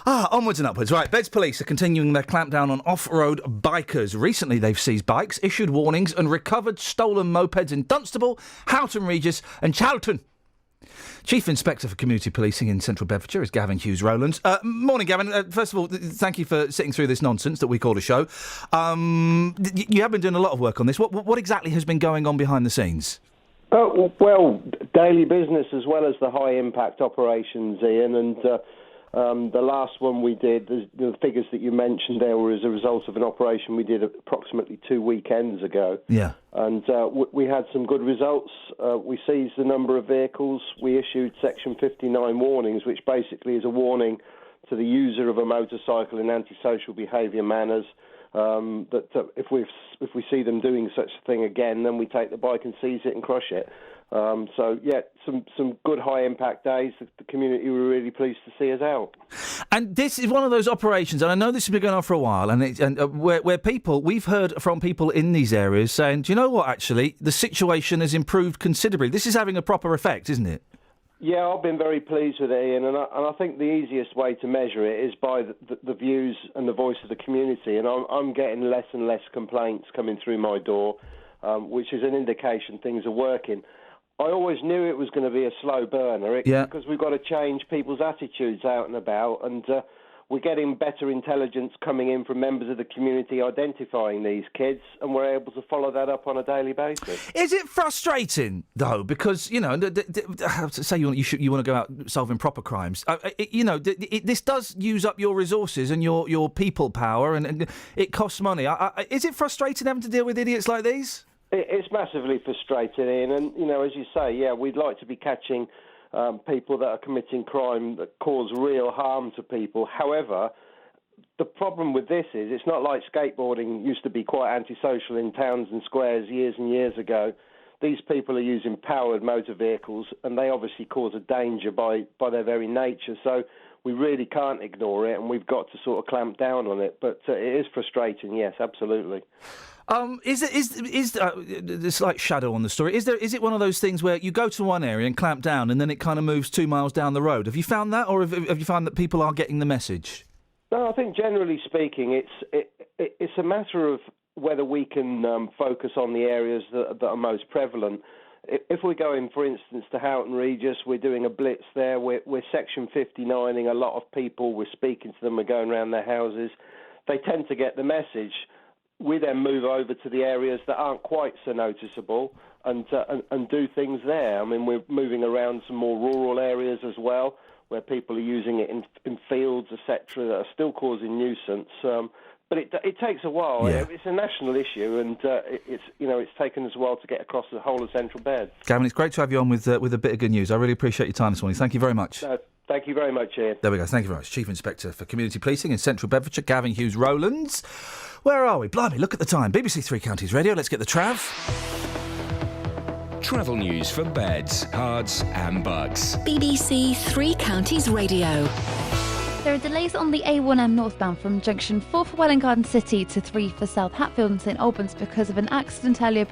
Onwards and upwards. Right, Beds Police are continuing their clampdown on off-road bikers. Recently, they've seized bikes, issued warnings and recovered stolen mopeds in Dunstable, Houghton Regis and Charlton. Chief Inspector for Community Policing in Central Bedfordshire is Gavin Hughes Rowlands. Morning, Gavin. First of all, thank you for sitting through this nonsense that we call a show. You have been doing a lot of work on this. What exactly has been going on behind the scenes? Well, daily business as well as the high-impact operations, Ian, and the last one we did, the figures that you mentioned there were as a result of an operation we did approximately 2 weekends ago. Yeah. And we had some good results. We seized a number of vehicles. We issued Section 59 warnings, which basically is a warning to the user of a motorcycle in antisocial behaviour manners. That if we see them doing such a thing again, then we take the bike and seize it and crush it. So yeah, some good high impact days. The community were really pleased to see us out. And this is one of those operations, and I know this has been going on for a while, and where people, we've heard from people in these areas saying, do you know what, actually, the situation has improved considerably. This is having a proper effect, isn't it? Yeah, I've been very pleased with it, Ian, and I think the easiest way to measure it is by the views and the voice of the community, and I'm getting less and less complaints coming through my door, which is an indication things are working. I always knew it was going to be a slow burner because we've got to change people's attitudes out and about, and we're getting better intelligence coming in from members of the community identifying these kids, and we're able to follow that up on a daily basis. Is it frustrating, though? Because, you know, say you want to go out solving proper crimes. This does use up your resources and your people power, and it costs money. Is it frustrating having to deal with idiots like these? It's massively frustrating, Ian, and, you know, as you say, yeah, we'd like to be catching people that are committing crime that cause real harm to people. However, the problem with this is it's not like skateboarding used to be quite antisocial in towns and squares years and years ago. These people are using powered motor vehicles, and they obviously cause a danger by their very nature. So we really can't ignore it, and we've got to sort of clamp down on it. But it is frustrating, yes, absolutely. Is the slight shadow on the story? Is it one of those things where you go to one area and clamp down, and then it kind of moves 2 miles down the road? Have you found that, or have you found that people are getting the message? No, I think generally speaking, it's a matter of whether we can focus on the areas that are most prevalent. If we're going, for instance, to Houghton Regis, we're doing a blitz there. We're Section 59ing a lot of people. We're speaking to them. We're going around their houses. They tend to get the message. We then move over to the areas that aren't quite so noticeable and do things there. I mean, we're moving around some more rural areas as well, where people are using it in fields, etc., that are still causing nuisance. But it takes a while. Yeah. It's a national issue, and it's taken us a while to get across the whole of Central Bed. Gavin, it's great to have you on with a bit of good news. I really appreciate your time this morning. Thank you very much. Thank you very much, Ian. There we go. Thank you very much. Chief Inspector for Community Policing in Central Bedfordshire, Gavin Hughes-Rowlands. Where are we? Blimey, look at the time. BBC Three Counties Radio. Let's get the trav. Travel news for beds, cards and bugs. BBC Three Counties Radio. There are delays on the A1M northbound from junction 4 for Welwyn Garden City to 3 for South Hatfield and St Albans because of an accident earlier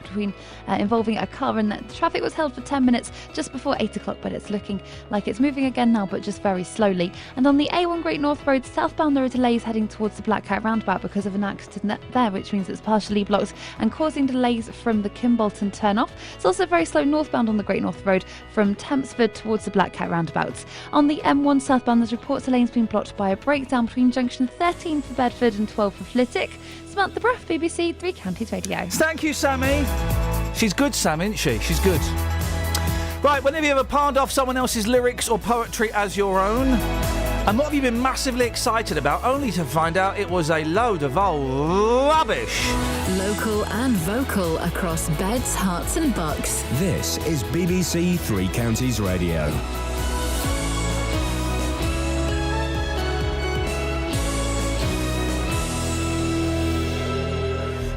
involving a car, and the traffic was held for 10 minutes just before 8 o'clock, but it's looking like it's moving again now, but just very slowly. And on the A1 Great North Road southbound, there are delays heading towards the Black Cat roundabout because of an accident there, which means it's partially blocked and causing delays from the Kimbolton turn-off. It's also very slow northbound on the Great North Road from Tempsford towards the Black Cat roundabout. On the M1 southbound, there's reports the lane's been blocked by a breakdown between junction 13 for Bedford and 12 for Flitwick. Samantha Bruff, BBC Three Counties Radio. Thank you, Sammy. She's good, Sammy, isn't she? She's good. Right, when have you ever palmed off someone else's lyrics or poetry as your own? And what have you been massively excited about, only to find out it was a load of old rubbish? Local and vocal across beds, hearts and bucks. This is BBC Three Counties Radio.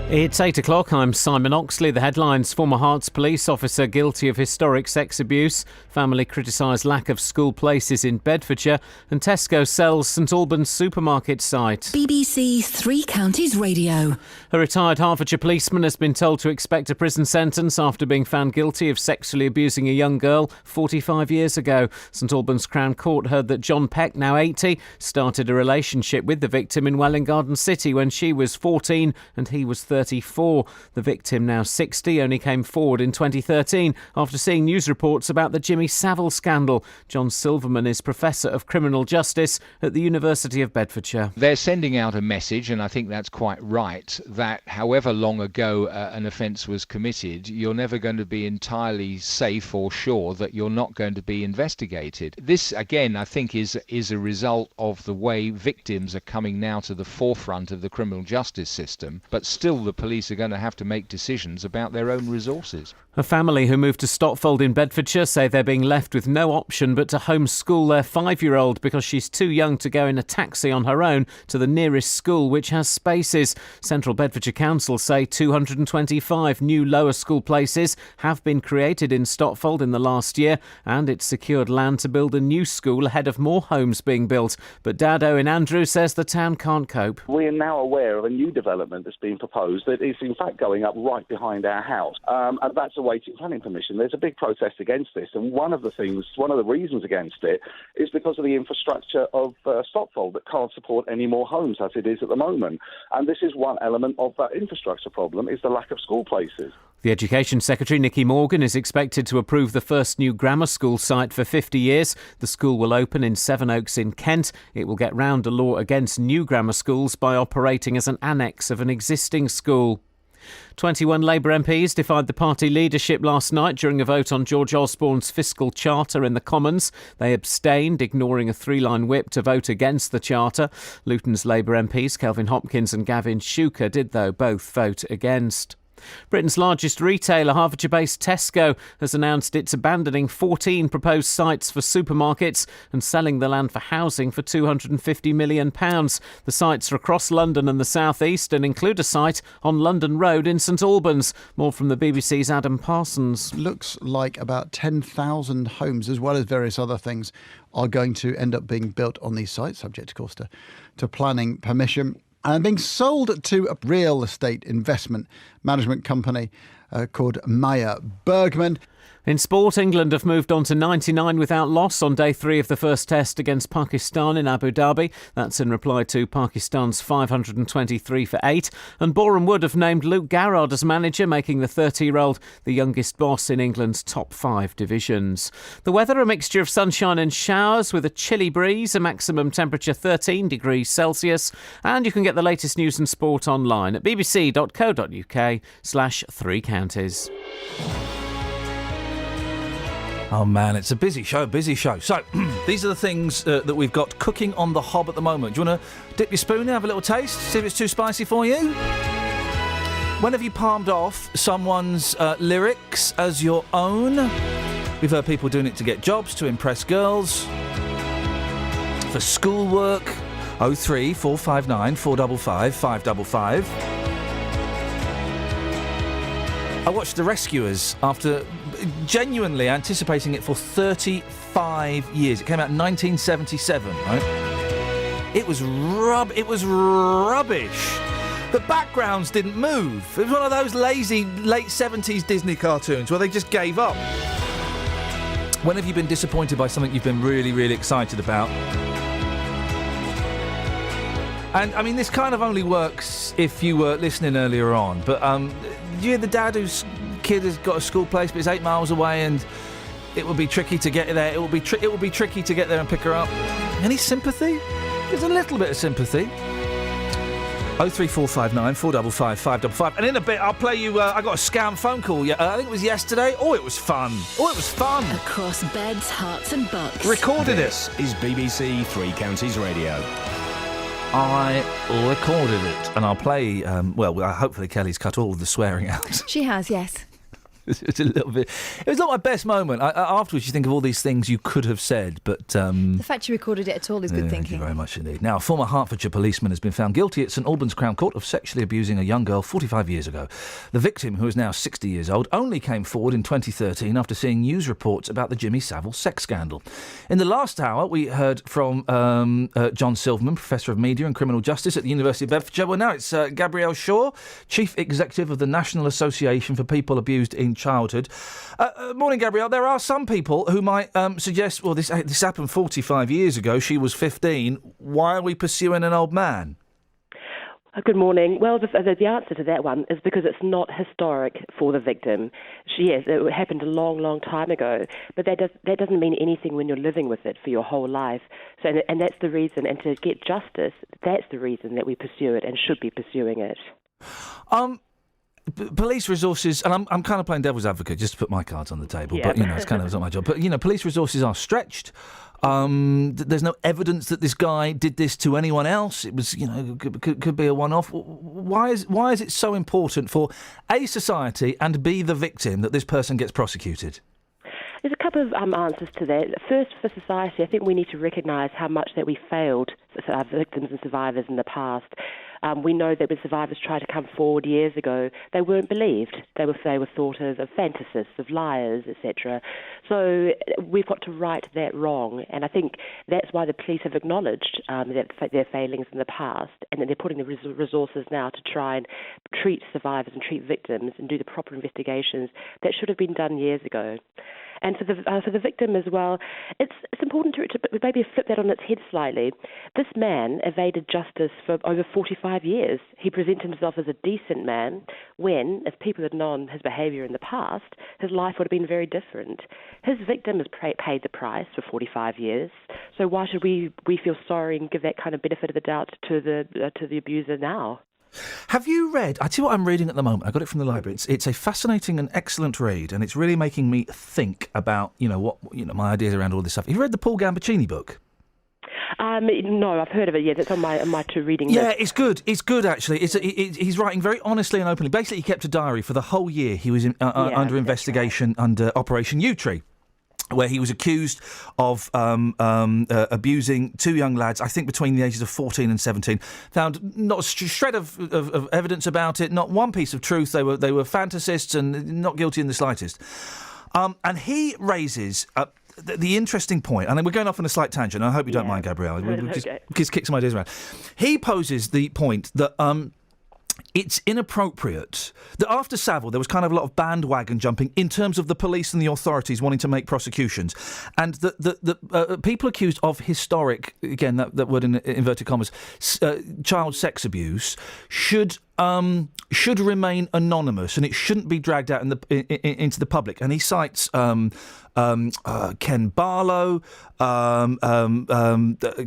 It's 8 o'clock. I'm Simon Oxley. The headlines: former Herts police officer guilty of historic sex abuse, family criticised lack of school places in Bedfordshire, and Tesco sells St Albans supermarket site. BBC Three Counties Radio. A retired Hertfordshire policeman has been told to expect a prison sentence after being found guilty of sexually abusing a young girl 45 years ago. St Albans Crown Court heard that John Peck, now 80, started a relationship with the victim in Welwyn Garden City when she was 14 and he was 34. The victim, now 60, only came forward in 2013 after seeing news reports about the Jimmy Savile scandal. John Silverman is Professor of Criminal Justice at the University of Bedfordshire. They're sending out a message, and I think that's quite right, that however long ago an offence was committed, you're never going to be entirely safe or sure that you're not going to be investigated. This, again, I think is a result of the way victims are coming now to the forefront of the criminal justice system, but still the police are going to have to make decisions about their own resources. A family who moved to Stotfold in Bedfordshire say they're being left with no option but to homeschool their 5-year-old because she's too young to go in a taxi on her own to the nearest school, which has spaces. Central Bedfordshire Council say 225 new lower school places have been created in Stotfold in the last year, and it's secured land to build a new school ahead of more homes being built. But Dad Owen Andrew says the town can't cope. We are now aware of a new development that's been proposed that is in fact going up right behind our house, and that's awaiting planning permission. There's a big protest against this, and one of the reasons against it is because of the infrastructure of Stotfold that can't support any more homes as it is at the moment. And this is one element of that infrastructure problem, is the lack of school places. The Education Secretary, Nicky Morgan, is expected to approve the first new grammar school site for 50 years. The school will open in Sevenoaks in Kent. It will get round a law against new grammar schools by operating as an annex of an existing school. 21 Labour MPs defied the party leadership last night during a vote on George Osborne's fiscal charter in the Commons. They abstained, ignoring a 3-line whip to vote against the charter. Luton's Labour MPs, Kelvin Hopkins and Gavin Shuker, did, though, both vote against. Britain's largest retailer, Hertfordshire-based Tesco, has announced it's abandoning 14 proposed sites for supermarkets and selling the land for housing for £250 million. The sites are across London and the South East and include a site on London Road in St Albans. More from the BBC's Adam Parsons. Looks like about 10,000 homes, as well as various other things, are going to end up being built on these sites, subject, of course, to planning permission. And being sold to a real estate investment management company called Meyer Bergman. In sport, England have moved on to 99 without loss on day 3 of the first test against Pakistan in Abu Dhabi. That's in reply to Pakistan's 523 for 8. And Boreham Wood have named Luke Garrard as manager, making the 30-year-old the youngest boss in England's top 5 divisions. The weather, a mixture of sunshine and showers with a chilly breeze, a maximum temperature 13 degrees Celsius. And you can get the latest news and sport online at bbc.co.uk/3 counties. Oh man, it's a busy show. So, these are the things that we've got cooking on the hob at the moment. Do you want to dip your spoon in, have a little taste, see if it's too spicy for you? When have you palmed off someone's lyrics as your own? We've heard people doing it to get jobs, to impress girls, for schoolwork. 03459 455 555. I watched The Rescuers after genuinely anticipating it for 35 years. It came out in 1977, right? It was rubbish. The backgrounds didn't move. It was one of those lazy late 70s Disney cartoons where they just gave up. When have you been disappointed by something you've been really, really excited about? And, I mean, this kind of only works if you were listening earlier on, but you hear the dad whose kid has got a school place but is 8 miles away and it would be tricky to get there. It will be tricky to get there and pick her up. Any sympathy? There's a little bit of sympathy. 03459 455 555. And in a bit, I'll play you. I got a scam phone call. I think it was yesterday. Oh, it was fun. Across beds, hearts, and bucks. Recorded This is BBC Three Counties Radio. I recorded it, and I'll play. Hopefully Kelly's cut all of the swearing out. She has, yes. It's a little bit. It was not my best moment. Afterwards, you think of all these things you could have said, but the fact you recorded it at all is good thinking. Thank you very much indeed. Now, a former Hertfordshire policeman has been found guilty at St Albans Crown Court of sexually abusing a young girl 45 years ago. The victim, who is now 60 years old, only came forward in 2013 after seeing news reports about the Jimmy Savile sex scandal. In the last hour, we heard from John Silverman, Professor of Media and Criminal Justice at the University of Bedfordshire. Well, now it's Gabrielle Shaw, Chief Executive of the National Association for People Abused in Childhood. Morning, Gabrielle. There are some people who might suggest, well, this happened 45 years ago. She was 15. Why are we pursuing an old man? Good morning. Well, the answer to that one is because it's not historic for the victim. Yes, it happened a long, long time ago, but that doesn't mean anything when you're living with it for your whole life. So, and that's the reason, and to get justice, that's the reason that we pursue it and should be pursuing it. police resources, and I'm kind of playing devil's advocate just to put my cards on the table, Yeah. but, it's not my job. But, police resources are stretched. There's no evidence that this guy did this to anyone else. It was, could be a one-off. Why is it so important for A, society, and B, the victim, that this person gets prosecuted? There's a couple of answers to that. First, for society, I think we need to recognise how much that we failed our victims and survivors in the past. We know that when survivors tried to come forward years ago, they weren't believed. They were thought of fantasists, of liars, etc. So we've got to right that wrong, and I think that's why the police have acknowledged their failings in the past, and that they're putting the resources now to try and treat survivors and treat victims and do the proper investigations that should have been done years ago. And for the victim as well, it's important to maybe flip that on its head slightly. This man evaded justice for over 45 years. He presented himself as a decent man when, if people had known his behaviour in the past, his life would have been very different. His victim has paid the price for 45 years, so why should we feel sorry and give that kind of benefit of the doubt to the abuser now? Have you read? I tell you what I'm reading at the moment. I got it from the library. It's a fascinating and excellent read, and it's really making me think about my ideas around all this stuff. Have you read the Paul Gambaccini book? No, I've heard of it. Yeah, that's on my to reading list. Yeah, it's good. It's good actually. He's writing very honestly and openly. Basically, he kept a diary for the whole year he was under investigation under Operation U-Tree, where he was accused of abusing two young lads, I think between the ages of 14 and 17. Found not a shred of evidence about it, not one piece of truth. They were fantasists and not guilty in the slightest. And he raises the interesting point, and then we're going off on a slight tangent. I hope you don't mind, Gabrielle. We'll just kick some ideas around. He poses the point that it's inappropriate that after Savile there was kind of a lot of bandwagon jumping in terms of the police and the authorities wanting to make prosecutions, and the people accused of historic, again that word in inverted commas, child sex abuse should remain anonymous, and it shouldn't be dragged out into the public. And he cites Ken Barlow,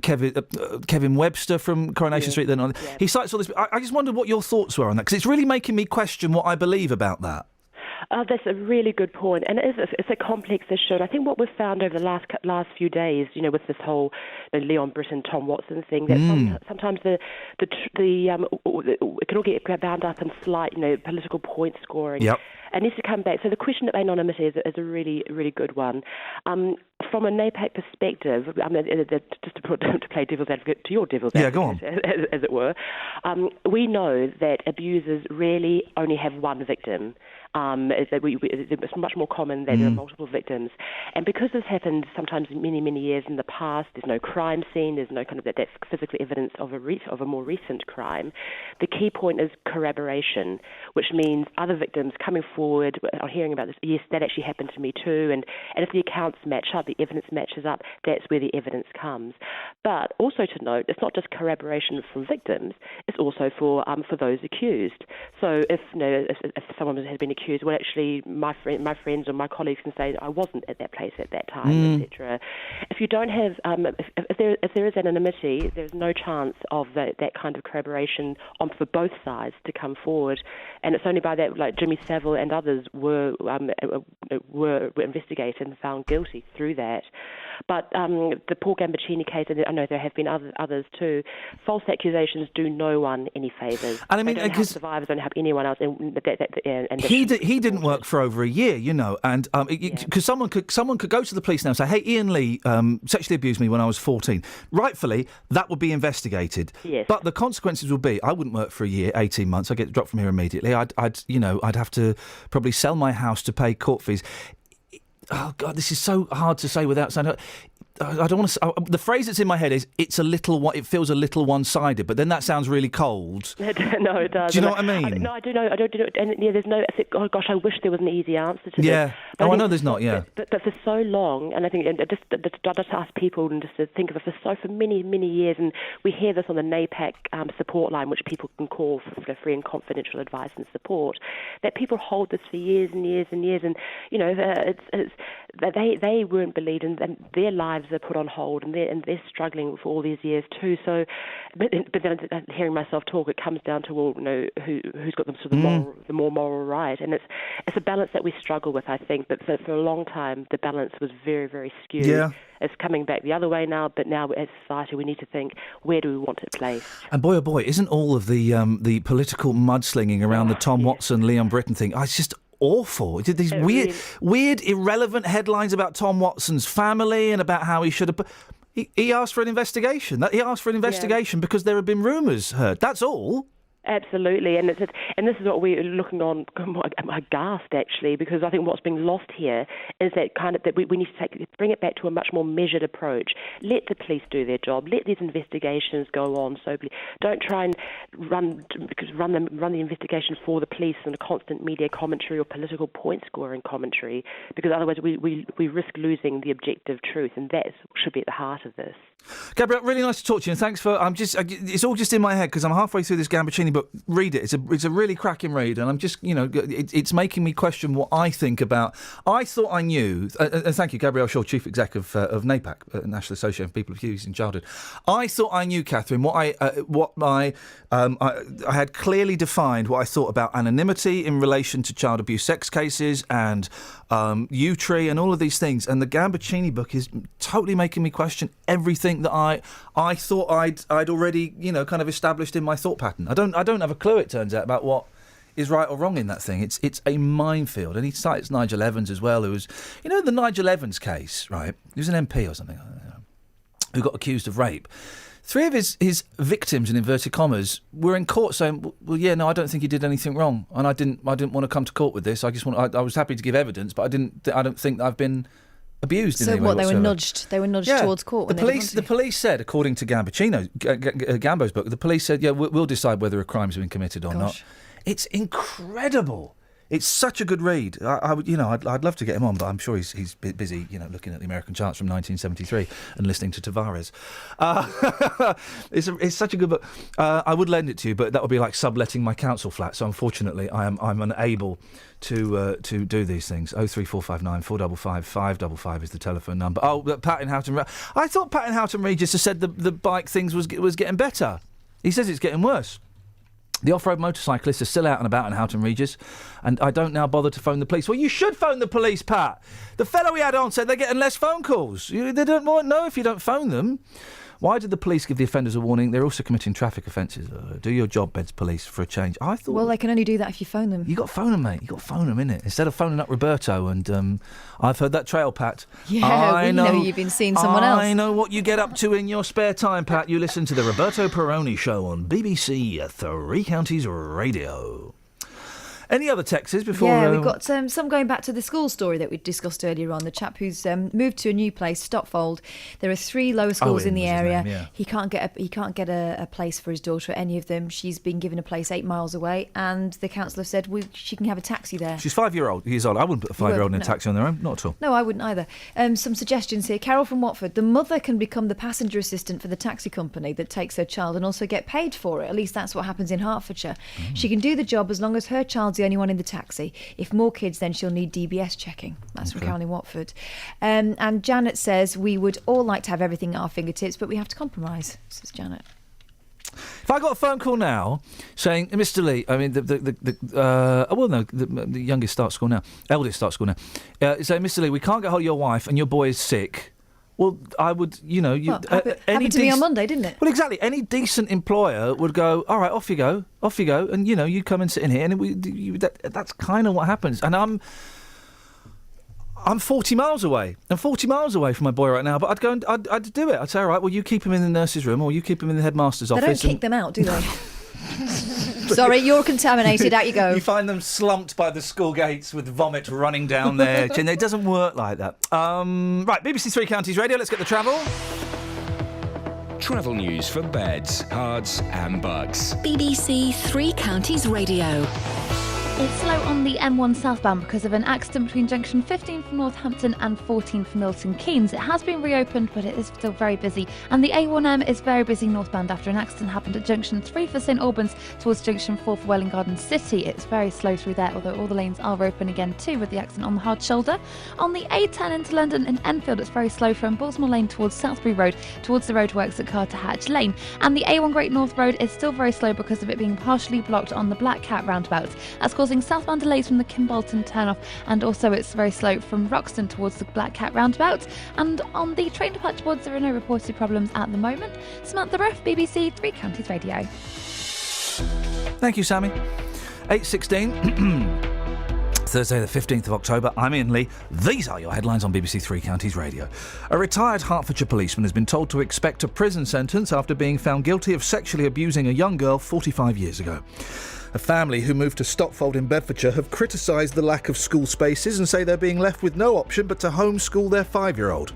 Kevin Webster from Coronation Street. Then he cites all this. I just wondered what your thoughts were on that, because it's really making me question what I believe about that. That's a really good point, and it's a complex issue. And I think what we've found over the last few days, with this whole Leon Britton, Tom Watson thing, that sometimes it can all get bound up in slight, political point scoring. Yep. It needs to come back. So the question of anonymity is a really, really good one. From a NAPAC perspective, just to play devil's advocate to your devil's advocate, go on. as it were, we know that abusers rarely only have one victim. It's much more common that there are multiple victims. And because this happens sometimes many, many years in the past, there's no crime scene, there's no kind of that's physical evidence of a more recent crime. The key point is corroboration, which means other victims coming forward are hearing about this. Yes, that actually happened to me too. And if the accounts match up, the evidence matches up, that's where the evidence comes. But also to note, it's not just corroboration from victims, it's also for those accused. So if someone has been accused, well, actually, my friends or my colleagues can say I wasn't at that place at that time, etc. If you don't have, if there is anonymity, there's no chance of that kind of corroboration for both sides to come forward, and it's only by that, like Jimmy Savile and others were investigated and found guilty through that. But the Paul Gambaccini case, and I know there have been others too, false accusations do no one any favours. And I mean, because survivors don't help anyone else. And he didn't work for over a year, and because someone could go to the police now and say, "Hey, Iain Lee sexually abused me when I was 14." Rightfully, that would be investigated. Yes. But the consequences would be I wouldn't work for a year, 18 months. I get dropped from here immediately. I'd have to probably sell my house to pay court fees. Oh God, this is so hard to say without saying. I don't want to. The phrase that's in my head is it feels a little one-sided, but then that sounds really cold. No, it does. Do you know what I mean? No, I do know. I don't. And there's no. Oh gosh, I wish there was an easy answer to this. Yeah. I know there's not. Yeah. But for so long, and I think just to ask people and just to think of it for many, many years, and we hear this on the NAPAC support line, which people can call for free and confidential advice and support. That people hold this for years and years and years, and it's they weren't believed, and their lives are put on hold, and they're struggling for all these years too. So, but then hearing myself talk, it comes down to, well, who's got the more moral right, and it's a balance that we struggle with, I think. But for a long time, the balance was very, very skewed. Yeah. It's coming back the other way now, but now as society we need to think, where do we want it placed? And boy, oh boy, isn't all of the political mudslinging around the Tom Watson, Leon Britton thing, it's just awful. These weird, irrelevant headlines about Tom Watson's family and about how he should have... He asked for an investigation. He asked for an investigation because there had been rumours heard. That's all. Absolutely, and this is what we're looking on. I'm aghast actually, because I think what's being lost here is that we need to bring it back to a much more measured approach. Let the police do their job. Let these investigations go on soberly. Don't try and run the investigation for the police in a constant media commentary or political point scoring commentary, because otherwise we risk losing the objective truth, and that should be at the heart of this. Gabrielle, really nice to talk to you, and thanks for... it's all just in my head because I'm halfway through this Gambaccini book. Read it. It's a really cracking read, and I'm just, it's making me question what I think about... I thought I knew... and thank you, Gabrielle Shaw, Chief Exec of NAPAC, National Association of People with Youth in Childhood. I thought I knew, Catherine, I had clearly defined what I thought about anonymity in relation to child abuse sex cases and U-Tree and all of these things, and the Gambaccini book is totally making me question everything that I thought I'd already kind of established in my thought pattern. I don't have a clue, it turns out, about what is right or wrong in that thing. It's a minefield, and he cites Nigel Evans as well, who was the Nigel Evans case, right? He was an MP or something, who got accused of rape. 3 of his victims, in inverted commas, were in court saying, "Well, yeah, no, I don't think he did anything wrong, and I didn't want to come to court with this. I was happy to give evidence, but I don't think I've been abused in any way whatsoever." They were nudged towards court. The police said, according to Gambo's book, the police said, "Yeah, we'll decide whether a crime's been committed or not." It's incredible. It's such a good read. I'd love to get him on, but I'm sure he's busy, looking at the American charts from 1973 and listening to Tavares. It's such a good book. I would lend it to you, but that would be like subletting my council flat. So unfortunately, I'm unable to do these things. 03459 455 555 is the telephone number. Oh, Pat in Houghton. I thought Pat in Houghton Regis has said the bike things was getting better. He says it's getting worse. The off-road motorcyclists are still out and about in Houghton Regis, and I don't now bother to phone the police. Well, you should phone the police, Pat. The fellow we had on said they're getting less phone calls. They don't know if you don't phone them. Why did the police give the offenders a warning? They're also committing traffic offences. Do your job, Beds Police, for a change. I thought... Well, they can only do that if you phone them. You got to phone them, mate. You got to phone them, innit? Instead of phoning up Roberto and... I've heard that trail, Pat. Yeah, we know you've been seeing someone else. I know what you get up to in your spare time, Pat. You listen to the Roberto Perrone Show on BBC Three Counties Radio. Any other texts before... Yeah, we've got some going back to the school story that we discussed earlier on. The chap who's moved to a new place, Stopfold. There are 3 lower schools in the area. Name, yeah. He can't get a place for his daughter at any of them. She's been given a place 8 miles away, and the councillor said she can have a taxi there. She's 5 years old. I wouldn't put a 5-year-old in a taxi on their own. Not at all. No, I wouldn't either. Some suggestions here. Carol from Watford. The mother can become the passenger assistant for the taxi company that takes her child and also get paid for it. At least that's what happens in Hertfordshire. She can do the job as long as her child's the only one in the taxi. If more kids, then she'll need DBS checking. That's from Carol in Watford. And Janet says, we would all like to have everything at our fingertips, but we have to compromise, says Janet. If I got a phone call now saying, Mr. Lee, I mean, the youngest starts school now, eldest starts school now, saying, Mr. Lee, we can't get hold of your wife and your boy is sick. Well, I would, happened to me on Monday, didn't it? Well, exactly. Any decent employer would go, all right, off you go, and you come and sit in here, and that's kind of what happens. And I'm 40 miles away. I'm 40 miles away from my boy right now, but I'd go and I'd do it. I'd say, all right, well, you keep him in the nurse's room, or you keep him in the headmaster's office. They don't kick them out, do they? Sorry, you're contaminated. Out you go. You find them slumped by the school gates with vomit running down their chin. It doesn't work like that. Right, BBC Three Counties Radio. Let's get the travel. Travel news for beds, cards and bugs. BBC Three Counties Radio. It's slow on the M1 southbound because of an accident between junction 15 from Northampton and 14 from Milton Keynes. It has been reopened, but it is still very busy. And the A1M is very busy northbound after an accident happened at junction 3 for St Albans towards junction 4 for Welwyn Garden City. It's very slow through there, although all the lanes are open again too with the accident on the hard shoulder. On the A10 into London in Enfield, it's very slow from Baltimore Lane towards Southbury Road towards the roadworks at Carter Hatch Lane. And the A1 Great North Road is still very slow because of it being partially blocked on the Black Cat roundabout. That's causing southbound delays from the Kimbolton turnoff, and also it's very slow from Roxton towards the Black Cat roundabout. And on the train departure boards, there are no reported problems at the moment. Samantha Ruff, BBC Three Counties Radio. Thank you, Sammy. 8:16. Thursday the 15th of October, I'm Iain Lee. These are your headlines on BBC Three Counties Radio. A retired Hertfordshire policeman has been told to expect a prison sentence after being found guilty of sexually abusing a young girl 45 years ago. A family who moved to Stopfold in Bedfordshire have criticised the lack of school spaces and say they're being left with no option but to homeschool their 5-year-old.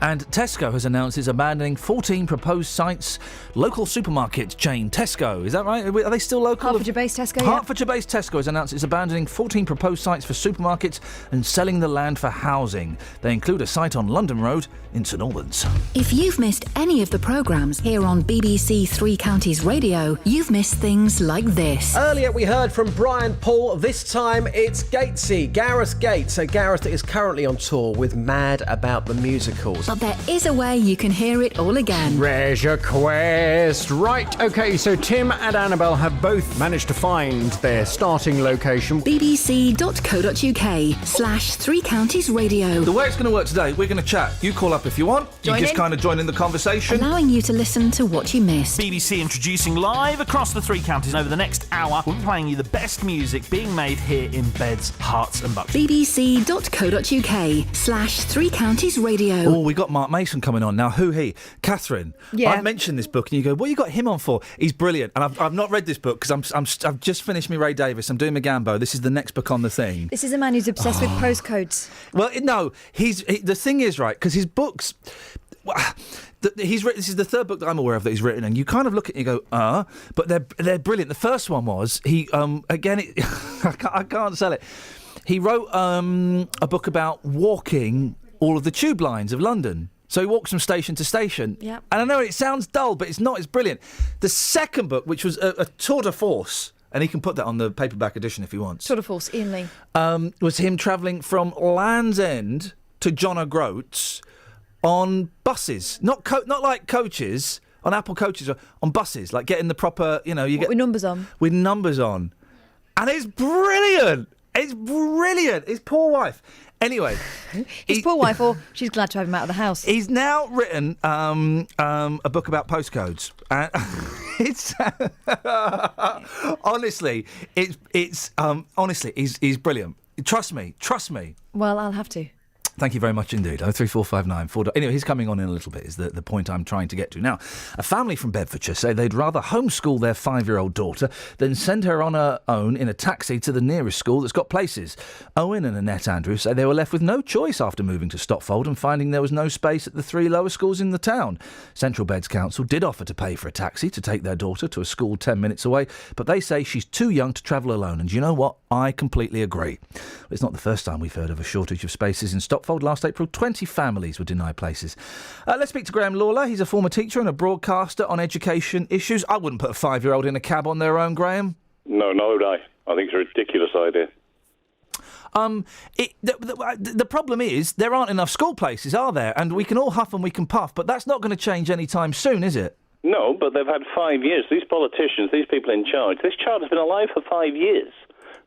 And Tesco has announced it's abandoning 14 proposed sites. Local supermarket chain Tesco, is that right? Are they still local? Hertfordshire-based Tesco, yeah. Hertfordshire-based Tesco has announced it's abandoning 14 proposed sites for supermarkets and selling the land for housing. They include a site on London Road in St Albans. If you've missed any of the programmes here on BBC Three Counties Radio, you've missed things like this. Earlier we heard from Brian Paul. This time it's Gatesy, Gareth Gates. So Gareth is currently on tour with Mad About the Musicals. But there is a way you can hear it all again. Treasure Quest. Right, OK, so Tim and Annabelle have both managed to find their starting location. bbc.co.uk/Three Counties Radio. The way it's going to work today, we're going to chat. You call up if you want. Join you just in. kind of join in the conversation. Allowing you to listen to what you missed. BBC introducing live across the Three Counties over the next hour. We'll be playing you the best music being made here in Beds, Herts and Bucks. bbc.co.uk/Three Counties Radio. Oh, we got Mark Mason coming on now. Who he? Catherine. Yeah. I've mentioned this book, and you go, "What you got him on for?" He's brilliant, and I've not read this book because I've just finished me Ray Davis. I'm doing my Gambo. This is the next book on the thing. This is a man who's obsessed with postcodes. Well, no, the thing is, right, because his books. This is the third book that I'm aware of that he's written, and you kind of look at it and you go, but they're brilliant. The first one was I can't sell it. He wrote a book about walking all of the tube lines of London. So he walks from station to station. Yep. And I know it sounds dull, but it's not. It's brilliant. The second book, which was a tour de force, and he can put that on the paperback edition if he wants. Tour de force, Iain Lee. Was him travelling from Land's End to John O'Groats on buses, not like coaches, on Apple coaches, on buses, like getting the proper, with numbers on. With numbers on. And it's brilliant. It's brilliant. His poor wife. Anyway. His poor wife, or she's glad to have him out of the house. He's now written a book about postcodes. It's honestly, he's brilliant. Trust me. Well, I'll have to. Thank you very much indeed. 03459 Anyway, he's coming on in a little bit, is the point I'm trying to get to. Now, a family from Bedfordshire say they'd rather homeschool their 5-year-old daughter than send her on her own in a taxi to the nearest school that's got places. Owen and Annette Andrews say they were left with no choice after moving to Stopfold and finding there was no space at the 3 lower schools in the town. Central Beds Council did offer to pay for a taxi to take their daughter to a school 10 minutes away, but they say she's too young to travel alone. And you know what? I completely agree. It's not the first time we've heard of a shortage of spaces in Stopfold. Last April, 20 families were denied places. Let's speak to Graham Lawler. He's a former teacher and a broadcaster on education issues. I wouldn't put a 5-year-old in a cab on their own, Graham. No, nor would I. I think it's a ridiculous idea. The problem is there aren't enough school places, are there? And we can all huff and we can puff, but that's not going to change anytime soon, is it? No, but they've had 5 years. These politicians, these people in charge, this child has been alive for 5 years.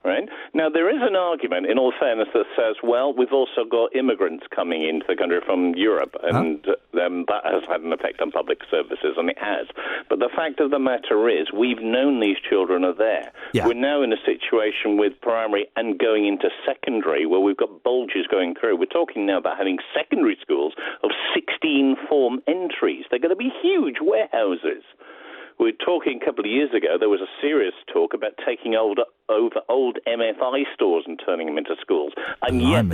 Right? Now, there is an argument, in all fairness, that says, well, we've also got immigrants coming into the country from Europe, and that has had an effect on public services, and it has. But the fact of the matter is, we've known these children are there. Yeah. We're now in a situation with primary and going into secondary where we've got bulges going through. We're talking now about having secondary schools of 16 form entries. They're going to be huge warehouses. We were talking a couple of years ago, there was a serious talk about taking over old MFI stores and turning them into schools. And yet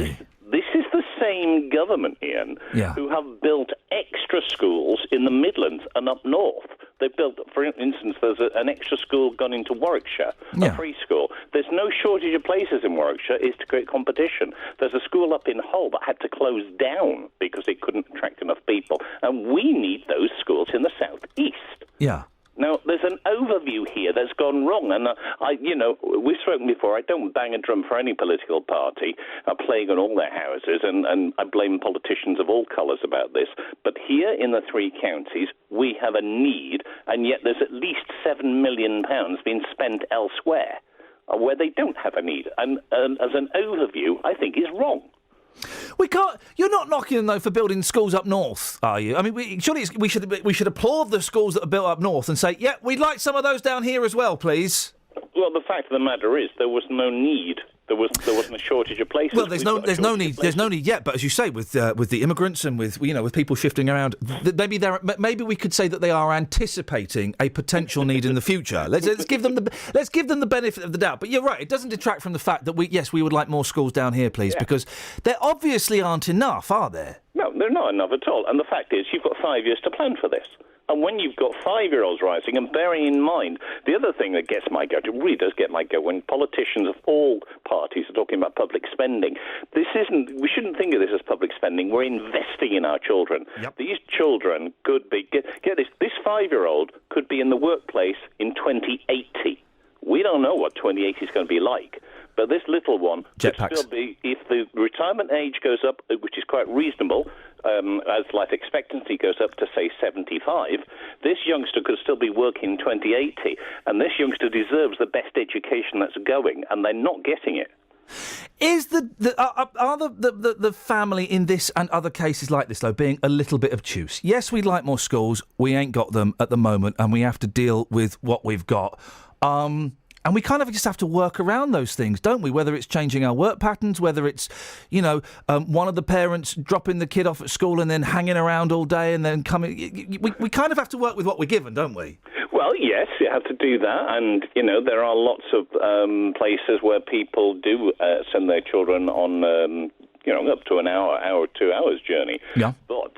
this is the same government, Iain, who have built extra schools in the Midlands and up north, They've built, for instance, there's an extra school gone into Warwickshire, a free school. There's no shortage of places in Warwickshire. It's to create competition. There's a school up in Hull that had to close down because it couldn't attract enough people. And we need those schools in the south east. Yeah. Now, there's an overview here that's gone wrong, and we've spoken before. I don't bang a drum for any political party playing on all their houses, and I blame politicians of all colours about this. But here in the three counties, we have a need, and yet there's at least £7 million being spent elsewhere where they don't have a need. And as an overview, I think is wrong. We can't. You're not knocking them though for building schools up north, are you? I mean, surely we should applaud the schools that are built up north and say, yeah, we'd like some of those down here as well, please. Well, the fact of the matter is, there was no need. There wasn't a shortage of places. Well, there's no need yet. But as you say, with the immigrants and with people shifting around, maybe we could say that they are anticipating a potential need in the future. Let's give them the benefit of the doubt. But you're right; it doesn't detract from the fact that we would like more schools down here, please, because there obviously aren't enough, are there? No, they're not enough at all. And the fact is, you've got 5 years to plan for this. And when you've got 5-year-olds rising, and bearing in mind, the other thing that gets my goat, it really does get my goat, when politicians of all parties are talking about public spending, we shouldn't think of this as public spending. We're investing in our children. Yep. These children could be, get this 5-year-old could be in the workplace in 2080. We don't know what 2080 is going to be like. But this little one could still be, if the retirement age goes up, which is quite reasonable, as life expectancy goes up to, say, 75, this youngster could still be working in 2080. And this youngster deserves the best education that's going, and they're not getting it. Is the family in this and other cases like this, though, being a little bit obtuse? Yes, we'd like more schools. We ain't got them at the moment, and we have to deal with what we've got. And we kind of just have to work around those things, don't we? Whether it's changing our work patterns, whether it's, one of the parents dropping the kid off at school and then hanging around all day and then coming. We kind of have to work with what we're given, don't we? Well, yes, you have to do that. And, there are lots of places where people do send their children on up to an hour, 2 hours journey. Yeah. But,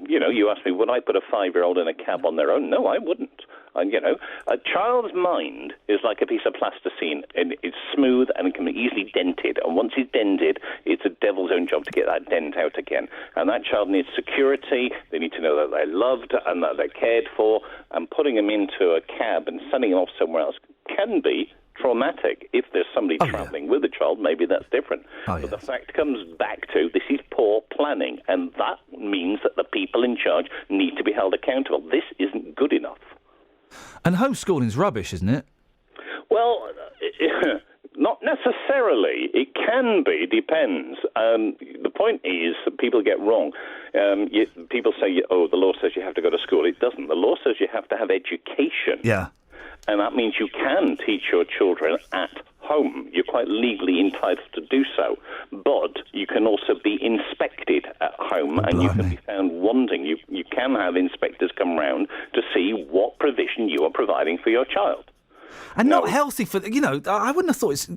you asked me, would I put a 5-year-old in a cab on their own? No, I wouldn't. And, a child's mind is like a piece of plasticine, and it's smooth and it can be easily dented. And once it's dented, it's a devil's own job to get that dent out again. And that child needs security. They need to know that they're loved and that they're cared for. And putting them into a cab and sending them off somewhere else can be traumatic. If there's somebody travelling with a child, maybe that's different. But the fact comes back to this is poor planning, and that means that the people in charge need to be held accountable. This isn't good enough. And homeschooling's rubbish, isn't it? Well, not necessarily. It can be, depends. The point is that people get wrong. People say, the law says you have to go to school. It doesn't. The law says you have to have education. Yeah. And that means you can teach your children at home. You're quite legally entitled to do so. But you can also be inspected at home, and you can be found wanting. You can have inspectors come round to see what provision you are providing for your child. And not healthy for, I wouldn't have thought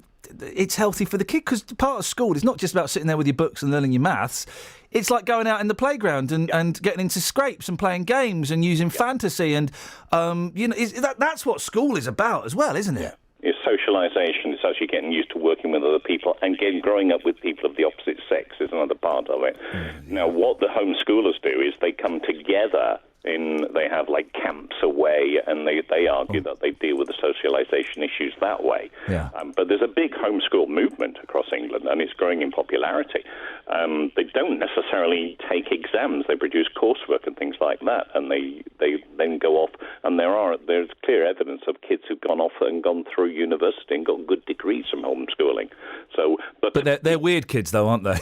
it's healthy for the kid, because part of school is not just about sitting there with your books and learning your maths. It's like going out in the playground and getting into scrapes and playing games and using fantasy. And, that's what school is about as well, isn't it? It's socialisation. It's actually getting used to working with other people, and growing up with people of the opposite sex is another part of it. Now, what the homeschoolers do is they come together. They have like camps away, and they argue that they deal with the socialisation issues that way. Yeah. But there's a big homeschool movement across England, and it's growing in popularity. They don't necessarily take exams; they produce coursework and things like that, and they then go off. And there's clear evidence of kids who've gone off and gone through university and got good degrees from homeschooling. So, but they're weird kids, though, aren't they?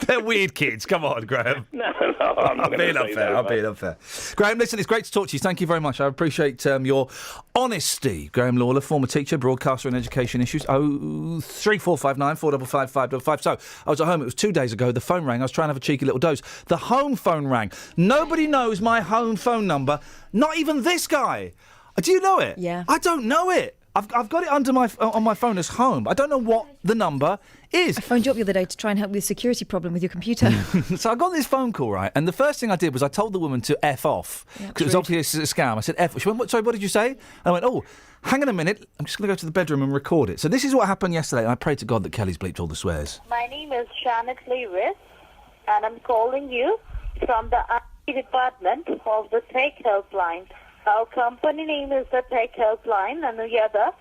They're weird kids. Come on, Graham. No, I'm not being unfair. I'm being unfair. Graham, listen, it's great to talk to you. Thank you very much. I appreciate your honesty. Graham Lawler, former teacher, broadcaster on education issues. 03459 455 555. So I was at home. It was 2 days ago. The phone rang. I was trying to have a cheeky little dose. The home phone rang. Nobody knows my home phone number. Not even this guy. Do you know it? Yeah. I don't know it. I've got it under on my phone as home. I don't know what the number is. I phoned you up the other day to try and help with a security problem with your computer. So I got this phone call, right? And the first thing I did was I told the woman to F off. Because it was obviously a scam. I said, F. She went, sorry, what did you say? And I went, oh, hang on a minute. I'm just going to go to the bedroom and record it. So this is what happened yesterday. And I pray to God that Kelly's bleeped all the swears. My name is Janet Lewis, and I'm calling you from the IT department of the Tech Helpline. Our company name is the Tech Helpline, and we are the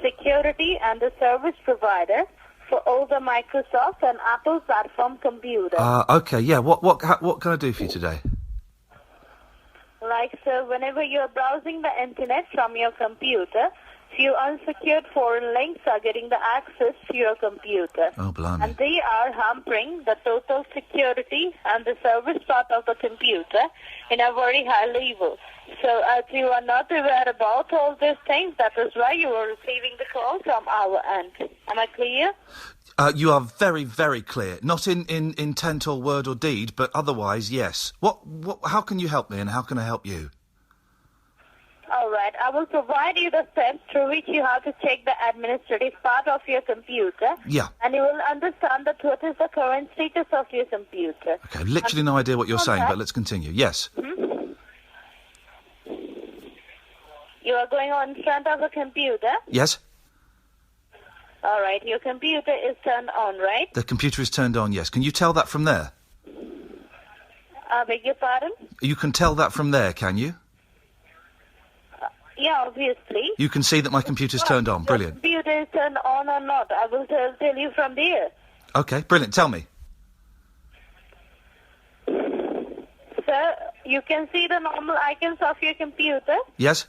security and the service provider for all the Microsoft and Apple platform computers. Okay, yeah. What can I do for you today? Like, so whenever you're browsing the internet from your computer, few unsecured foreign links are getting the access to your computer. Oh, blimey. And they are hampering the total security and the service part of the computer in a very high level. So as you are not aware about all these things, that is why you are receiving the call from our end. Am I clear? You are very, very clear. Not in intent or word or deed, but otherwise, yes. How can you help me and how can I help you? All right. I will provide you the steps through which you have to check the administrative part of your computer. Yeah. And you will understand that what is the current status of your computer. Okay, I've literally no idea what you're saying, but let's continue. Yes. You are going on in front of a computer. Yes. All right. Your computer is turned on, right? The computer is turned on, yes. Can you tell that from there? I beg your pardon? You can tell that from there, can you? Yeah, obviously. You can see that my computer's turned on. Brilliant. Your computer is turned on or not. I will tell you from there. Okay, brilliant. Tell me. Sir, you can see the normal icons of your computer. Yes.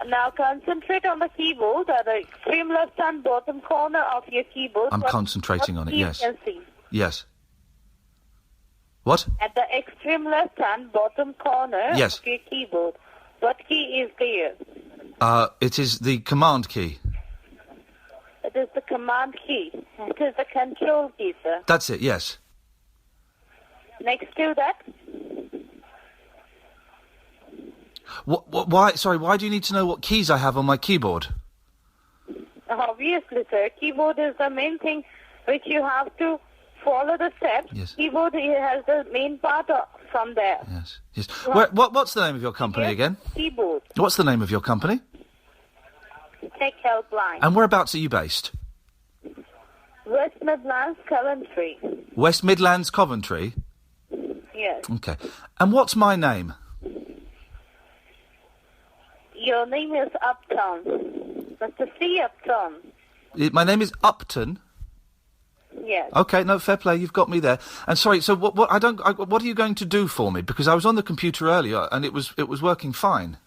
Now concentrate on the keyboard at the extreme left and bottom corner of your keyboard. I'm concentrating on it, yes. You can see. Yes. What? At the extreme left and bottom corner Yes. of your keyboard. What key is there? It is the command key. It is the command key. It is the control key, sir. That's it, yes. Next to that, Why do you need to know what keys I have on my keyboard? obviously, sir, keyboard is the main thing which you have to follow the steps. Yes. Keyboard has the main part from there. Yes. Yes. What's the name of your company again? Keyboard. What's the name of your company? Tech Helpline. And whereabouts are you based? West Midlands, Coventry. West Midlands, Coventry? Yes. Okay. And what's my name? Your name is Upton. Mr. C. Upton. My name is Upton. Yes. Okay, no, fair play. You've got me there. And sorry, so what are you going to do for me? Because I was on the computer earlier and it was working fine.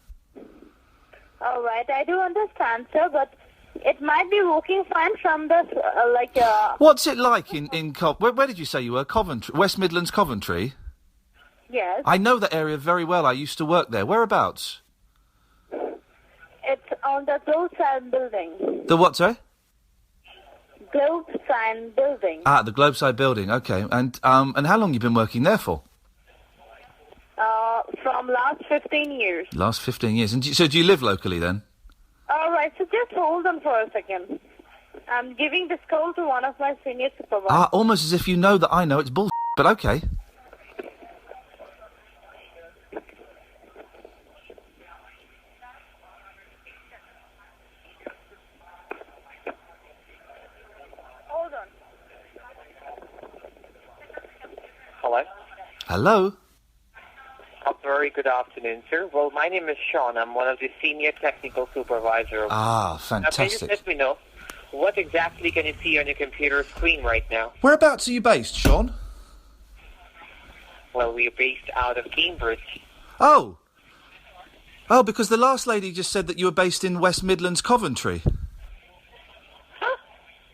All right, I do understand, sir, but it might be working fine from the What's it like in where did you say you were? Coventry, West Midlands, Coventry. Yes. I know that area very well. I used to work there. Whereabouts? It's on the Globe Sign building. The what, sorry? Globe Sign building. Ah, the Globeside building. Okay, and how long you been working there for? From last 15 years. Last 15 years. And so do you live locally then? All right, so just hold on for a second. I'm giving this call to one of my senior supervisors. Ah, almost as if you know that I know it's bull. But okay. Hold on. Hello. Hello. A very good afternoon, sir. Well, my name is Sean. I'm one of the senior technical supervisors. Ah, Now, can you just fantastic. let me know, what exactly can you see on your computer screen right now? Whereabouts are you based, Sean? Well, we're based out of Cambridge. Oh, because the last lady just said that you were based in West Midlands, Coventry.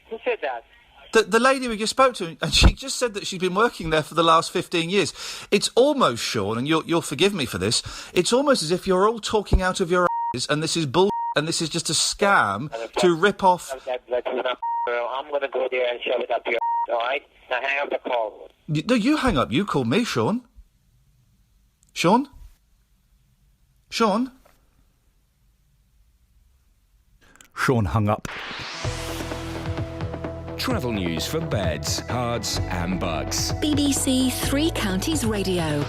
Who said that? The lady we just spoke to, and she just said that she'd been working there for the last 15 years. It's almost, Sean, and you'll forgive me for this, it's almost as if you're all talking out of your asses, and this is bull, and this is just a scam to rip off... I'm going to go there and shove it up your all right? Now hang up the call. No, you hang up. You call me, Sean. Sean? Sean? Sean hung up. Travel news for beds, cards, and bugs. BBC Three Counties Radio.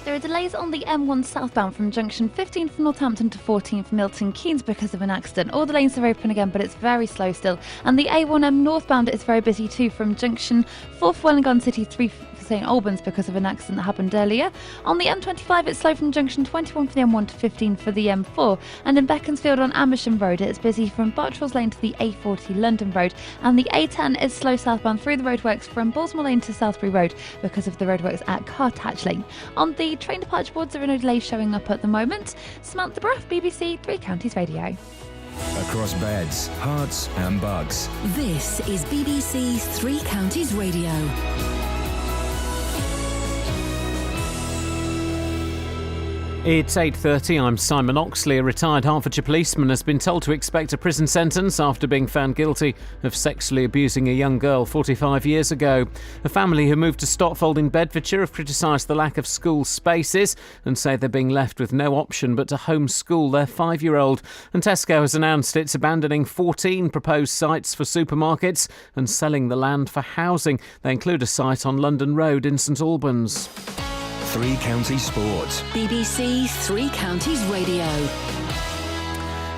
There are delays on the M1 southbound from junction 15 from Northampton to 14 from Milton Keynes because of an accident. All the lanes are open again, but it's very slow still. And the A1M northbound is very busy too from junction 4 for Welwyn Garden City, 3 for St Albans because of an accident that happened earlier. On the M25, it's slow from junction 21 for the M1 to 15 for the M4. And in Beaconsfield on Amersham Road, it's busy from Bartrolls Lane to the A40 London Road. And the A10 is slow southbound through the roadworks from Balsmore Lane to Southbury Road because of the roadworks at Carthatch Lane. On the train departure boards, there are no delays showing up at the moment. Samantha Bruff, BBC Three Counties Radio. Across beds, hearts, and bugs. This is BBC Three Counties Radio. It's 8:30. I'm Simon Oxley. A retired Hertfordshire policeman has been told to expect a prison sentence after being found guilty of sexually abusing a young girl 45 years ago. A family who moved to Stotfold in Bedfordshire have criticised the lack of school spaces and say they're being left with no option but to homeschool their 5-year-old. And Tesco has announced it's abandoning 14 proposed sites for supermarkets and selling the land for housing. They include a site on London Road in St Albans. Three Counties Sports. BBC Three Counties Radio.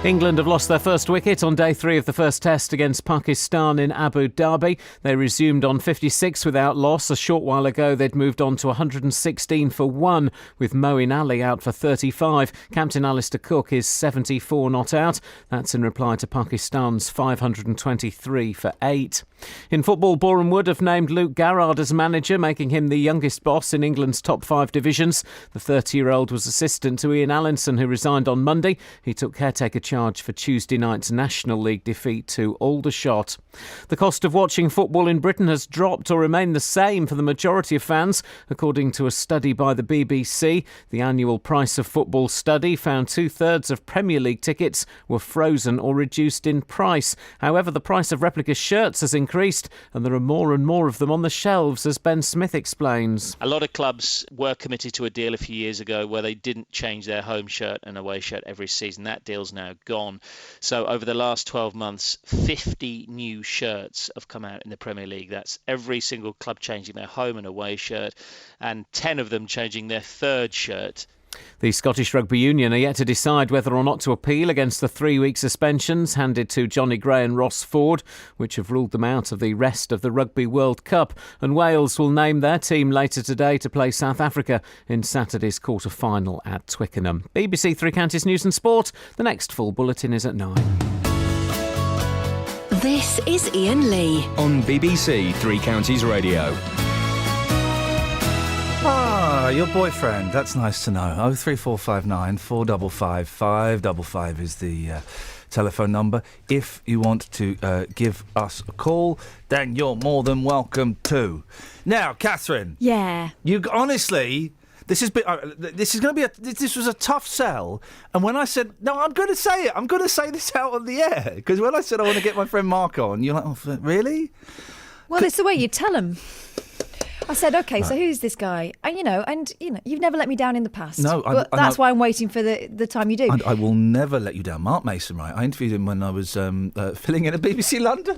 England have lost their first wicket on day 3 of the first test against Pakistan in Abu Dhabi. They resumed on 56 without loss. A short while ago, they'd moved on to 116 for 1, with Moeen Ali out for 35. Captain Alistair Cook is 74 not out. That's in reply to Pakistan's 523 for 8. In football, Boreham Wood have named Luke Garrard as manager, making him the youngest boss in England's top 5 divisions. The 30-year-old was assistant to Iain Allinson, who resigned on Monday. He took caretaker charge for Tuesday night's National League defeat to Aldershot. The cost of watching football in Britain has dropped or remained the same for the majority of fans, according to a study by the BBC. The annual price of football study found 2/3 of Premier League tickets were frozen or reduced in price. However, the price of replica shirts has increased, and there are more and more of them on the shelves, as Ben Smith explains. A lot of clubs were committed to a deal a few years ago where they didn't change their home shirt and away shirt every season. That deal's now gone. So over the last 12 months, 50 new shirts have come out in the Premier League. That's every single club changing their home and away shirt, and 10 of them changing their third shirt. The Scottish Rugby Union are yet to decide whether or not to appeal against the 3-week suspensions handed to Johnny Gray and Ross Ford, which have ruled them out of the rest of the Rugby World Cup. And Wales will name their team later today to play South Africa in Saturday's quarter-final at Twickenham. BBC Three Counties News and Sport. The next full bulletin is at 9. This is Iain Lee on BBC Three Counties Radio. Ah, your boyfriend. That's nice to know. 03459 455 555 is the telephone number. If you want to give us a call, then you're more than welcome to. Now, Catherine. Yeah. You honestly, this is going to be this was a tough sell. And when I said no, I'm going to say it. I'm going to say this out on the air, because when I said I want to get my friend Mark on, you're like, oh, really? Well, it's the way you tell him. I said, OK, so who's this guy? And, you've never let me down in the past. No, but that's why I'm waiting for the time you do. I will never let you down. Mark Mason, right? I interviewed him when I was filling in at BBC London.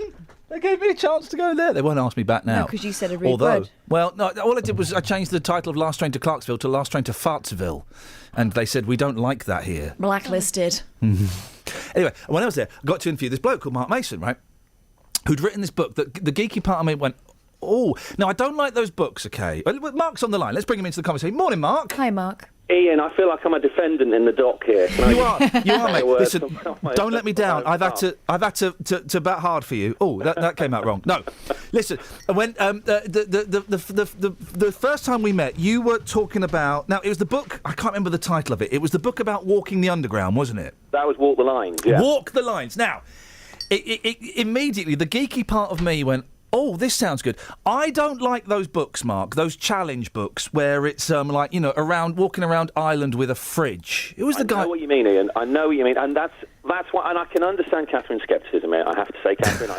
They gave me a chance to go there. They won't ask me back now. No, because you said a rude word. Well, no, all I did was I changed the title of Last Train to Clarksville to Last Train to Fartsville. And they said, we don't like that here. Blacklisted. Anyway, when I was there, I got to interview this bloke called Mark Mason, right? Who'd written this book that the geeky part of me went, oh, now I don't like those books, OK? Mark's on the line. Let's bring him into the conversation. Morning, Mark. Hi, Mark. Iain, I feel like I'm a defendant in the dock here. You are, mate. Listen, don't let me down. I've had to bat hard for you. Oh, that came out wrong. No, listen. When the first time we met, you were talking about. Now it was the book. I can't remember the title of it. It was the book about walking the underground, wasn't it? That was Walk the Lines. Yeah. Walk the Lines. Now, immediately the geeky part of me went, oh, this sounds good. I don't like those books, Mark, those challenge books where it's walking around Ireland with a fridge. It was the guy. I know what you mean, Iain. I know what you mean, and that's why. And I can understand Catherine's scepticism. I have to say, Catherine,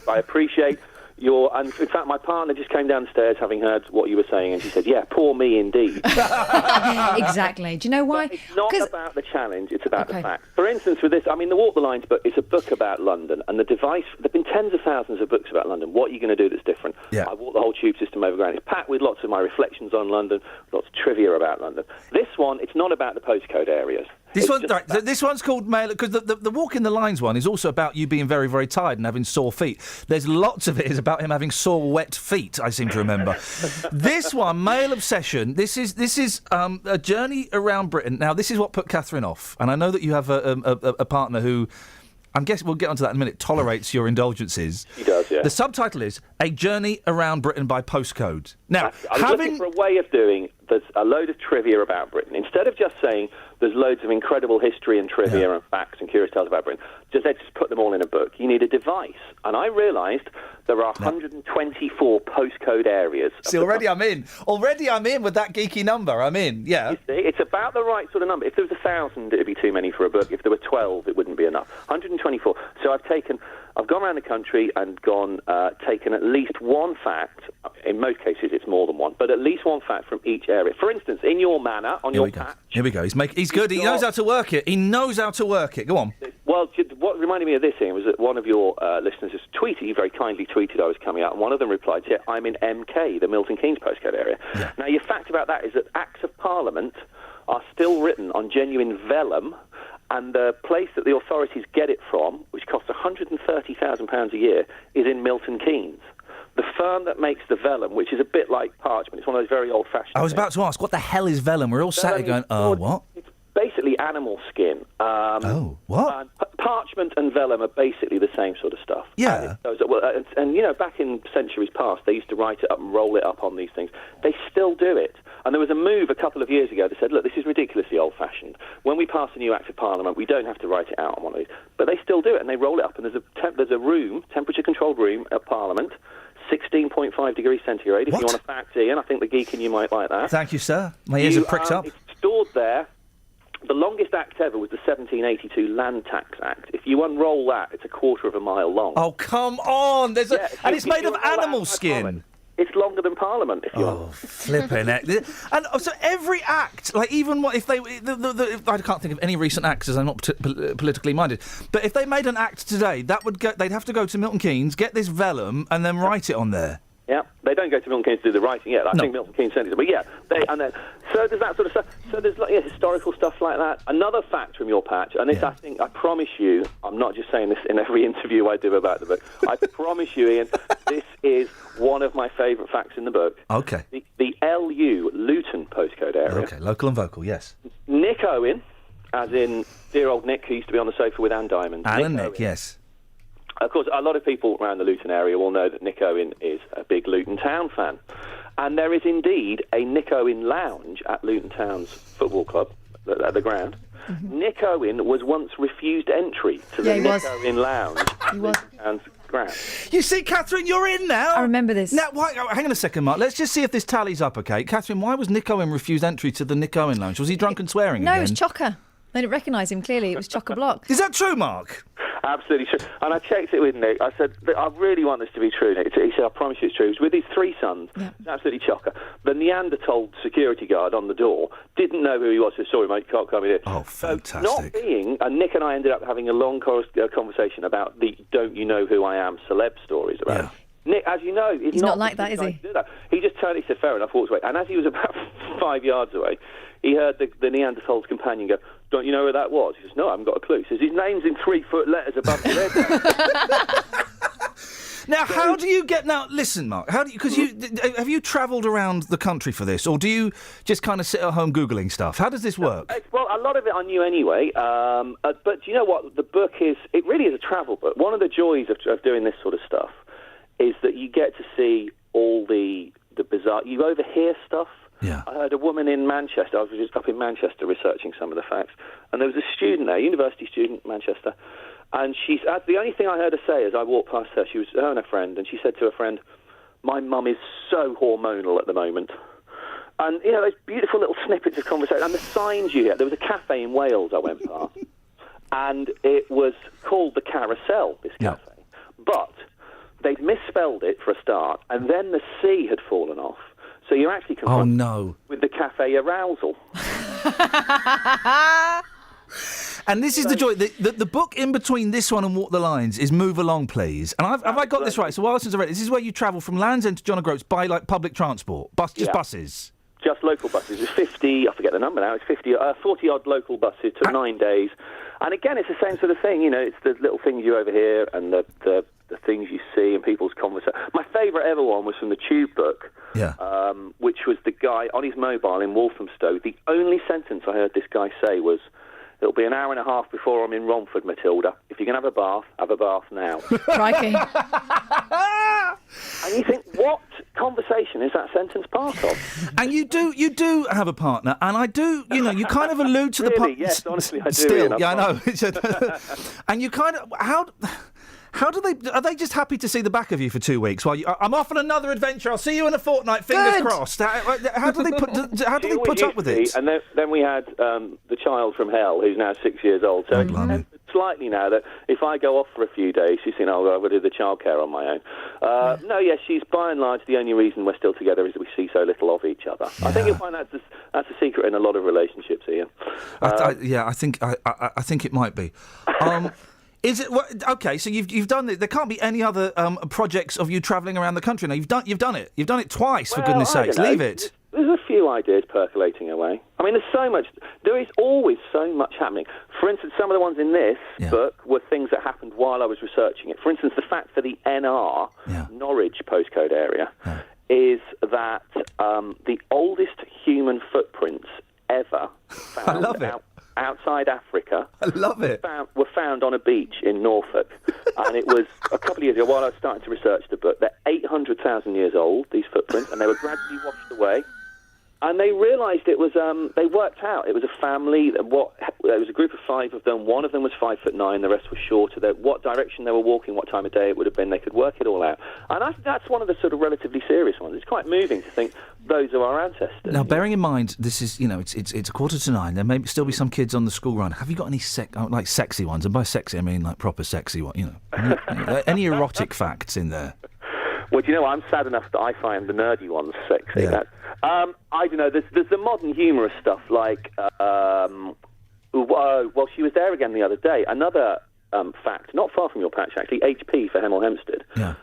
I appreciate And in fact, my partner just came downstairs having heard what you were saying, and she said, "Yeah, poor me indeed." Exactly. Do you know why? But it's not about the challenge; it's about the facts. For instance, with this, I mean, the Walk the Lines book is a book about London, and the device. There've been tens of thousands of books about London. What are you going to do that's different? Yeah. I walked the whole tube system overground. It's packed with lots of my reflections on London, lots of trivia about London. This one, it's not about the postcode areas. This one's called Mail, because the Walk in the Lines one is also about you being very, very tired and having sore feet. There's lots of it is about him having sore, wet feet, I seem to remember. This one, Mail Obsession, this is a journey around Britain. Now, this is what put Catherine off, and I know that you have a partner who, I'm guessing, we'll get onto that in a minute, tolerates your indulgences. He does, yeah. The subtitle is A Journey Around Britain by Postcode. Now, I was looking for a way of doing, there's a load of trivia about Britain. Instead of just saying there's loads of incredible history and trivia and facts and curious tales about Britain, let's just put them all in a book. You need a device. And I realised there are 124 postcode areas. See, already I'm in. Already I'm in with that geeky number. I'm in, yeah. You see, it's about the right sort of number. If there was 1,000, it would be too many for a book. If there were 12, it wouldn't be enough. 124. So I've gone around the country and taken at least one fact. In most cases, it's more than one, but at least one fact from each area. For instance, in your manor, on your patch. Here we go. He's good. He knows how to work it. Go on. Well, what reminded me of this thing was that one of your listeners has tweeted, he very kindly tweeted I was coming out, and one of them replied, yeah, I'm in MK, the Milton Keynes postcode area. Yeah. Now, your fact about that is that Acts of Parliament are still written on genuine vellum, and the place that the authorities get it from, which costs £130,000 a year, is in Milton Keynes. The firm that makes the vellum, which is a bit like parchment, it's one of those very old-fashioned I was about to ask, what the hell is vellum? We're all sat here going, what? It's basically animal skin. What? Parchment and vellum are basically the same sort of stuff. Yeah. And back in centuries past, they used to write it up and roll it up on these things. They still do it. And there was a move a couple of years ago that said, look, this is ridiculously old-fashioned. When we pass a new Act of Parliament, we don't have to write it out on one of these. But they still do it, and they roll it up. And there's a room, temperature-controlled room at Parliament, 16.5 degrees centigrade. If you want a fact, Ian, I think the geek in you might like that. Thank you, sir. My ears have pricked up. It's stored there. The longest act ever was the 1782 Land Tax Act. If you unroll that, it's a quarter of a mile long. Oh, come on! And it's made of animal skin. It's longer than Parliament, if you want. Oh, flipping heck. And so every act, like even if they... I can't think of any recent acts, as I'm not politically minded, but if they made an act today, they'd have to go to Milton Keynes, get this vellum, and then write it on there. Yeah, they don't go to Milton Keynes to do the writing yet. I think Milton Keynes sent it. But yeah, so there's that sort of stuff. So there's historical stuff like that. Another fact from your patch, and this I promise you, I'm not just saying this in every interview I do about the book. I promise you, Ian, this is one of my favourite facts in the book. Okay. The LU, Luton postcode area. Okay, local and vocal, yes. Nick Owen, as in dear old Nick who used to be on the sofa with Anne Diamond. Nick Owen, yes. Of course, a lot of people around the Luton area will know that Nick Owen is a big Luton Town fan. And there is indeed a Nick Owen lounge at Luton Town's football club, at the ground. Mm-hmm. Nick Owen was once refused entry to the Nick Owen lounge at Luton Town's ground. You see, Catherine, you're in now. I remember this. Now, hang on a second, Mark. Let's just see if this tallies up, OK? Catherine, why was Nick Owen refused entry to the Nick Owen lounge? Was he drunk and swearing again? No, it was Chocker. They didn't recognise him, clearly. It was Chock-a-Block. Is that true, Mark? Absolutely true. And I checked it with Nick. I said, I really want this to be true, Nick. He said, I promise you it's true. He was with his three sons. Yeah. It's absolutely chocker. The Neanderthal security guard on the door didn't know who he was. He said, sorry, mate, you can't come in here. Oh, fantastic. So not being... And Nick and I ended up having a long conversation about the don't you know who I am celeb stories about him. Nick, as you know... He's not like that, is he? He just turned, he said, fair enough, walked away. And as he was about 5 yards away, he heard the Neanderthal's companion go, don't you know where that was? He says, no, I haven't got a clue. He says, his name's in 3-foot letters above the head. Now, how do you get... Now, listen, Mark, have you travelled around the country for this, or do you just kind of sit at home Googling stuff? How does this work? Well, a lot of it I knew anyway, but you know what? The book it really is a travel book. One of the joys of doing this sort of stuff is that you get to see all the bizarre... You overhear stuff. Yeah. I heard a woman in Manchester. I was just up in Manchester researching some of the facts, and there was a student there, university student, Manchester, and the only thing I heard her say as I walked past her, she was her and a friend, and she said to her friend, "My mum is so hormonal at the moment." And you know those beautiful little snippets of conversation and the signs you get. There was a cafe in Wales I went past, and it was called the Carousel. This cafe, but they'd misspelled it for a start, and then the C had fallen off. So you're actually confronted with the cafe arousal. And this is the joy. The book in between this one and Walk the Lines is Move Along, Please. And have I got this right? So while since I read it, this is where you travel from Land's End to John O'Groats by like public transport, buses. Just local buses. It's 50, I forget the number now, it's 40-odd local buses, took 9 days. And again, it's the same sort of thing, you know, it's the little things you overhear and the things you see and people's conversation. My favourite ever one was from the Tube book, which was the guy on his mobile in Walthamstow. The only sentence I heard this guy say was, "It'll be an hour and a half before I'm in Romford, Matilda. If you're going to have a bath now." Crikey. And you think, what conversation is that sentence part of? And you do have a partner, and I do, you know, you kind of allude to Really? the Yes, honestly, I do. Still, Ian, yeah, I know. And you kind of, how do they? Are they just happy to see the back of you for 2 weeks? While I'm off on another adventure. I'll see you in a fortnight. Fingers crossed. How do they put up with it? And then we had the child from hell, who's now 6 years old. So it's slightly now that if I go off for a few days, she's saying, "Oh, I've got to do the childcare on my own." No, yes, she's by and large the only reason we're still together is that we see so little of each other. Yeah. I think you'll find that's a secret in a lot of relationships, Ian. I think it might be. Is it okay? So you've done it. There can't be any other projects of you travelling around the country. Now you've done it. You've done it twice, for goodness' sakes. Leave it. There's a few ideas percolating away. I mean, there's so much. There is always so much happening. For instance, some of the ones in this book were things that happened while I was researching it. For instance, the fact that the NR, Norwich postcode area, is that the oldest human footprints ever found outside Africa. I love it. Were found on a beach in Norfolk. And it was a couple of years ago, while I was starting to research the book, they're 800,000 years old, these footprints, and they were gradually washed away. And they realised it was, they worked out, it was a family, there was a group of 5 of them, one of them was 5'9", the rest was shorter, what direction they were walking, what time of day it would have been, they could work it all out. And I think that's one of the sort of relatively serious ones. It's quite moving to think those are our ancestors. Now, bearing in mind, this is, you know, it's 9:15, there may still be some kids on the school run. Have you got any sexy ones? And by sexy, I mean like proper sexy ones, you know. Any erotic facts in there? Well, do you know, I'm sad enough that I find the nerdy ones sexy. Yeah. I don't know, there's the modern humorous stuff like, well, she was there again the other day. Another fact, not far from your patch actually, HP for Hemel Hempstead. Yeah.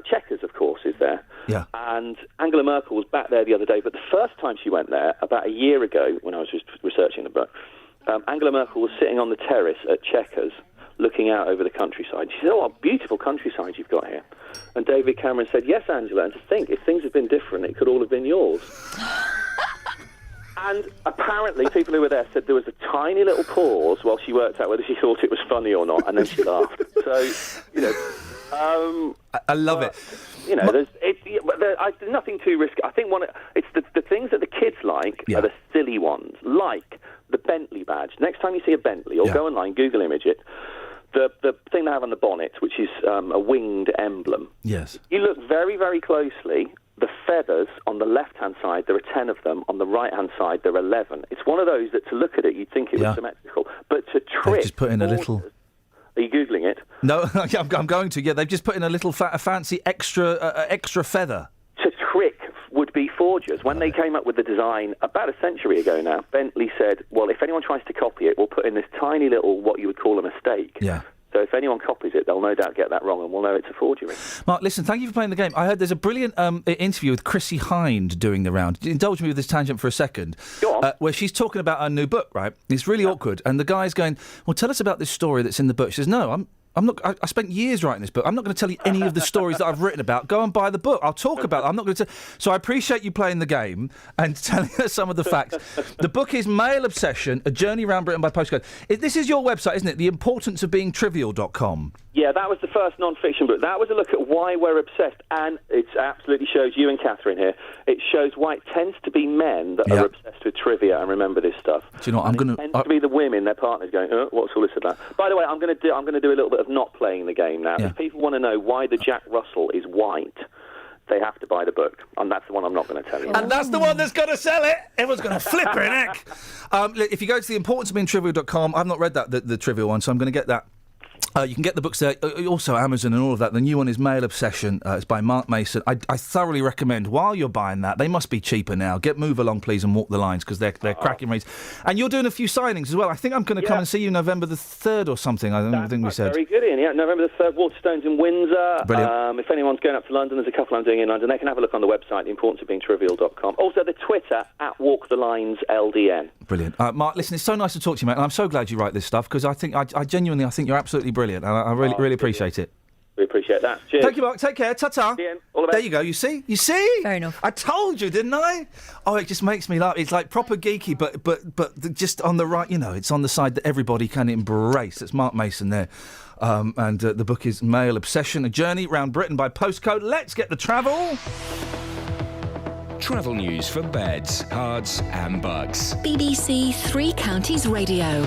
Chequers, of course, is there. Yeah. And Angela Merkel was back there the other day, but the first time she went there, about a year ago, when I was researching the book, Angela Merkel was sitting on the terrace at Chequers, looking out over the countryside. She said, "Oh, what beautiful countryside you've got here." And David Cameron said, "Yes, Angela, and to think, if things had been different, it could all have been yours." And apparently people who were there said there was a tiny little pause while she worked out whether she thought it was funny or not, and then she laughed. So, you know... I love it. You know, there's nothing too risky. I think it's the things that the kids like are the silly ones, like the Bentley badge. Next time you see a Bentley, or go online, Google image it, the thing they have on the bonnet, which is a winged emblem. Yes. You look very, very closely. The feathers on the left-hand side, there are 10 of them. On the right-hand side, there are 11. It's one of those that to look at it, you'd think it was symmetrical. But to trick... They've just put in a little... Are you Googling it? No, I'm going to. Yeah, they've just put in a little fancy extra feather. To trick would-be forgers. When they came up with the design about a century ago now, Bentley said, well, if anyone tries to copy it, we'll put in this tiny little, what you would call a mistake. Yeah. So if anyone copies it, they'll no doubt get that wrong, and we'll know it's a forgery. Mark, listen, thank you for playing the game. I heard there's a brilliant interview with Chrissie Hynde doing the round. Indulge me with this tangent for a second. Go on. Where she's talking about her new book, right? It's really awkward. And the guy's going, well, tell us about this story that's in the book. She says, no, I'm not. I spent years writing this book. I'm not going to tell you any of the stories that I've written about. Go and buy the book. I'll talk about it. I'm not going to. So I appreciate you playing the game and telling us some of the facts. The book is Male Obsession: A Journey Around Britain by Postcode. This is your website, isn't it? The Importance of Being Trivial.com. Yeah, that was the first non-fiction book. That was a look at why we're obsessed, and it absolutely shows you and Catherine here. It shows why it tends to be men that are obsessed with trivia and remember this stuff. Do you know what? It tends to be the women, their partners, going, "What's all this about?" By the way, I'm going to do a little bit of not playing the game now. Yeah. If people want to know why the Jack Russell is white, they have to buy the book, and that's the one I'm not going to tell you. And that's the one that's going to sell it. Everyone's going to flip her neck. If you go to the importance of being trivial.com, I've not read that the trivial one, so I'm going to get that You can get the books there, also Amazon and all of that. The new one is Male Obsession. It's by Mark Mason. I thoroughly recommend, while you're buying that, they must be cheaper now. Get Move Along, Please, and Walk the Lines, because they're cracking reads. And you're doing a few signings as well. I think I'm going to come and see you November the 3rd or something. I think we said. Very good, Ian. Yeah, November the 3rd, Waterstones in Windsor. Brilliant. If anyone's going up to London, there's a couple I'm doing in London. They can have a look on the website, theimportanceofbeingtrivial.com. Also, the Twitter, @WalkTheLinesLDN. Brilliant. Mark, listen, it's so nice to talk to you, mate, and I'm so glad you write this stuff, because I genuinely think you're absolutely brilliant, and I really appreciate it. We appreciate that. Cheers. Thank you, Mark. Take care. Ta-ta. Ian, all the best. There you go. You see? Fair enough. I told you, didn't I? Oh, it just makes me laugh. It's like proper geeky, but just on the right, it's on the side that everybody can embrace. It's Mark Mason there. And the book is Male Obsession, A Journey Round Britain by Postcode. Let's get the travel. Travel news for beds, cards and bugs. BBC Three Counties Radio.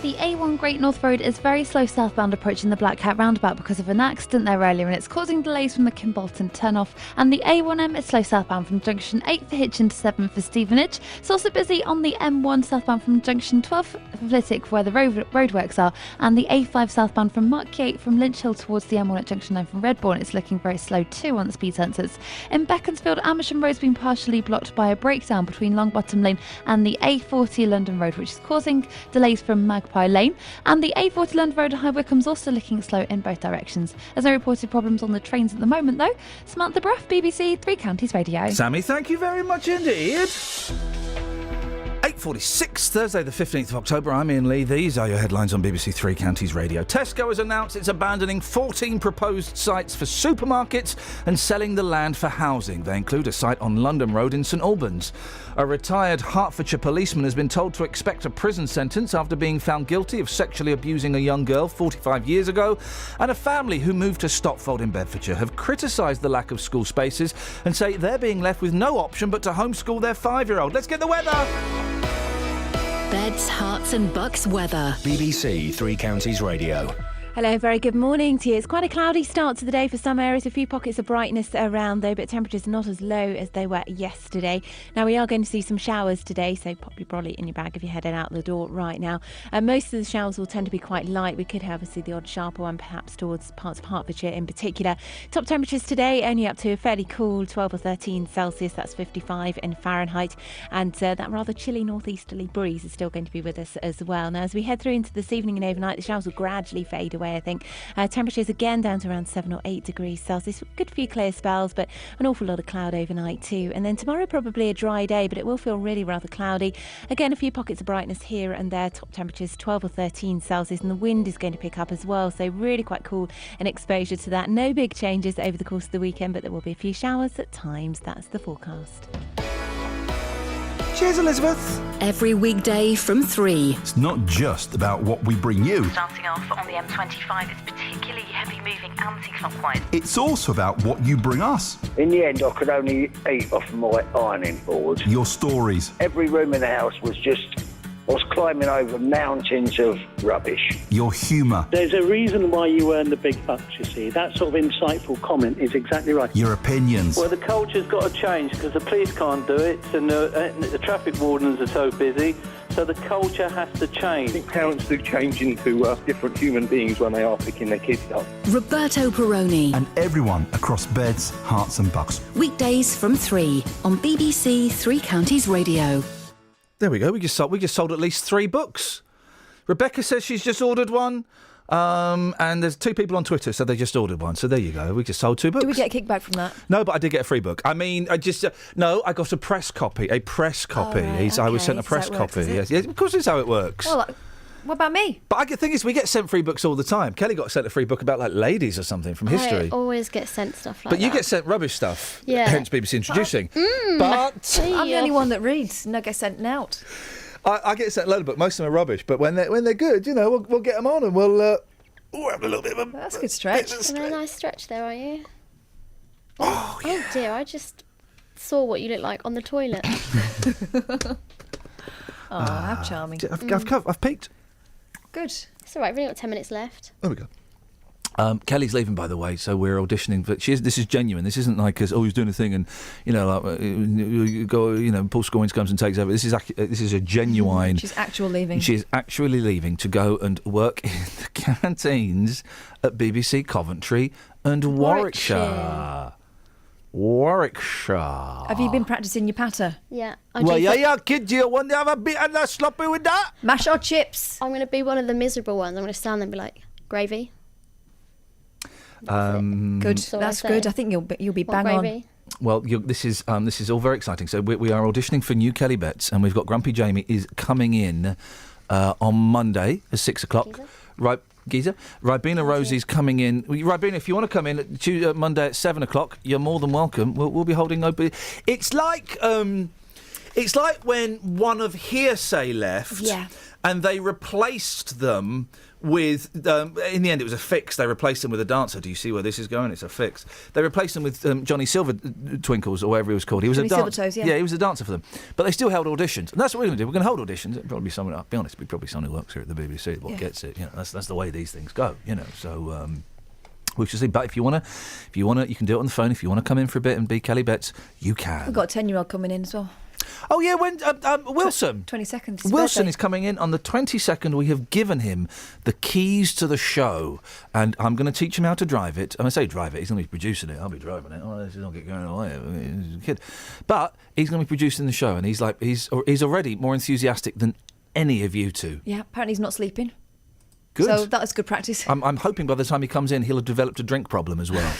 The A1 Great North Road is very slow southbound approaching the Black Cat roundabout because of an accident there earlier, and it's causing delays from the Kimbolton turnoff. And the A1M is slow southbound from junction 8 for Hitchin to 7 for Stevenage. It's also busy on the M1 southbound from junction 12 for Flitwick, where the roadworks are, and the A5 southbound from Markyate from Lynch Hill towards the M1 at junction 9 from Redbourne. It's looking very slow too on the speed sensors. In Beaconsfield, Amersham Road's been partially blocked by a breakdown between Longbottom Lane and the A40 London Road, which is causing delays from Magpie Lane, and the A40 London Road at High Wycombe's also looking slow in both directions. There's no reported problems on the trains at the moment though. Samantha Bruff, BBC Three Counties Radio. Sammy, thank you very much indeed. 8:46, Thursday the 15th of October. I'm Iain Lee. These are your headlines on BBC Three Counties Radio. Tesco has announced it's abandoning 14 proposed sites for supermarkets and selling the land for housing. They include a site on London Road in St Albans. A retired Hertfordshire policeman has been told to expect a prison sentence after being found guilty of sexually abusing a young girl 45 years ago. And a family who moved to Stopfold in Bedfordshire have criticised the lack of school spaces and say they're being left with no option but to homeschool their 5-year-old. Let's get the weather! Beds, Hearts and Bucks weather. BBC Three Counties Radio. Hello, very good morning to you. It's quite a cloudy start to the day for some areas. A few pockets of brightness around though, but temperatures not as low as they were yesterday. Now we are going to see some showers today, so pop your brolly in your bag if you're heading out the door right now. Most of the showers will tend to be quite light. We could obviously the odd sharper one perhaps towards parts of Hertfordshire in particular. Top temperatures today only up to a fairly cool 12 or 13 Celsius, that's 55 in Fahrenheit, and that rather chilly northeasterly breeze is still going to be with us as well. Now as we head through into this evening and overnight, the showers will gradually fade away, I think. Temperatures again down to around 7 or 8 degrees Celsius. Good few clear spells, but an awful lot of cloud overnight too. And then tomorrow probably a dry day, but it will feel really rather cloudy. Again, a few pockets of brightness here and there. Top temperatures 12 or 13 Celsius, and the wind is going to pick up as well. So really quite cool and exposure to that. No big changes over the course of the weekend, but there will be a few showers at times. That's the forecast. Cheers, Elizabeth. Every weekday from 3. It's not just about what we bring you. Starting off on the M25, it's particularly heavy moving anti-clockwise. It's also about what you bring us. In the end, I could only eat off my ironing board. Your stories. Every room in the house was I was climbing over mountains of rubbish. Your humour. There's a reason why you earn the big bucks, you see. That sort of insightful comment is exactly right. Your opinions. Well, the culture's got to change because the police can't do it and the traffic wardens are so busy. So the culture has to change. I think parents do change into different human beings when they are picking their kids up. Roberto Perroni. And everyone across Beds, Hearts and Bucks. Weekdays from 3 on BBC Three Counties Radio. There we go. We just sold at least 3 books. Rebecca says she's just ordered one. And there's 2 people on Twitter, so they just ordered one. So there you go. We just sold 2 books. Do we get a kickback from that? No, but I did get a free book. I mean, I got a press copy. A press copy. Right, I was sent a okay. press copy. Yes, of course, it's how it works. Well, what about me? But the thing is, we get sent free books all the time. Kelly got sent a free book about ladies or something from history. I always get sent stuff like but that. you get sent rubbish stuff. Yeah. Hence BBC Introducing. But I'm the only one that reads and I get sent out. I get sent a load of books. Most of them are rubbish, but when they're good, we'll get them on and we'll have a little bit of a... That's a good stretch. A very nice stretch there, are you? Oh dear, I just saw what you look like on the toilet. How charming. I've peeked. Good. It's all right, we've only got 10 minutes left. There we go. Kelly's leaving, by the way, so we're auditioning. But this is genuine. This isn't like he's doing a thing and Paul Scoins comes and takes over. This is a genuine. She's actually leaving. She is actually leaving to go and work in the canteens at BBC Coventry and Warwickshire. Have you been practising your patter? Yeah. Kid, do you want to have a bit of that sloppy with that? Mash or chips? I'm going to be one of the miserable ones. I'm going to stand there and be like, gravy. Good. That's good. I think you'll be bang on. Well, this is all very exciting. So we are auditioning for new Kelly Betts, and we've got Grumpy Jamie is coming in on Monday at 6 o'clock. Right, Geezer. Ribena Rosie's coming in. Ribena, if you want to come in Monday at 7 o'clock, you're more than welcome. We'll be holding open. It's like when one of Hearsay left, and they replaced them with, in the end it was a fix. They replaced him with a dancer. Do you see where this is going? It's a fix. They replaced him with Johnny Silver Twinkles, or whatever he was called. He was Johnny Silvertoes, yeah. Yeah, he was a dancer for them. But they still held auditions. And that's what we're going to do. We're going to hold auditions. It'll probably be someone, I'll be honest, probably someone who works here at the BBC that gets it. That's the way these things go, So we should see. But if you wanna, you can do it on the phone. If you want to come in for a bit and be Kelly Betts, you can. We've got a 10-year-old coming in as well. Oh, yeah, when Wilson. 22nd. Wilson is coming in on the 22nd. We have given him the keys to the show, and I'm going to teach him how to drive it. And I say drive it, he's going to be producing it. I'll be driving it. Oh, this is not get going away. He's a kid. But he's going to be producing the show, and he's already more enthusiastic than any of you two. Yeah, apparently he's not sleeping. Good. So that was good practice. I'm hoping by the time he comes in, he'll have developed a drink problem as well.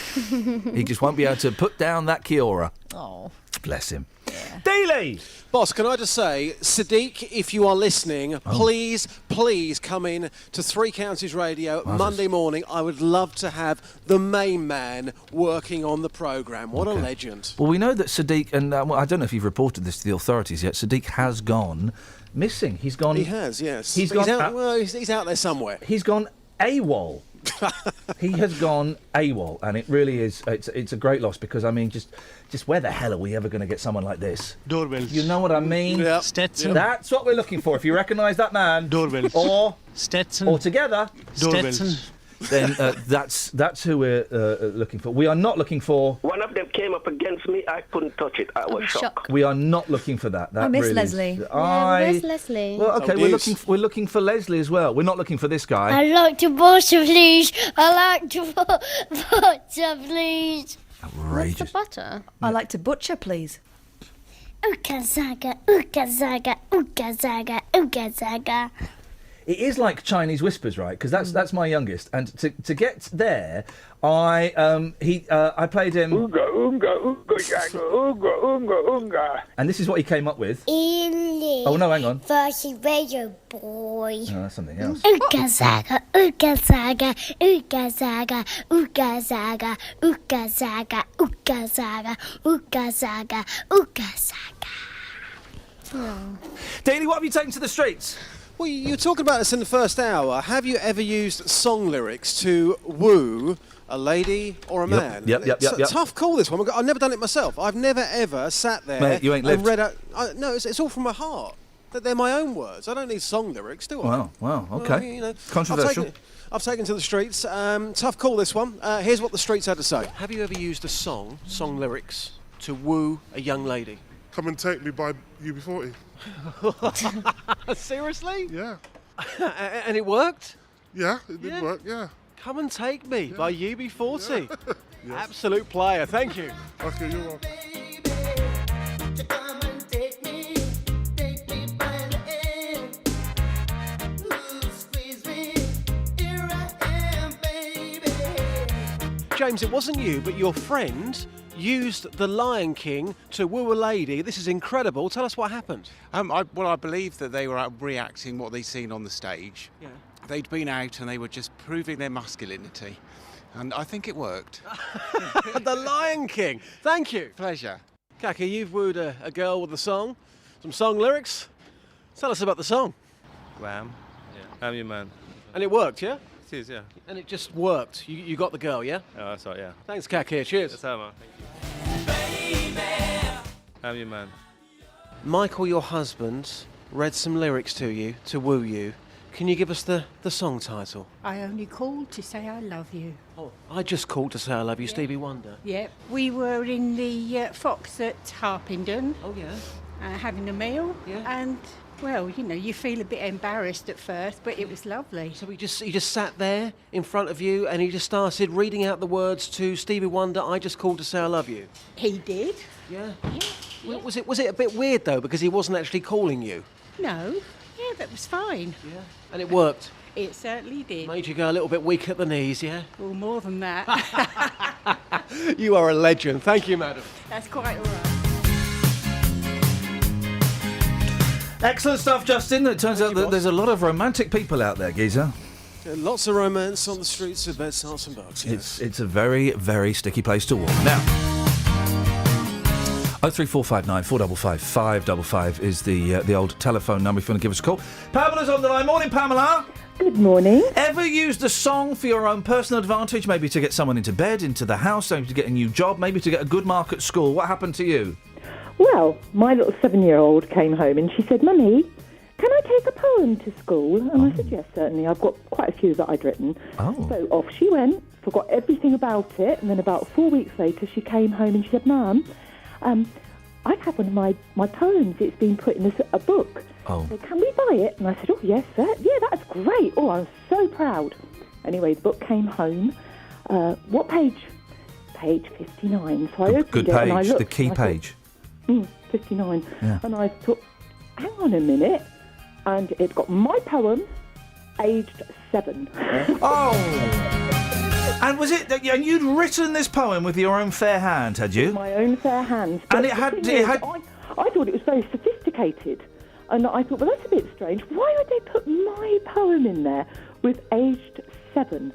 He just won't be able to put down that Kiora. Oh. Bless him. Yeah. Daly! Boss, can I just say, Sadiq, if you are listening, please come in to Three Counties Radio Monday morning. I would love to have the main man working on the programme. What a legend. Well, we know that Sadiq, and I don't know if you've reported this to the authorities yet, Sadiq has gone missing. He's gone... He has, yes. He's out there somewhere. He's gone AWOL. He has gone AWOL, and it really is. It's a great loss because just where the hell are we ever going to get someone like this? Doorbells. You know what I mean? Yep. Stetson. That's what we're looking for. If you recognise that man, Doorbells. Or Stetson. Or together, Stetson. Then that's who we're looking for. We are not looking for. One of them came up against me. I couldn't touch it. I was shocked. We are not looking for that. I miss Leslie. Where's Leslie? Well, okay, we're looking for Leslie as well. We're not looking for this guy. I like to butter, please. I like to butter, please. Outrageous. What's the butter? I like to butcher, please. Ooga zaga, ooga zaga, ooga zaga, ooga zaga. It is like Chinese whispers, right? Because that's my youngest, and to get there, I played him. Ooga oonga ooga zaga, ooga oonga oonga. And this is what he came up with. Ili. Oh no, hang on. Versus Radio Boy. No, that's something else. Ooga zaga, ooga zaga, ooga zaga, ooga zaga, ooga zaga, ooga zaga, ooga zaga, ooga zaga. Daly, what have you taken to the streets? Well, you were talking about this in the first hour. Have you ever used song lyrics to woo a lady or a man? Yep. Tough call, this one. I've never done it myself. I've never ever sat there Mate, you ain't lived. and read out. No, it's all from my heart. They're my own words. I don't need song lyrics, do I? Wow, okay. Well, Controversial. I've taken to the streets. Tough call, this one. Here's what the streets had to say. Have you ever used a song lyrics, to woo a young lady? Come and Take Me by UB40. Seriously? Yeah. And it worked? Yeah, it did work, yeah. Come and Take Me by UB40. Yeah. Yes. Absolute player, thank you. Okay, you're welcome. James, it wasn't you, but your friend used The Lion King to woo a lady. This is incredible. Tell us what happened. I believe that they were reacting what they'd seen on the stage. Yeah. They'd been out and they were just proving their masculinity. And I think it worked. The Lion King. Thank you. Pleasure. Kaka, you've wooed a girl with a song, some song lyrics. Tell us about the song. Wham. Yeah. I'm your man. And it worked, yeah? It is, yeah. And it just worked. You got the girl, yeah? Oh, that's right, yeah. Thanks, Kaka. Cheers. That's how, man. I'm your man. Michael, your husband, read some lyrics to you to woo you. Can you give us the song title? I only called to say I love you. Oh, I just called to say I love you, Stevie Wonder. Yep. We were in the Fox at Harpenden. Oh, yeah. Having a meal. Yeah. And, well, you know, you feel a bit embarrassed at first, but it was lovely. So he just sat there in front of you and he just started reading out the words to Stevie Wonder, I just called to say I love you. He did. Yeah. Yeah. Well, was it a bit weird, though, because he wasn't actually calling you? No. Yeah, that was fine. Yeah. And it worked? It certainly did. Made you go a little bit weak at the knees, yeah? Well, more than that. You are a legend. Thank you, madam. That's quite all right. Excellent stuff, Justin. It turns out that there's a lot of romantic people out there, geezer. Lots of romance on the streets of Beds, Herts and Bucks, yes. It's a very, very sticky place to walk. Now, 03459 455 555 is the old telephone number if you want to give us a call. Pamela's on the line. Morning, Pamela. Good morning. Ever used a song for your own personal advantage? Maybe to get someone into bed, into the house, maybe to get a new job, maybe to get a good mark at school. What happened to you? Well, my little 7-year-old came home and she said, Mummy, can I take a poem to school? And I said, yes, certainly. I've got quite a few that I'd written. Oh. So off she went, forgot everything about it, and then about 4 weeks later she came home and she said, Mum, I've had one of my poems. It's been put in a book. Oh. So can we buy it? And I said, oh, yes, sir. Yeah, that's great. Oh, I'm so proud. Anyway, the book came home. What page? Page 59. So I opened Good it page, and I looked. the key page. 59. Yeah. And I thought, hang on a minute. And it got my poem, aged 7. Oh! And was it? And you'd written this poem with your own fair hand, had you? My own fair hand. And But it the had. thing It is, had. I thought it was very sophisticated. And I thought, well, that's a bit strange. Why would they put my poem in there with aged 7?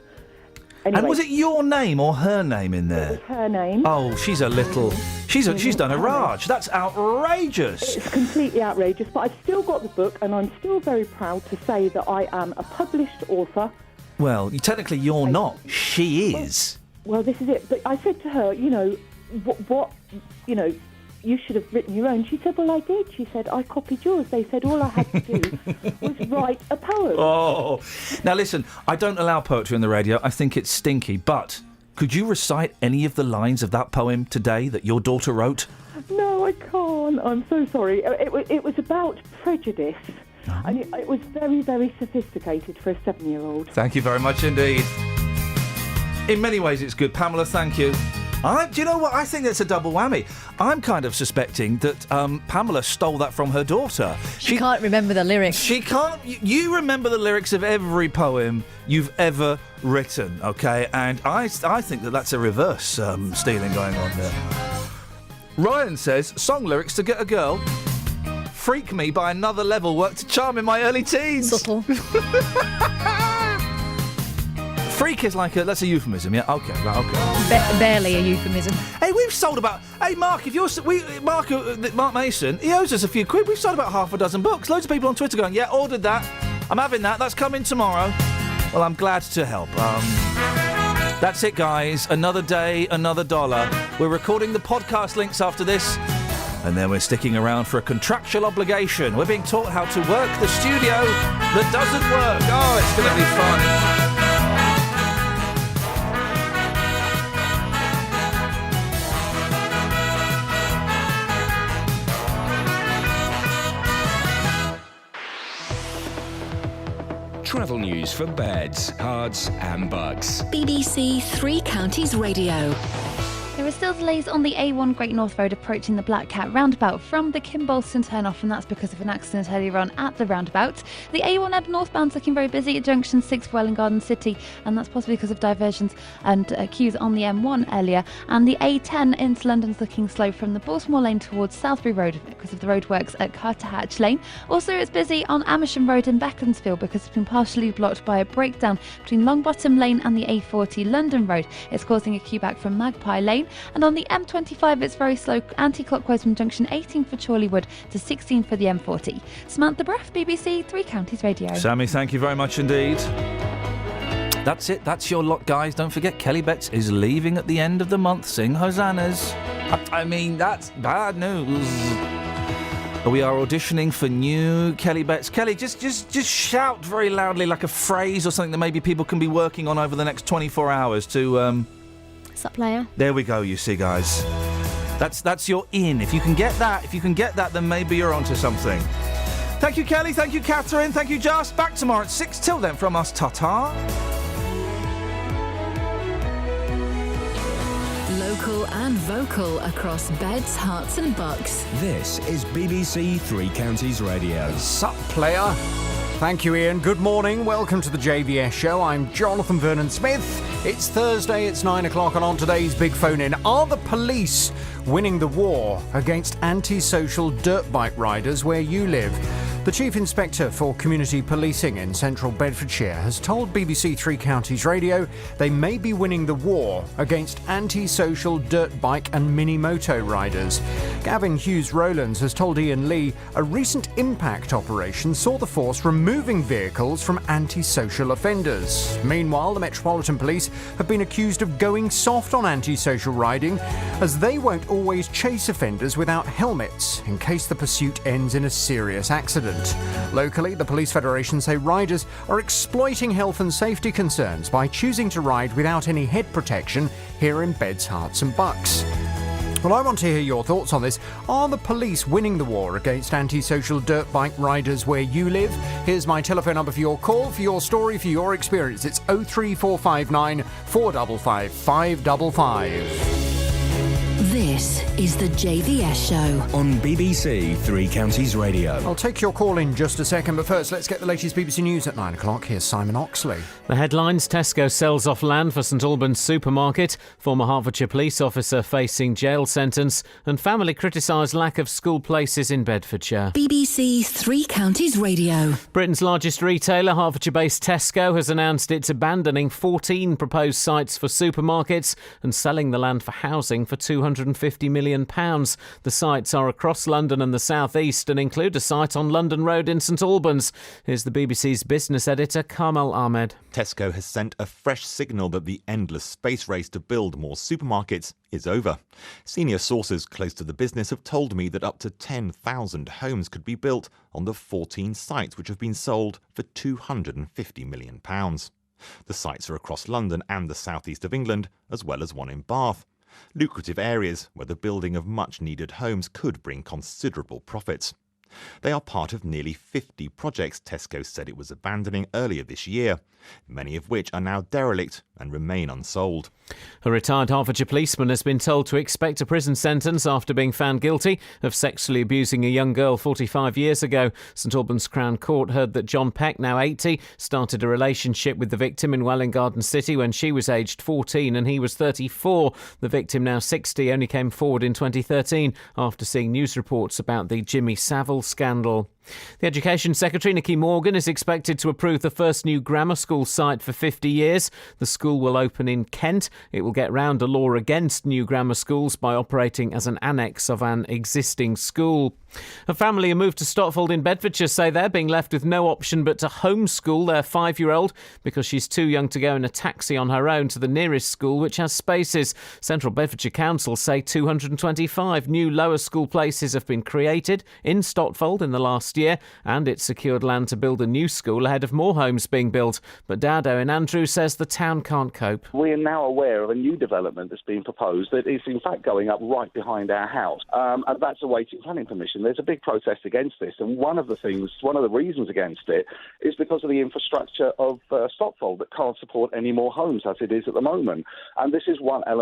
Anyway, And was it your name or her name in there? It was her name. Oh, she's a little. She's done a Raj. That's outrageous. It's completely outrageous, but I've still got the book, and I'm still very proud to say that I am a published author. Well, technically you're not. She is. Well, this is it. But I said to her, you know, what you should have written your own. She said, well, I did. She said, I copied yours. They said all I had to do was write a poem. Oh. Now, listen, I don't allow poetry on the radio. I think it's stinky. But could you recite any of the lines of that poem today that your daughter wrote? No, I can't. I'm so sorry. It was about prejudice. And it was very, very sophisticated for a 7-year-old. Thank you very much indeed. In many ways, it's good. Pamela, thank you. Do you know what? I think that's a double whammy. I'm kind of suspecting that Pamela stole that from her daughter. She can't remember the lyrics. She can't. You remember the lyrics of every poem you've ever written, okay? And I think that's a reverse stealing going on there. Ryan says, song lyrics to get a girl. Freak me by another level worked to charm in my early teens. Subtle. Freak is like that's a euphemism, yeah? Okay, right, okay. Barely a euphemism. Hey, we've sold about... Hey, Mark, Mark Mason, he owes us a few quid. We've sold about half a dozen books. Loads of people on Twitter going, yeah, ordered that. I'm having that. That's coming tomorrow. Well, I'm glad to help. That's it, guys. Another day, another dollar. We're recording the podcast links after this. And then we're sticking around for a contractual obligation. We're being taught how to work the studio that doesn't work. Oh, it's going to be fun. Travel news for beds, cards and bugs. BBC Three Counties Radio. There are still delays on the A1 Great North Road approaching the Black Cat roundabout from the Kimbolton turn-off, and that's because of an accident earlier on at the roundabout. The A1 Ebb northbound's looking very busy at junction 6 for Welwyn Garden City, and that's possibly because of diversions and queues on the M1 earlier. And the A10 into London's looking slow from the Baltimore Lane towards Southbury Road because of the roadworks at Carterhatch Lane. Also, it's busy on Amersham Road in Beaconsfield because it's been partially blocked by a breakdown between Longbottom Lane and the A40 London Road. It's causing a queue back from Magpie Lane. And on the M25, it's very slow anti-clockwise from junction 18 for Chorleywood to 16 for the M40. Samantha Breath, BBC Three Counties Radio. Sammy, thank you very much indeed. That's it. That's your lot, guys. Don't forget, Kelly Betts is leaving at the end of the month. Sing hosannas. I mean, that's bad news. We are auditioning for new Kelly Betts. Kelly, just shout very loudly like a phrase or something that maybe people can be working on over the next 24 hours to... What's up, player? There we go, you see, guys. That's your in. If you can get that, then maybe you're onto something. Thank you, Kelly. Thank you, Catherine. Thank you, Just. Back tomorrow at 6. Till then, from us, ta-ta. Local and vocal across beds, hearts and bucks. This is BBC Three Counties Radio. Sup, player? Thank you, Iain. Good morning. Welcome to the JVS show. I'm Jonathan Vernon-Smith. It's Thursday, it's 9 o'clock, and on today's Big Phone In, are the police winning the war against antisocial dirt bike riders where you live? The Chief Inspector for Community Policing in central Bedfordshire has told BBC Three Counties Radio they may be winning the war against antisocial dirt bike and mini-moto riders. Gavin Hughes-Rowlands has told Ian Lee a recent impact operation saw the force removing vehicles from antisocial offenders. Meanwhile, the Metropolitan Police have been accused of going soft on antisocial riding as they won't always chase offenders without helmets in case the pursuit ends in a serious accident. Locally, the Police Federation say riders are exploiting health and safety concerns by choosing to ride without any head protection here in Beds, Herts and Bucks. Well, I want to hear your thoughts on this. Are the police winning the war against antisocial dirt bike riders where you live? Here's my telephone number for your call, for your story, for your experience. It's 03459 455 555. This is the JVS show on BBC Three Counties Radio. I'll take your call in just a second, but first let's get the latest BBC News at 9 o'clock. Here's Simon Oxley. The headlines: Tesco sells off land for St Albans supermarket, former Hertfordshire police officer facing jail sentence, and family criticise lack of school places in Bedfordshire. BBC Three Counties Radio. Britain's largest retailer, Hertfordshire-based Tesco, has announced it's abandoning 14 proposed sites for supermarkets and selling the land for housing for £250 million. The sites are across London and the South East and include a site on London Road in St Albans. Here's the BBC's business editor, Carmel Ahmed. Tesco has sent a fresh signal that the endless space race to build more supermarkets is over. Senior sources close to the business have told me that up to 10,000 homes could be built on the 14 sites which have been sold for £250 million. The sites are across London and the southeast of England, as well as one in Bath. Lucrative areas where the building of much-needed homes could bring considerable profits. They are part of nearly 50 projects Tesco said it was abandoning earlier this year, many of which are now derelict and remain unsold. A retired Hertfordshire policeman has been told to expect a prison sentence after being found guilty of sexually abusing a young girl 45 years ago. St Albans Crown Court heard that John Peck, now 80, started a relationship with the victim in Welwyn Garden City when she was aged 14 and he was 34. The victim, now 60, only came forward in 2013 after seeing news reports about the Jimmy Savile scandal. The Education Secretary, Nicky Morgan, is expected to approve the first new grammar school site for 50 years. The school will open in Kent. It will get round a law against new grammar schools by operating as an annex of an existing school. A family who moved to Stotfold in Bedfordshire say they're being left with no option but to homeschool their 5-year-old because she's too young to go in a taxi on her own to the nearest school, which has spaces. Central Bedfordshire Council say 225 new lower school places have been created in Stotfold in the last year, and it's secured land to build a new school ahead of more homes being built. But Dad Owen Andrew says the town can't cope. We are now aware of a new development that's been proposed that is in fact going up right behind our house, and that's awaiting planning permission. There's a big protest against this, and one of the reasons against it is because of the infrastructure of Stotfold that can't support any more homes as it is at the moment. And this is one element